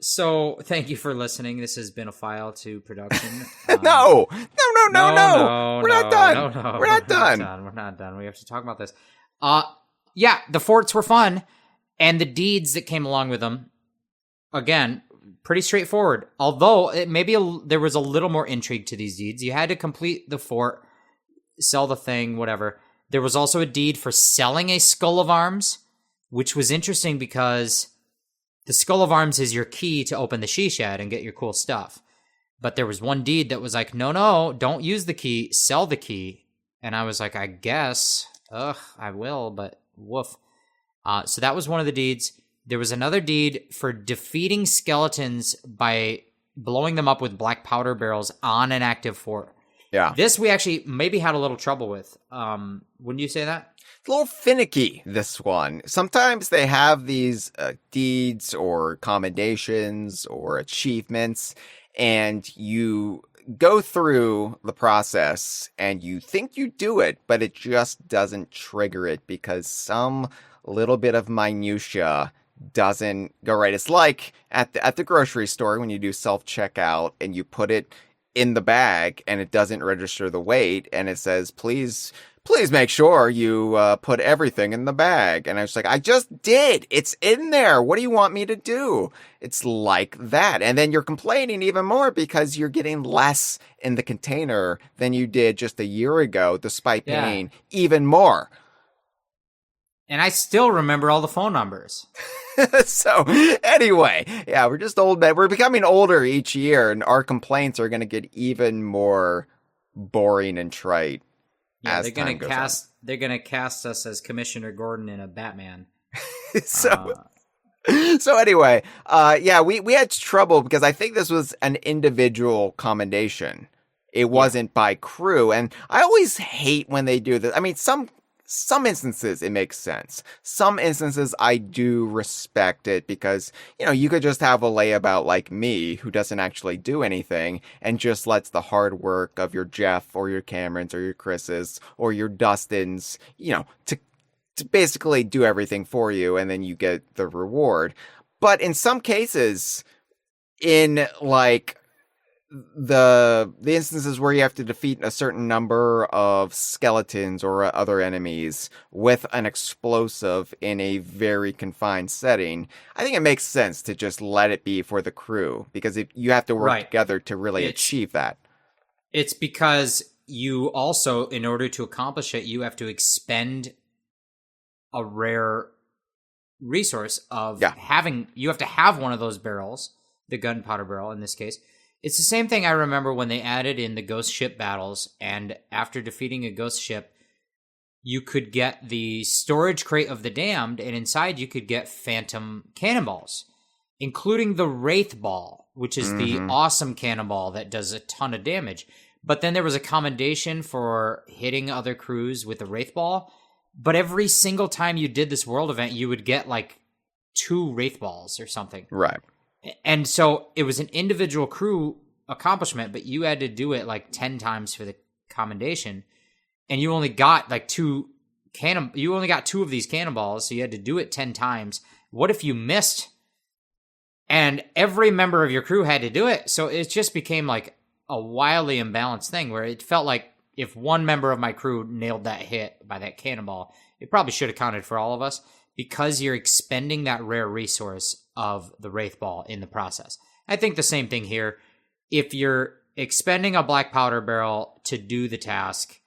So thank you for listening. This has been a File to production. No. We're not done. We're not done. We're not done. We have to talk about this. Yeah, the forts were fun, and the deeds that came along with them, again, pretty straightforward. Although there was a little more intrigue to these deeds. You had to complete the fort, sell the thing, whatever. There was also a deed for selling a skull of arms, which was interesting because the skull of arms is your key to open the she shed and get your cool stuff. But there was one deed that was like, no, don't use the key, sell the key. And I was like, I guess, I will, but woof. So that was one of the deeds. There was another deed for defeating skeletons by blowing them up with black powder barrels on an active fort. Yeah. This we actually maybe had a little trouble with. Wouldn't you say that? It's a little finicky, this one. Sometimes they have these deeds or commendations or achievements, and you go through the process and you think you do it, but it just doesn't trigger it because some little bit of minutia doesn't go right. It's like at the grocery store when you do self-checkout and you put it in the bag and it doesn't register the weight and it says, please please make sure you put everything in the bag. And I was like, I just did. It's in there. What do you want me to do? It's like that. And then you're complaining even more because you're getting less in the container than you did just a year ago, despite paying even more. And I still remember all the phone numbers. So anyway, yeah, we're just old men. We're becoming older each year, and our complaints are going to get even more boring and trite. Yeah, they're gonna cast us as Commissioner Gordon in a Batman. So anyway, we had trouble because I think this was an individual commendation. It wasn't by crew, and I always hate when they do this. I mean, some instances it makes sense. Some instances I do respect it because, you could just have a layabout like me who doesn't actually do anything and just lets the hard work of your Jeff or your Camerons or your Chris's or your Dustins, to basically do everything for you, and then you get the reward. But in some cases, in like the instances where you have to defeat a certain number of skeletons or other enemies with an explosive in a very confined setting, I think it makes sense to just let it be for the crew, because if you have to work together to really achieve that. It's because you also, in order to accomplish it, you have to expend a rare resource of you have to have one of those barrels, the gunpowder barrel in this case. It's the same thing I remember when they added in the ghost ship battles, and after defeating a ghost ship, you could get the storage crate of the damned, and inside you could get phantom cannonballs, including the Wraith Ball, which is the awesome cannonball that does a ton of damage. But then there was a commendation for hitting other crews with the Wraith Ball, but every single time you did this world event, you would get like 2 Wraith Balls or something. Right. And so it was an individual crew accomplishment, but you had to do it like 10 times for the commendation, and you only got like 2 of these cannonballs, so you had to do it 10 times. What if you missed? And every member of your crew had to do it, so it just became like a wildly imbalanced thing where it felt like if one member of my crew nailed that hit by that cannonball, it probably should have counted for all of us, because you're expending that rare resource of the Wraith Ball in the process. I think the same thing here. If you're expending a black powder barrel to do the task,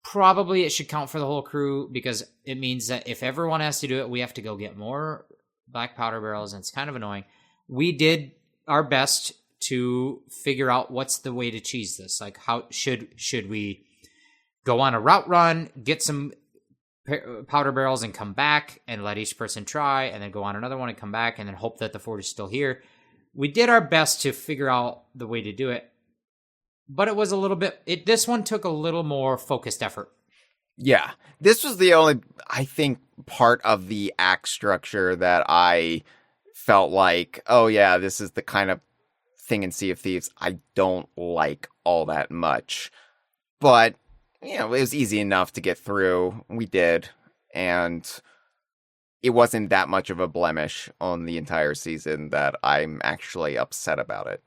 probably it should count for the whole crew, because it means that if everyone has to do it, we have to go get more black powder barrels, and it's kind of annoying. We did our best to figure out what's the way to cheese this. Like, how should we go on a route run, get some powder barrels and come back and let each person try, and then go on another one and come back and then hope that the fort is still here. We did our best to figure out the way to do it, but it was a little bit, this one took a little more focused effort. Yeah. This was the only, I think, part of the act structure that I felt like, oh yeah, this is the kind of thing in Sea of Thieves I don't like all that much. But it was easy enough to get through. We did. And it wasn't that much of a blemish on the entire season that I'm actually upset about it.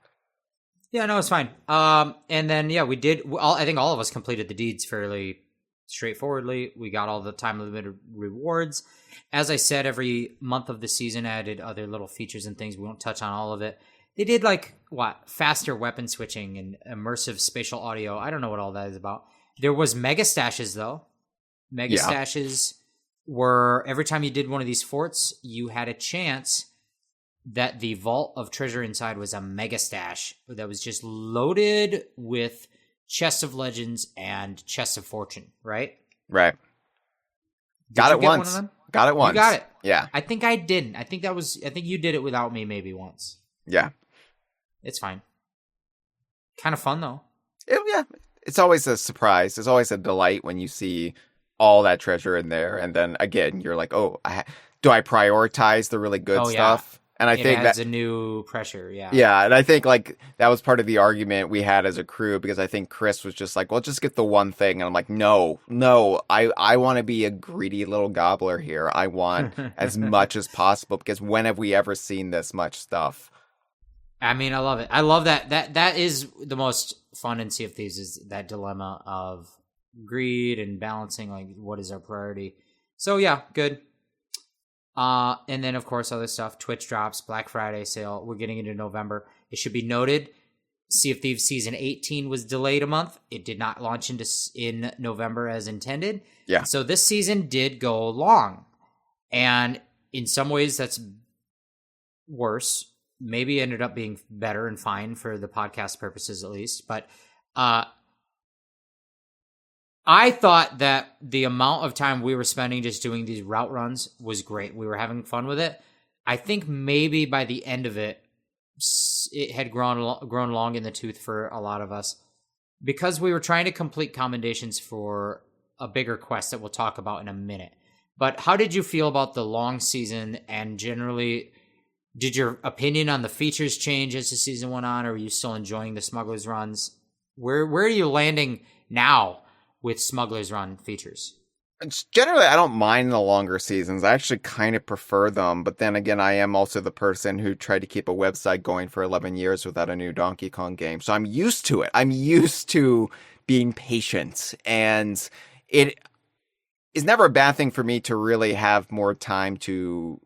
Yeah, no, it's fine. And then, we did. I think all of us completed the deeds fairly straightforwardly. We got all the time limited rewards. As I said, every month of the season added other little features and things. We won't touch on all of it. They did faster weapon switching and immersive spatial audio. I don't know what all that is about. There was mega stashes, though. Mega stashes were, every time you did one of these forts, you had a chance that the vault of treasure inside was a mega stash that was just loaded with chests of legends and chests of fortune, right? Right. Got it once. One of them? Got it once. You got it. Yeah. I think I didn't. I think you did it without me maybe once. Yeah. It's fine. Kind of fun, though. Yeah. It's always a surprise. It's always a delight when you see all that treasure in there. And then again, you're like, oh, do I prioritize the really good stuff? And I think that's a new pressure. Yeah. Yeah. And I think that was part of the argument we had as a crew, because I think Chris was just like, well, just get the one thing. And I'm like, no, I want to be a greedy little gobbler here. I want as much as possible, because when have we ever seen this much stuff? I mean, I love it. I love that. That is the most fun in Sea of Thieves, is that dilemma of greed and balancing like what is our priority. So yeah, good. And then of course other stuff. Twitch drops, Black Friday sale. We're getting into November. It should be noted, Sea of Thieves season 18 was delayed a month. It did not launch in November as intended. Yeah. So this season did go long, and in some ways that's worse. Maybe ended up being better and fine for the podcast purposes at least. But I thought that the amount of time we were spending just doing these route runs was great. We were having fun with it. I think maybe by the end of it, it had grown long in the tooth for a lot of us because we were trying to complete commendations for a bigger quest that we'll talk about in a minute. But how did you feel about the long season, and generally, did your opinion on the features change as the season went on, or are you still enjoying the Smugglers runs? Where are you landing now with Smugglers run features? Generally, I don't mind the longer seasons. I actually kind of prefer them. But then again, I am also the person who tried to keep a website going for 11 years without a new Donkey Kong game. So I'm used to it. I'm used to being patient. And it is never a bad thing for me to really have more time to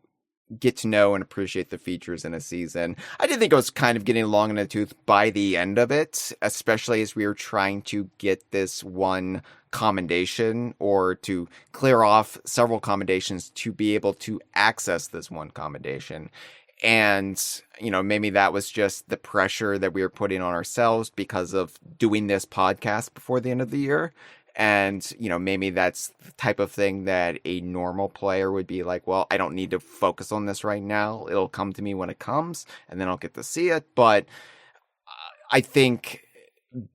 get to know and appreciate the features in a season. I did think it was kind of getting long in the tooth by the end of it, especially as we were trying to get this one commendation or to clear off several commendations to be able to access this one commendation. And, maybe that was just the pressure that we were putting on ourselves because of doing this podcast before the end of the year. And, maybe that's the type of thing that a normal player would be like, well, I don't need to focus on this right now. It'll come to me when it comes, and then I'll get to see it. But I think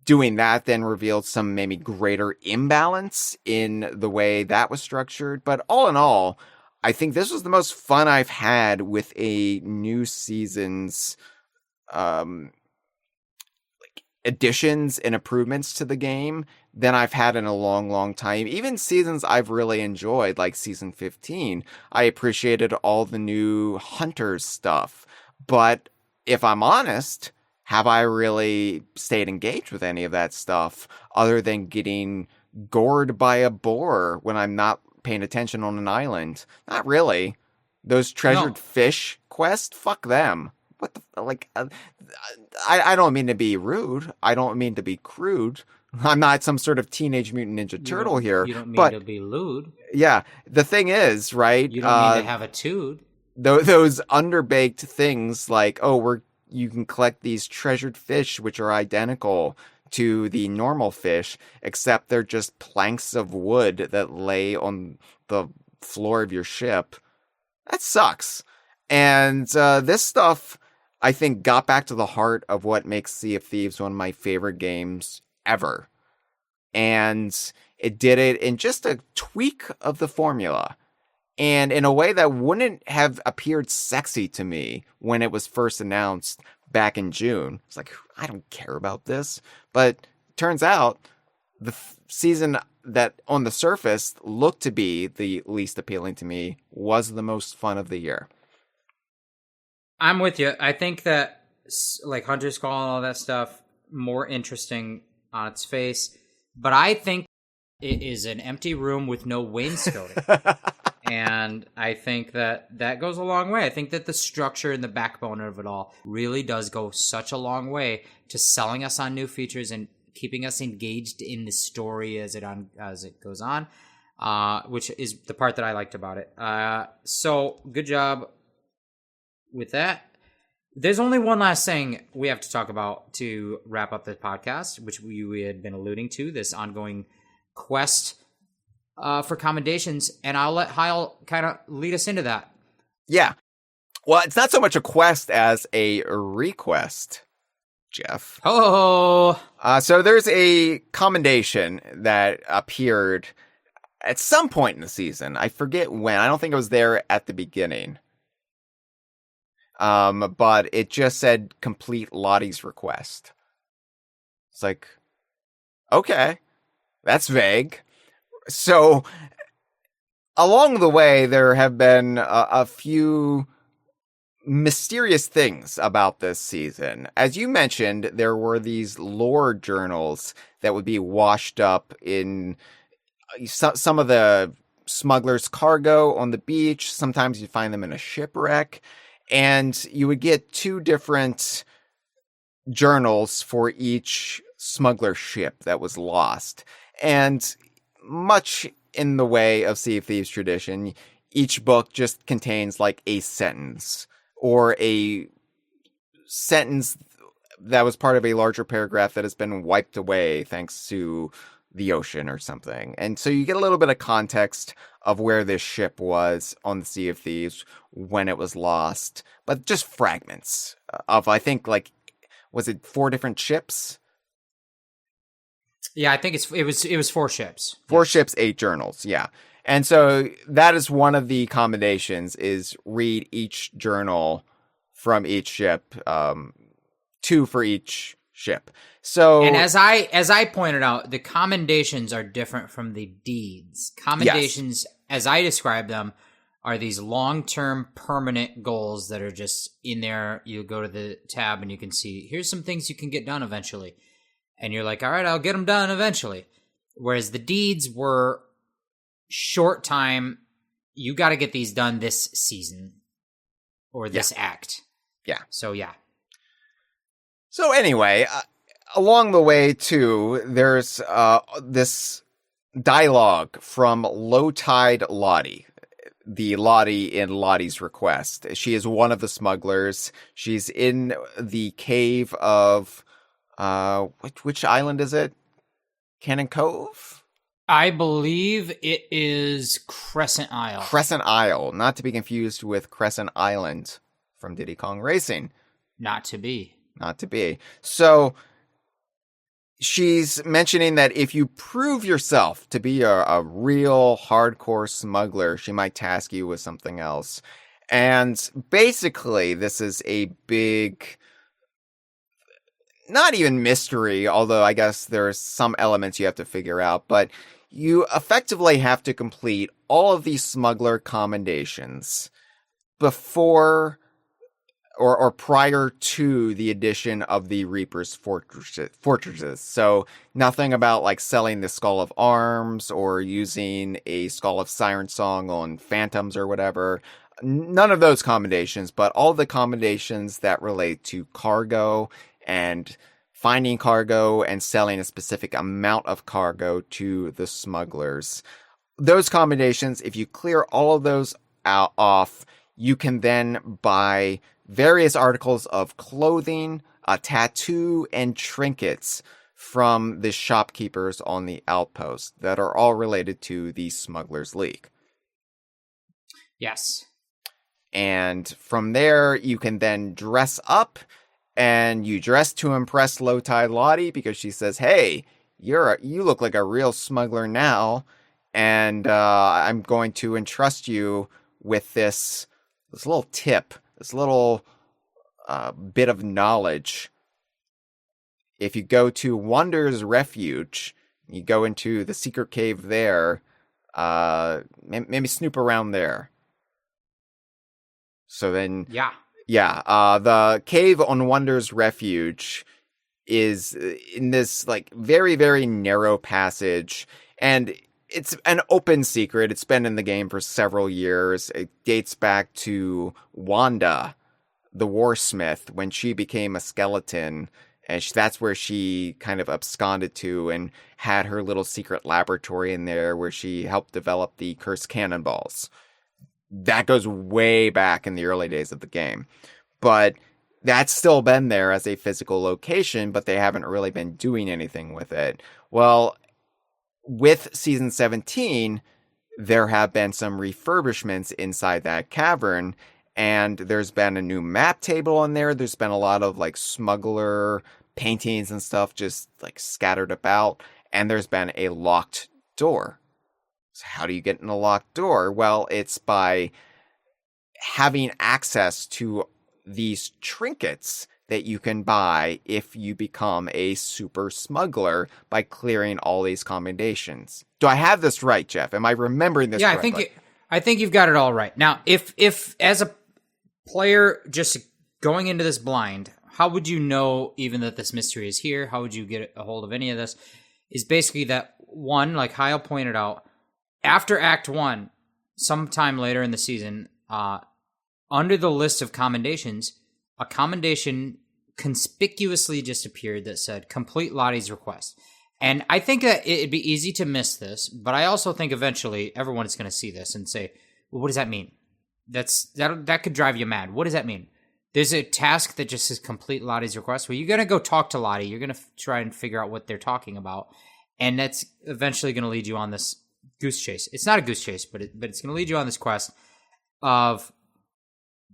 doing that then revealed some maybe greater imbalance in the way that was structured. But all in all, I think this was the most fun I've had with a new season's additions and improvements to the game than I've had in a long, long time. Even seasons I've really enjoyed, like season 15, I appreciated all the new Hunters stuff. But if I'm honest, have I really stayed engaged with any of that stuff other than getting gored by a boar when I'm not paying attention on an island? Not really. Those treasured fish quests, fuck them. What the, I don't mean to be rude. I don't mean to be crude. I'm not some sort of Teenage Mutant Ninja Turtle here. You don't mean to be lewd. Yeah. The thing is, right? You don't mean to have a tood. Those underbaked things like, you can collect these treasured fish, which are identical to the normal fish, except they're just planks of wood that lay on the floor of your ship. That sucks. And this stuff, I think, got back to the heart of what makes Sea of Thieves one of my favorite games ever. And it did it in just a tweak of the formula. And in a way that wouldn't have appeared sexy to me when it was first announced back in June. It's like, I don't care about this. But turns out the season that on the surface looked to be the least appealing to me was the most fun of the year. I'm with you. I think that like Hunter's Call and all that stuff, more interesting on its face. But I think it is an empty room with no wainscoting. And I think that goes a long way. I think that the structure and the backbone of it all really does go such a long way to selling us on new features and keeping us engaged in the story as it goes on, which is the part that I liked about it. So good job with that. There's only one last thing we have to talk about to wrap up the podcast, which we had been alluding to, this ongoing quest for commendations, and I'll let Hyle kind of lead us into that. Yeah. Well, it's not so much a quest as a request, Jeff. Oh! So there's a commendation that appeared at some point in the season. I forget when. I don't think it was there at the beginning. But it just said complete Lottie's request. It's like, okay, that's vague. So along the way, there have been a few mysterious things about this season. As you mentioned, there were these lore journals that would be washed up in some of the smugglers' cargo on the beach. Sometimes you find them in a shipwreck. And you would get 2 different journals for each smuggler ship that was lost. And much in the way of Sea of Thieves tradition, each book just contains like a sentence or a sentence that was part of a larger paragraph that has been wiped away thanks to the ocean or something. And so you get a little bit of context of where this ship was on the Sea of Thieves when it was lost, but just fragments of, I think, like, was it 4 different ships? Yeah, I think it was 4 ships. 4 ships, 8 journals. Yeah. And so that is one of the commendations, is read each journal from each ship, 2 for each ship. So, and as I pointed out, the commendations are different from the deeds. Commendations, as I describe them, are these long-term permanent goals that are just in there. You go to the tab and you can see, here's some things you can get done eventually. And you're like, all right, I'll get them done eventually. Whereas the deeds were short time. You got to get these done this season or this act. Yeah. So, yeah. So anyway, along the way, too, there's this dialogue from Low Tide Lottie, the Lottie in Lottie's Request. She is one of the smugglers. She's in the cave of, which island is it? Cannon Cove? I believe it is Crescent Isle. Crescent Isle, not to be confused with Crescent Island from Diddy Kong Racing. Not to be. Not to be. So she's mentioning that if you prove yourself to be a real hardcore smuggler, she might task you with something else. And basically, this is a big, not even mystery, although I guess there's some elements you have to figure out, but you effectively have to complete all of these smuggler commendations before or prior to the addition of the Reaper's fortresses. So nothing about like selling the Skull of Arms or using a Skull of Siren Song on Phantoms or whatever. None of those commendations, but all the commendations that relate to cargo and finding cargo and selling a specific amount of cargo to the smugglers. Those commendations, if you clear all of those off, you can then buy various articles of clothing, a tattoo, and trinkets from the shopkeepers on the outpost that are all related to the Smugglers League. Yes. And from there, you can then dress up, and you dress to impress Low Tide Lottie because she says, hey, you look like a real smuggler now, and I'm going to entrust you with this little tip, this little bit of knowledge. If you go to Wonder's Refuge, you go into the secret cave there, maybe snoop around there. So then, the cave on Wonder's Refuge is in this like very, very narrow passage, and it's an open secret. It's been in the game for several years. It dates back to Wanda, the Warsmith, when she became a skeleton, and that's where she kind of absconded to and had her little secret laboratory in there where she helped develop the cursed cannonballs. That goes way back in the early days of the game. But that's still been there as a physical location, but they haven't really been doing anything with it. Well, with Season 17, there have been some refurbishments inside that cavern, and there's been a new map table in there. There's been a lot of like smuggler paintings and stuff just like scattered about, and there's been a locked door. So how do you get in a locked door? Well, it's by having access to these trinkets that you can buy if you become a super smuggler by clearing all these commendations. Do I have this right, Jeff? Am I remembering this correctly? I think you've got it all right. Now, if as a player just going into this blind, how would you know even that this mystery is here? How would you get a hold of any of this? Is basically that one, like Hyle pointed out, after Act 1, sometime later in the season, under the list of commendations, a commendation conspicuously just appeared that said, complete Lottie's request. And I think that it'd be easy to miss this, but I also think eventually everyone is going to see this and say, well, what does that mean? That could drive you mad. What does that mean? There's a task that just says complete Lottie's request. Well, you're going to go talk to Lottie. You're going to try and figure out what they're talking about. And that's eventually going to lead you on this goose chase. It's not a goose chase, but it's going to lead you on this quest of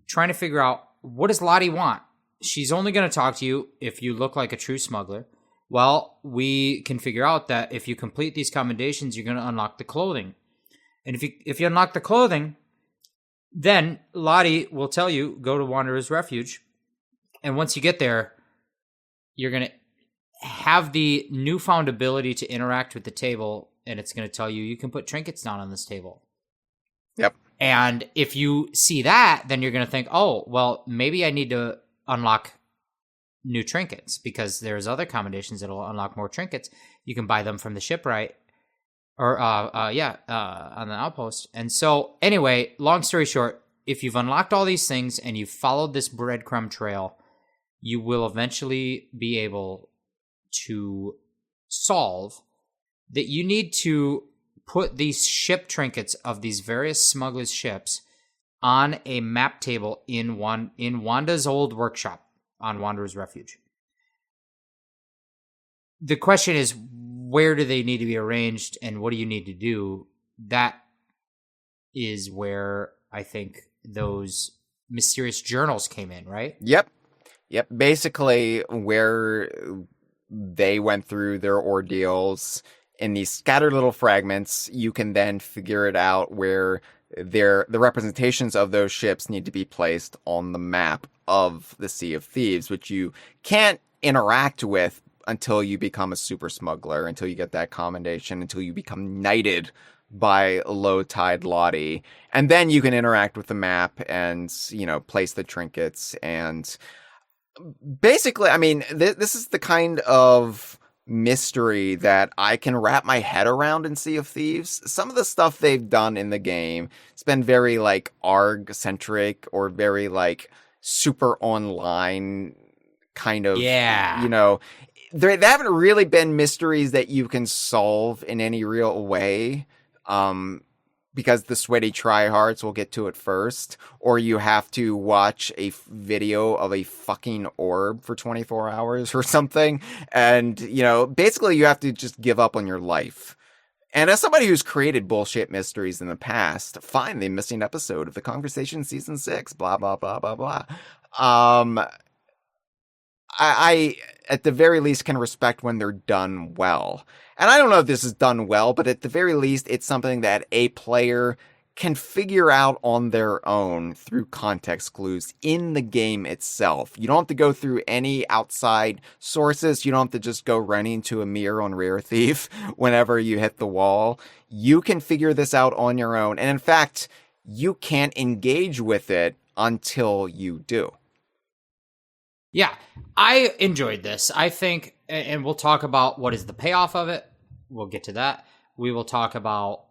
trying to figure out, what does Lottie want? She's only going to talk to you if you look like a true smuggler. Well, we can figure out that if you complete these commendations, you're going to unlock the clothing. And if you unlock the clothing, then Lottie will tell you, go to Wanderer's Refuge. And once you get there, you're going to have the newfound ability to interact with the table, and it's going to tell you can put trinkets down on this table. Yep. And if you see that, then you're going to think, oh, well, maybe I need to unlock new trinkets, because there's other commendations that will unlock more trinkets. You can buy them from the shipwright or on the outpost. And so anyway, long story short, if you've unlocked all these things and you've followed this breadcrumb trail, you will eventually be able to solve that you need to put these ship trinkets of these various smugglers' ships on a map table in Wanda's old workshop on Wanderer's Refuge. The question is, where do they need to be arranged and what do you need to do? That is where I think those mysterious journals came in, right? Yep. Basically, where they went through their ordeals in these scattered little fragments, you can then figure it out where the representations of those ships need to be placed on the map of the Sea of Thieves, which you can't interact with until you become a super smuggler, until you get that commendation, until you become knighted by Low Tide Lottie. And then you can interact with the map and, place the trinkets. And basically, I mean, this is the kind of mystery that I can wrap my head around in Sea of Thieves. Some of the stuff they've done in the game, it's been very ARG centric or very super online kind of, they haven't really been mysteries that you can solve in any real way. Because the sweaty tryhards will get to it first, or you have to watch a video of a fucking orb for 24 hours or something. And, basically you have to just give up on your life. And as somebody who's created bullshit mysteries in the past, find the missing episode of the Kongversation season 6, blah, blah, blah, blah, blah. I, at the very least, can respect when they're done well. And I don't know if this is done well, but at the very least, it's something that a player can figure out on their own through context clues in the game itself. You don't have to go through any outside sources. You don't have to just go running to a mirror on Rare Thief whenever you hit the wall. You can figure this out on your own. And in fact, you can't engage with it until you do. Yeah, I enjoyed this. I think, and we'll talk about what is the payoff of it. We'll get to that. We will talk about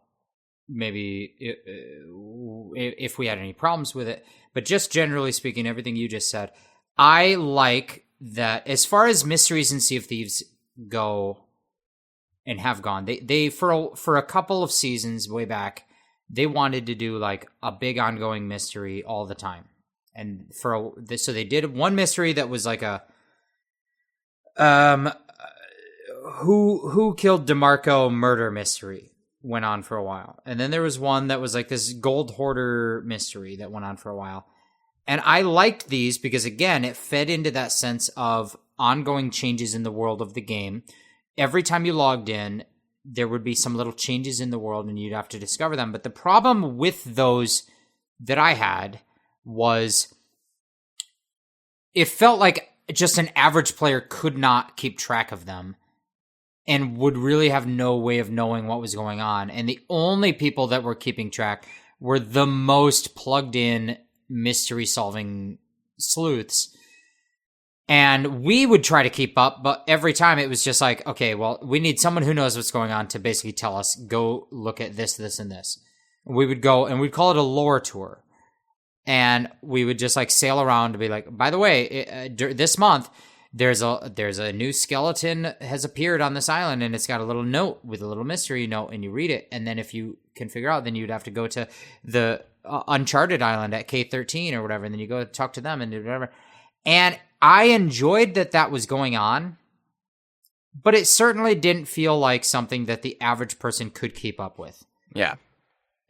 maybe if we had any problems with it. But just generally speaking, everything you just said, I like that as far as mysteries in Sea of Thieves go and have gone, they for a couple of seasons way back, they wanted to do a big ongoing mystery all the time. And so they did one mystery that was who killed DeMarco murder mystery, went on for a while. And then there was one that was this gold hoarder mystery that went on for a while. And I liked these because, again, it fed into that sense of ongoing changes in the world of the game. Every time you logged in, there would be some little changes in the world and you'd have to discover them. But the problem with those that I had was it felt like just an average player could not keep track of them and would really have no way of knowing what was going on. And the only people that were keeping track were the most plugged in mystery solving sleuths. And we would try to keep up, but every time it was just like, okay, well, we need someone who knows what's going on to basically tell us, go look at this, this, and this. We would go, and we'd call it a lore tour. And we would just like sail around to be like, by the way, this month, there's a new skeleton has appeared on this island, and it's got a little note with a little mystery note, and you read it. And then if you can figure out, then you'd have to go to the Uncharted Island at K13 or whatever, and then you go talk to them and do whatever. And I enjoyed that was going on, but it certainly didn't feel like something that the average person could keep up with. Yeah.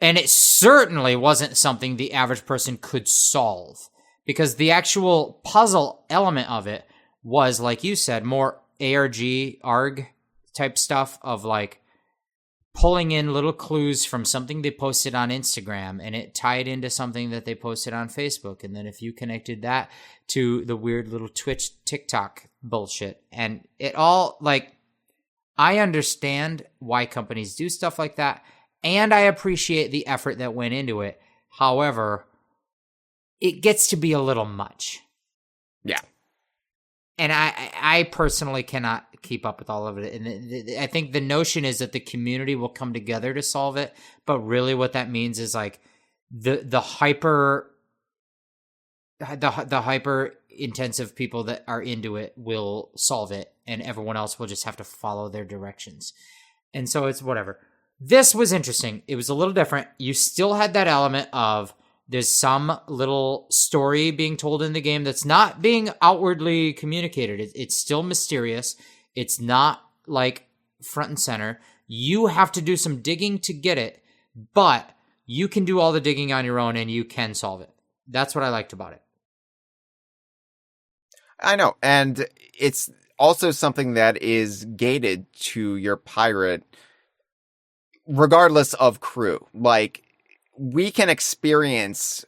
And it certainly wasn't something the average person could solve, because the actual puzzle element of it was, like you said, more ARG type stuff of like pulling in little clues from something they posted on Instagram, and it tied into something that they posted on Facebook. And then if you connected that to the weird little Twitch, TikTok bullshit, and it all, like, I understand why companies do stuff like that, and I appreciate the effort that went into it. However, it gets to be a little much. Yeah. And I personally cannot keep up with all of it. And I think the notion is that the community will come together to solve it. But really what that means is like the hyper intensive people that are into it will solve it, and everyone else will just have to follow their directions. And so it's whatever. This was interesting. It was a little different. You still had that element of there's some little story being told in the game that's not being outwardly communicated. It's still mysterious. It's not like front and center. You have to do some digging to get it, but you can do all the digging on your own and you can solve it. That's what I liked about it. I know. And it's also something that is gated to your pirate regardless of crew. Like, we can experience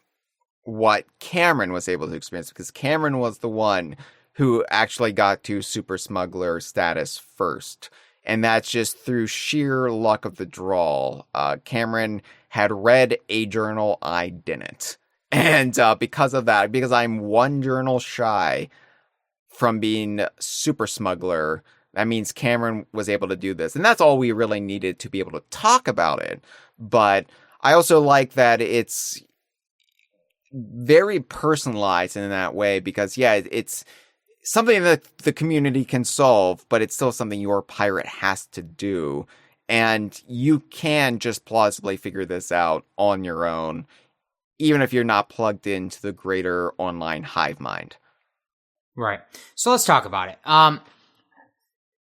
what Cameron was able to experience because Cameron was the one who actually got to super smuggler status first. And that's just through sheer luck of the draw. Cameron had read a journal I didn't. And because of that, because I'm one journal shy from being super smuggler, that means Cameron was able to do this. And that's all we really needed to be able to talk about it. But I also like that it's very personalized in that way because, yeah, it's something that the community can solve, but it's still something your pirate has to do. And you can just plausibly figure this out on your own, even if you're not plugged into the greater online hive mind. Right. So let's talk about it.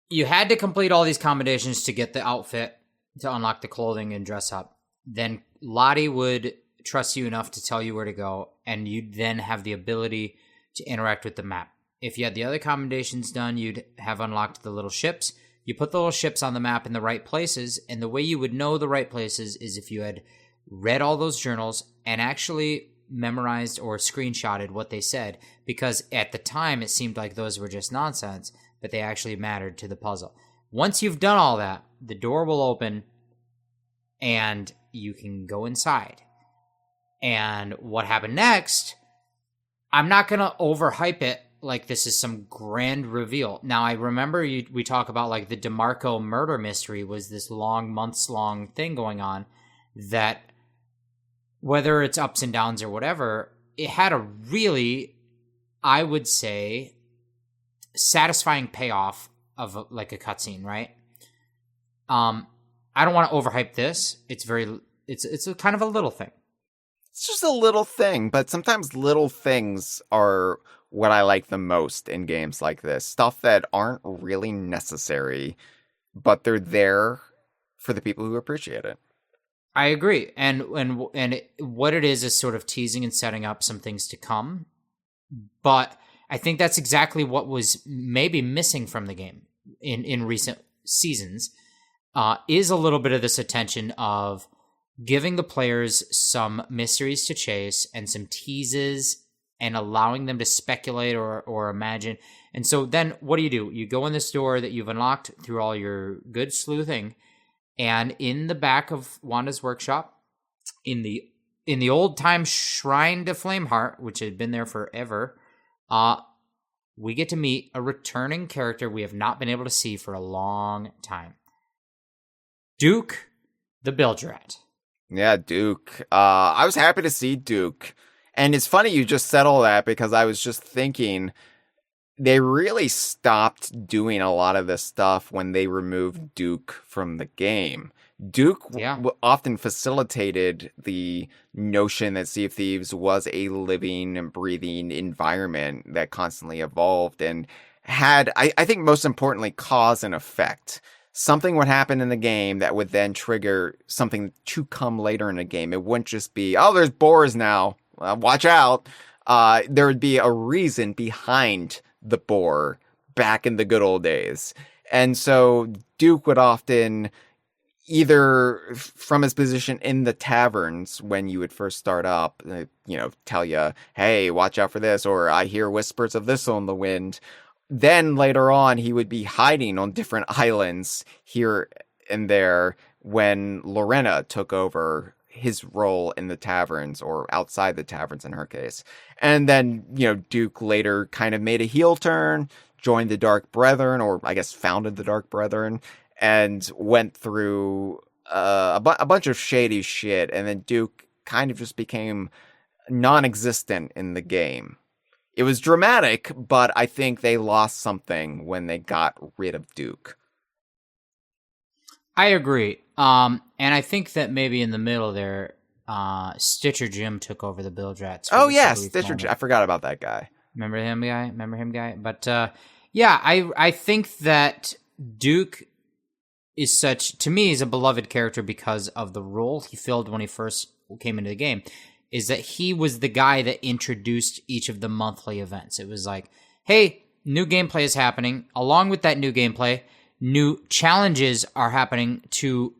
You had to complete all these combinations to get the outfit, to unlock the clothing and dress up. Then Lottie would trust you enough to tell you where to go, and you'd then have the ability to interact with the map. If you had the other combinations done, you'd have unlocked the little ships. You put the little ships on the map in the right places, and the way you would know the right places is if you had read all those journals and actually memorized or screenshotted what they said, because at the time it seemed like those were just nonsense, but they actually mattered to the puzzle. Once you've done all that, the door will open and you can go inside. And what happened next, I'm not going to overhype it like this is some grand reveal. Now, I remember we talk about like the DeMarco murder mystery was this months-long thing going on that, whether it's ups and downs or whatever, it had a really, I would say, satisfying payoff of like a cutscene, right? I don't want to overhype this. It's a kind of a little thing. It's just a little thing, but sometimes little things are what I like the most in games like this. Stuff that aren't really necessary, but they're there for the people who appreciate it. I agree. And what it is sort of teasing and setting up some things to come. But I think that's exactly what was maybe missing from the game in recent seasons, is a little bit of this attention of giving the players some mysteries to chase and some teases and allowing them to speculate or imagine. And so then what do? You go in this door that you've unlocked through all your good sleuthing, and in the back of Wanda's workshop, in in the old time shrine to Flameheart, which had been there forever, we get to meet a returning character we have not been able to see for a long time. Duke the Bilge Rat. Yeah, Duke. I was happy to see Duke. And it's funny you just said all that because I was just thinking they really stopped doing a lot of this stuff when they removed Duke from the game. Duke often facilitated the notion that Sea of Thieves was a living and breathing environment that constantly evolved and had, I think most importantly, cause and effect. Something would happen in the game that would then trigger something to come later in the game. It wouldn't just be, oh, there's boars now. Watch out. There would be a reason behind the boar back in the good old days. And so Duke would often, either from his position in the taverns when you would first start up, tell you, hey, watch out for this, or I hear whispers of this on the wind. Then later on, he would be hiding on different islands here and there when Lorena took over his role in the taverns, or outside the taverns in her case. And then, Duke later kind of made a heel turn, joined the Dark Brethren, or I guess founded the Dark Brethren, and went through a bunch of shady shit. And then Duke kind of just became non-existent in the game. It was dramatic, but I think they lost something when they got rid of Duke. I agree. And I think that maybe in the middle there, Stitcher Jim took over the Bilge Rats. Oh, yeah, Stitcher Jim. I forgot about that guy. Remember him, guy? But, I think that Duke is to me, he's a beloved character because of the role he filled when he first came into the game. Is that he was the guy that introduced each of the monthly events. It was like, hey, new gameplay is happening. Along with that new gameplay, new challenges are happening to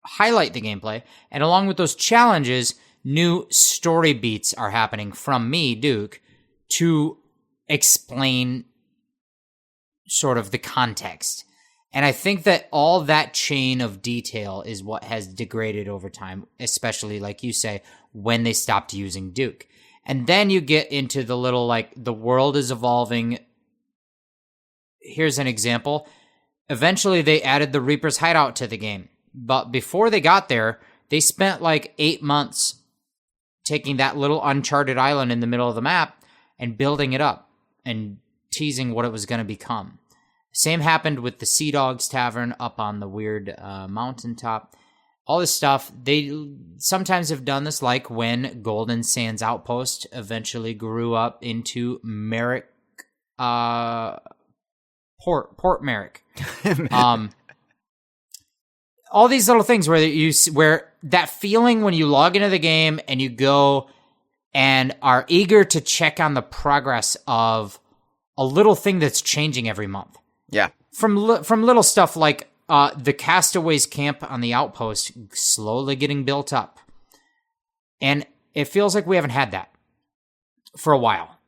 highlight the gameplay. And along with those challenges, new story beats are happening from me, Duke, to explain sort of the context. And I think that all that chain of detail is what has degraded over time, especially, like you say, when they stopped using Duke. And then you get into the little, the world is evolving. Here's an example. Eventually, they added the Reaper's Hideout to the game. But before they got there, they spent 8 months taking that little uncharted island in the middle of the map and building it up and teasing what it was going to become. Same happened with the Sea Dogs Tavern up on the weird mountaintop. All this stuff, they sometimes have done this, like when Golden Sands Outpost eventually grew up into Merrick, Port Merrick. All these little things where that feeling when you log into the game and you go and are eager to check on the progress of a little thing that's changing every month. Yeah. From little stuff like the Castaways camp on the outpost slowly getting built up. And it feels like we haven't had that for a while.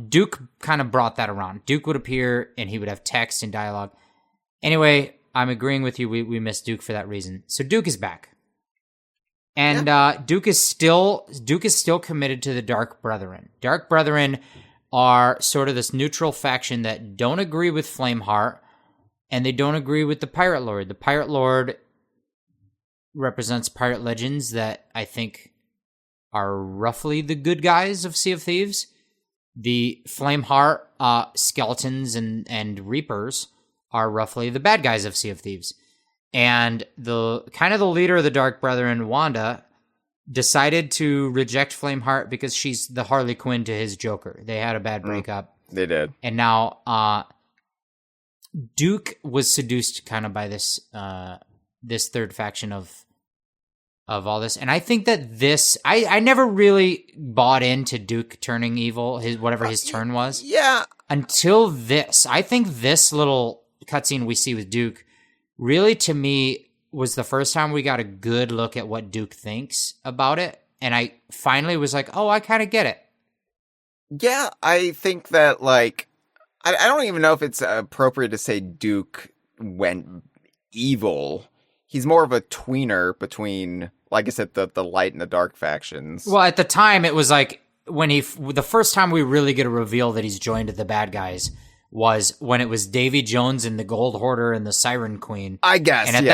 Duke kind of brought that around. Duke would appear and he would have text and dialogue. Anyway, I'm agreeing with you. We missed Duke for that reason. So Duke is back. And Duke is still committed to the Dark Brethren. Dark Brethren are sort of this neutral faction that don't agree with Flameheart, and they don't agree with the Pirate Lord. The Pirate Lord represents pirate legends that I think are roughly the good guys of Sea of Thieves. The Flameheart skeletons and Reapers are roughly the bad guys of Sea of Thieves. And the leader of the Dark Brethren, Wanda, decided to reject Flameheart because she's the Harley Quinn to his Joker. They had a bad breakup. They did. And now Duke was seduced kind of by this this third faction of all this. And I think that this I never really bought into Duke turning evil, whatever his turn was. Yeah. Until this. I think this little cutscene we see with Duke really, to me, was the first time we got a good look at what Duke thinks about it. And I finally was like, oh, I kind of get it. Yeah, I think that, I don't even know if it's appropriate to say Duke went evil. He's more of a tweener between like I said, the light and the dark factions. Well, at the time, it was like when the first time we really get a reveal that he's joined the bad guys was when it was Davy Jones and the Gold Hoarder and the Siren Queen. I guess, and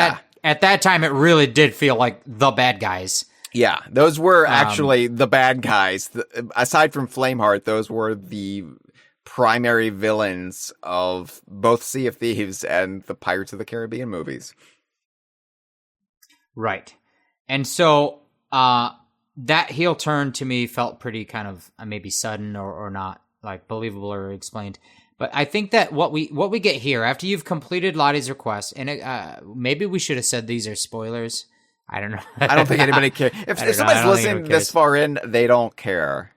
at that time, it really did feel like the bad guys. Yeah, those were actually the bad guys. Aside from Flameheart, those were the primary villains of both Sea of Thieves and the Pirates of the Caribbean movies. Right. And so that heel turn to me felt pretty kind of maybe sudden or not like believable or explained. But I think that what we get here after you've completed Lottie's request, and maybe we should have said these are spoilers. I don't know. I don't think anybody cares. If somebody's listening this far in, they don't care.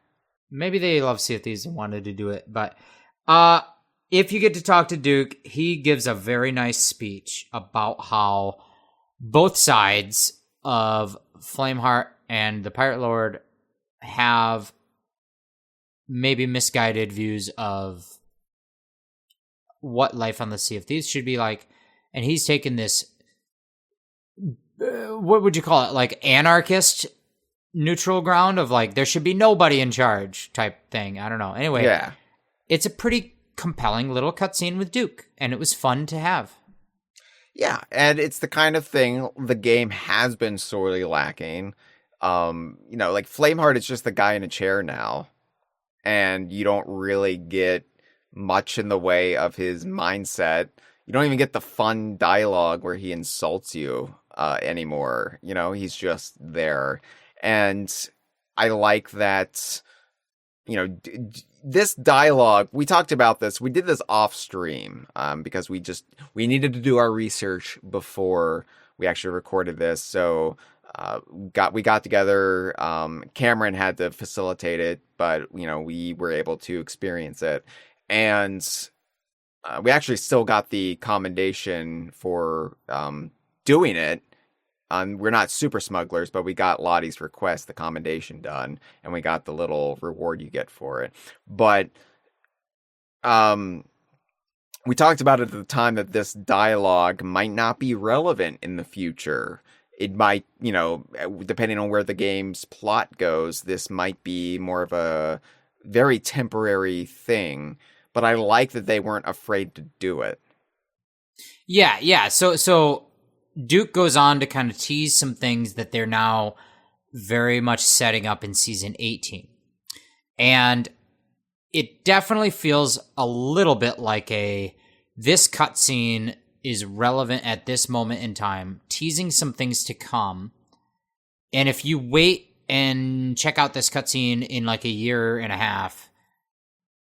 Maybe they love Sea of Thieves and wanted to do it. But if you get to talk to Duke, he gives a very nice speech about how both sides of Flameheart and the Pirate Lord have maybe misguided views of what life on the Sea of Thieves should be like. And he's taken this, what would you call it? Like anarchist neutral ground of like, there should be nobody in charge type thing. I don't know. Anyway, yeah, it's a pretty compelling little cutscene with Duke, and it was fun to have. Yeah, and it's the kind of thing the game has been sorely lacking. Like Flameheart is just the guy in a chair now, and you don't really get much in the way of his mindset. You don't even get the fun dialogue where he insults you anymore. He's just there. And I like that, this dialogue, we talked about this, we did this off stream because we needed to do our research before we actually recorded this. So we got together, Cameron had to facilitate it, but we were able to experience it. And we actually still got the commendation for doing it. We're not super smugglers, but we got Lottie's request, the commendation done, and we got the little reward you get for it. But we talked about it at the time that this dialogue might not be relevant in the future. It might, depending on where the game's plot goes, this might be more of a very temporary thing. But I like that they weren't afraid to do it. Yeah. So Duke goes on to kind of tease some things that they're now very much setting up in season 18. And it definitely feels a little bit like this cutscene is relevant at this moment in time, teasing some things to come. And if you wait and check out this cutscene in like a year and a half,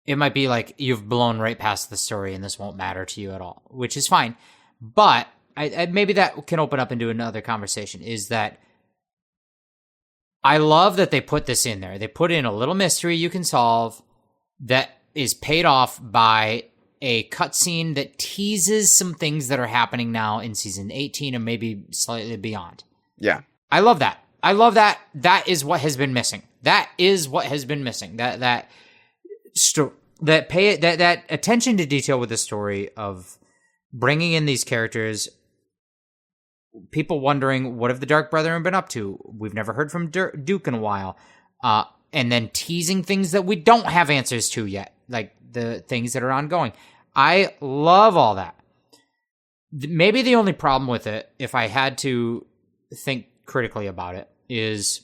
it might be like you've blown right past the story and this won't matter to you at all, which is fine. But I maybe that can open up into another conversation, is that I love that they put this in there. They put in a little mystery you can solve that is paid off by a cutscene that teases some things that are happening now in season 18 and maybe slightly beyond. Yeah. I love that. That is what has been missing. That attention to detail with the story of bringing in these characters, people wondering, what have the Dark Brethren been up to? We've never heard from Duke in a while. And then teasing things that we don't have answers to yet, like the things that are ongoing. I love all that. Maybe the only problem with it, if I had to think critically about it, is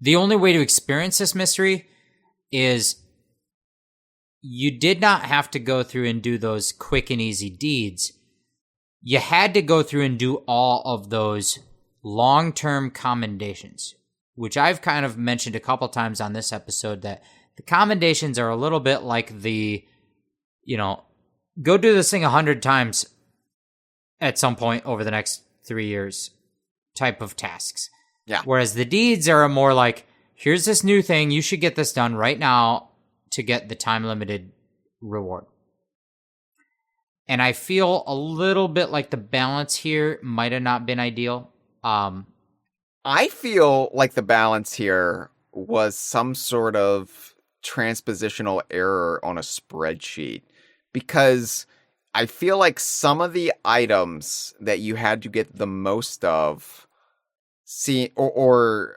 the only way to experience this mystery is you did not have to go through and do those quick and easy deeds. You had to go through and do all of those long-term commendations, which I've kind of mentioned a couple times on this episode, that the commendations are a little bit like the, go do this thing 100 times at some point over the next 3 years type of tasks. Yeah. Whereas the deeds are more like, here's this new thing, you should get this done right now to get the time-limited reward. And I feel a little bit like the balance here might have not been ideal. I feel like the balance here was some sort of transpositional error on a spreadsheet, because I feel like some of the items that you had to get the most of see, or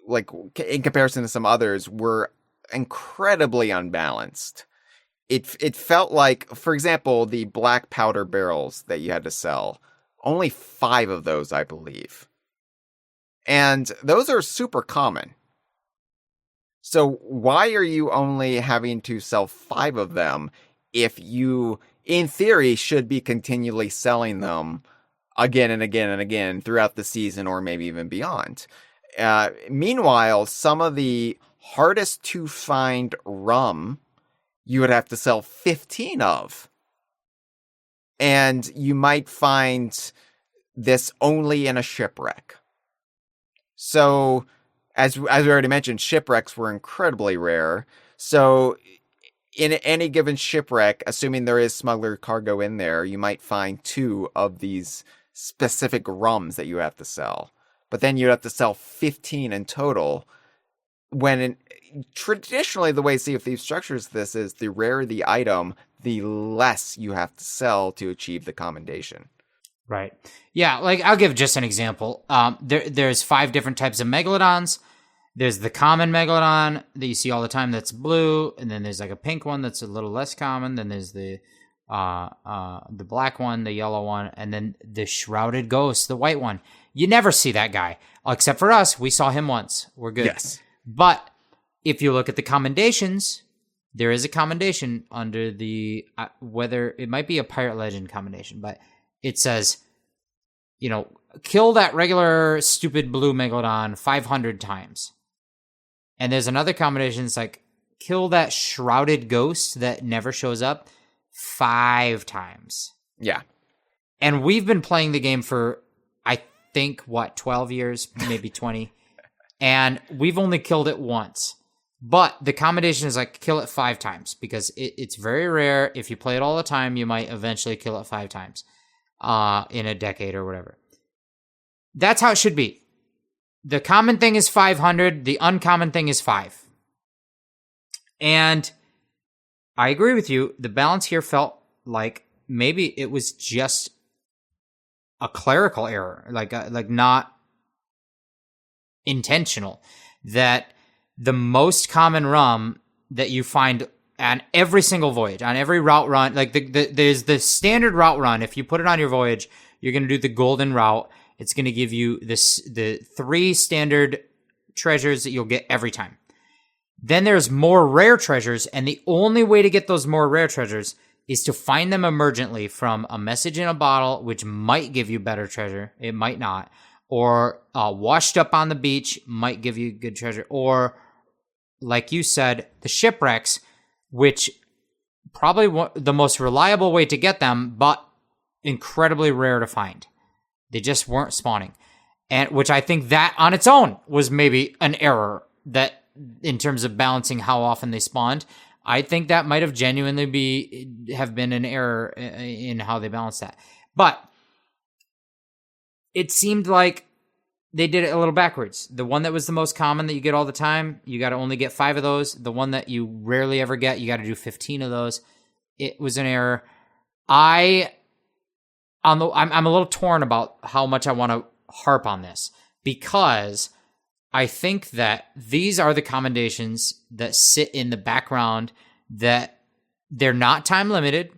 like in comparison to some others, were incredibly unbalanced. It felt like, for example, the black powder barrels that you had to sell, only 5 of those, I believe. And those are super common. So why are you only having to sell 5 of them if you, in theory, should be continually selling them again and again and again throughout the season or maybe even beyond? Meanwhile, some of the hardest to find rum you would have to sell 15 of. And you might find this only in a shipwreck. So, as we already mentioned, shipwrecks were incredibly rare. So, in any given shipwreck, assuming there is smuggler cargo in there, you might find 2 of these specific rums that you have to sell. But then you have to sell 15 in total. When traditionally the way Sea of Thieves structures this is the rarer the item, the less you have to sell to achieve the commendation. Right. Yeah, like I'll give just an example. There's 5 different types of megalodons. There's the common megalodon that you see all the time that's blue, and then there's like a pink one that's a little less common. Then there's the black one, the yellow one, and then the shrouded ghost, the white one. You never see that guy, except for us. We saw him once. We're good. Yes. But if you look at the commendations, there is a commendation under the whether it might be a Pirate Legend commendation, but it says, kill that regular stupid blue megalodon 500 times. And there's another commendation that's like, kill that shrouded ghost that never shows up 5 times. Yeah. And we've been playing the game for, I think, 12 years, maybe 20. And we've only killed it once. But the commendation is like, kill it 5 times, because it's very rare. If you play it all the time, you might eventually kill it 5 times in a decade or whatever. That's how it should be. The common thing is 500. The uncommon thing is 5. And I agree with you. The balance here felt like maybe it was just a clerical error, like not intentional. That the most common rum that you find on every single voyage, on every route run, like there's the standard route run. If you put it on your voyage, you're going to do the golden route. It's going to give you the 3 standard treasures that you'll get every time. Then there's more rare treasures, and the only way to get those more rare treasures is to find them emergently from a message in a bottle, which might give you better treasure. It might not. Or washed up on the beach might give you good treasure. Or, like you said, the shipwrecks, which probably the most reliable way to get them, but incredibly rare to find. They just weren't spawning. And which I think that on its own was maybe an error, that in terms of balancing how often they spawned. I think that might have genuinely have been an error in how they balanced that. But it seemed like they did it a little backwards. The one that was the most common that you get all the time, you got to only get 5 of those. The one that you rarely ever get, you got to do 15 of those. It was an error. I'm a little torn about how much I want to harp on this, because I think that these are the commendations that sit in the background, that they're not time limited.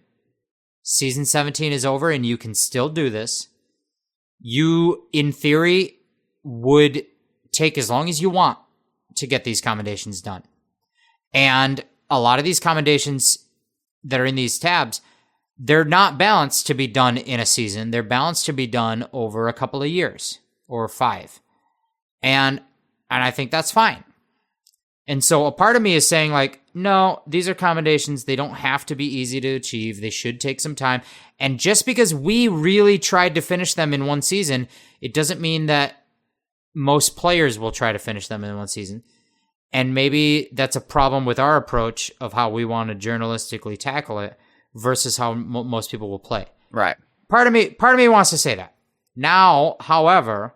Season 17 is over and you can still do this. You, in theory, would take as long as you want to get these commendations done. And a lot of these commendations that are in these tabs, they're not balanced to be done in a season. They're balanced to be done over a couple of years or 5. And I think that's fine. And so a part of me is saying, like, no, these are commendations. They don't have to be easy to achieve. They should take some time. And just because we really tried to finish them in one season, it doesn't mean that most players will try to finish them in one season. And maybe that's a problem with our approach of how we want to journalistically tackle it versus how most people will play. Right. Part of me wants to say that. Now, however,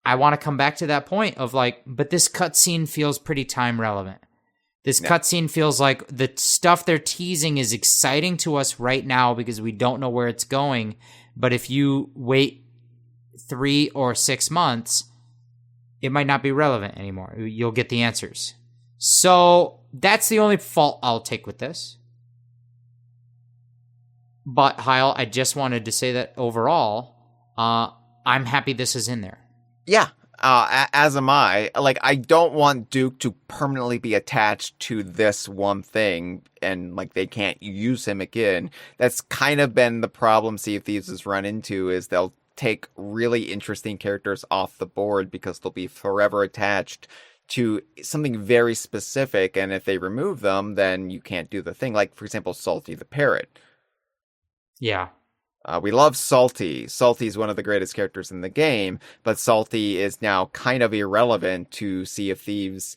I want to come back to that point of like, but this cutscene feels pretty time relevant. This cutscene feels like the stuff they're teasing is exciting to us right now because we don't know where it's going. But if you wait 3 or 6 months, it might not be relevant anymore. You'll get the answers. So that's the only fault I'll take with this. But Hyle, I just wanted to say that overall, I'm happy this is in there. Yeah, as am I. Like, I don't want Duke to permanently be attached to this one thing and, like, they can't use him again. That's kind of been the problem Sea of Thieves has run into, is they'll take really interesting characters off the board because they'll be forever attached to something very specific, and if they remove them, then you can't do the thing. Like, for example, Salty the Parrot. Yeah. We love Salty. Salty is one of the greatest characters in the game, but Salty is now kind of irrelevant to Sea of Thieves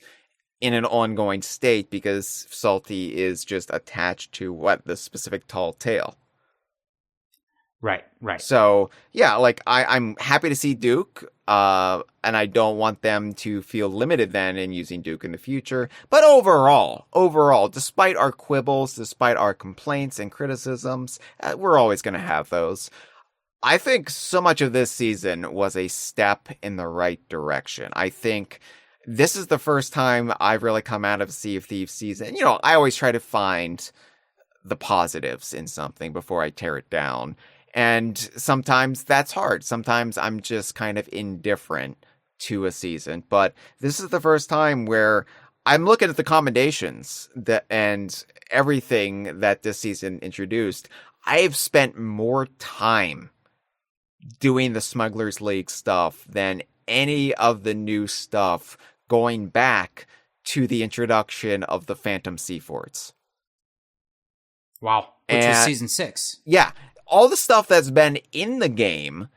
in an ongoing state because Salty is just attached to the specific tall tale. Right. So, yeah, like, I'm happy to see Duke, and I don't want them to feel limited then in using Duke in the future. But overall, despite our quibbles, despite our complaints and criticisms, we're always going to have those. I think so much of this season was a step in the right direction. I think this is the first time I've really come out of Sea of Thieves season. You know, I always try to find the positives in something before I tear it down. And sometimes that's hard. Sometimes I'm just kind of indifferent to a season. But this is the first time where I'm looking at the commendations and everything that this season introduced. I've spent more time doing the Smugglers League stuff than any of the new stuff going back to the introduction of the Phantom Sea Forts. Wow. Which was season 6. Yeah. All the stuff that's been in the game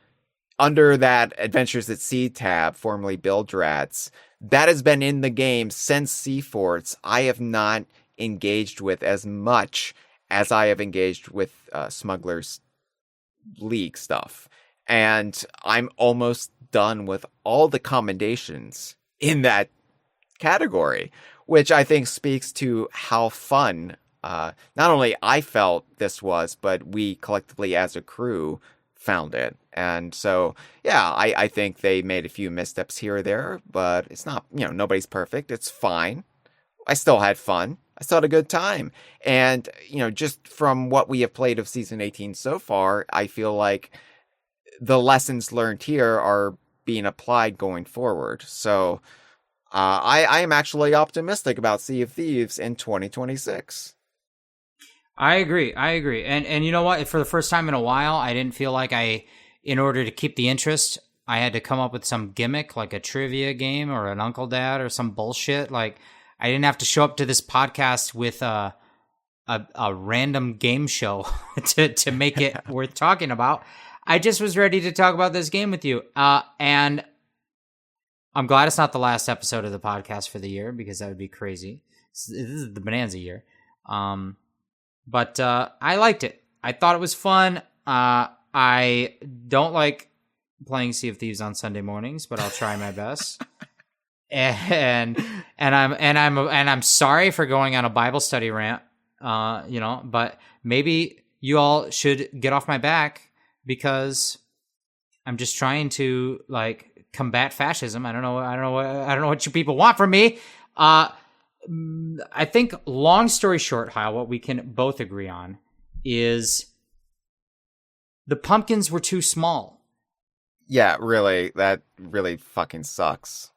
under that Adventures at Sea tab, formerly Bilge Rats, that has been in the game since Sea Forts. I have not engaged with as much as I have engaged with Smugglers League stuff. And I'm almost done with all the commendations in that category, which I think speaks to how fun not only I felt this was, but we collectively as a crew found it. And so, yeah, I think they made a few missteps here or there, but it's not, nobody's perfect. It's fine. I still had fun. I still had a good time. And, just from what we have played of season 18 so far, I feel like the lessons learned here are being applied going forward. So, I am actually optimistic about Sea of Thieves in 2026. I agree. And you know what? For the first time in a while, I didn't feel like in order to keep the interest, I had to come up with some gimmick, like a trivia game or an Uncle Dad or some bullshit. Like, I didn't have to show up to this podcast with a random game show to make it worth talking about. I just was ready to talk about this game with you. And I'm glad it's not the last episode of the podcast for the year, because that would be crazy. This is the Bonanza year. But I liked it. I thought it was fun. I don't like playing Sea of Thieves on Sunday mornings, but I'll try my best. and I'm sorry for going on a Bible study rant. But maybe you all should get off my back, because I'm just trying to combat fascism. I don't know what you people want from me. I think, long story short, Hyle, what we can both agree on is the pumpkins were too small. Yeah, really. That really fucking sucks.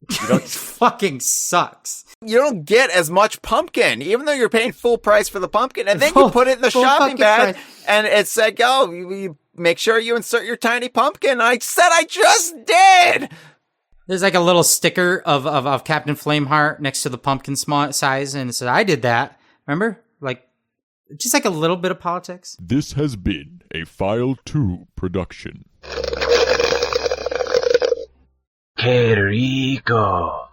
It fucking sucks. You don't get as much pumpkin, even though you're paying full price for the pumpkin, and then you put it in the shopping bag, and it's like, oh, you make sure you insert your tiny pumpkin. I said I just did! There's like a little sticker of Captain Flameheart next to the pumpkin size, and it says, I did that. Remember? Just like a little bit of politics. This has been a File 2 production. Que rico.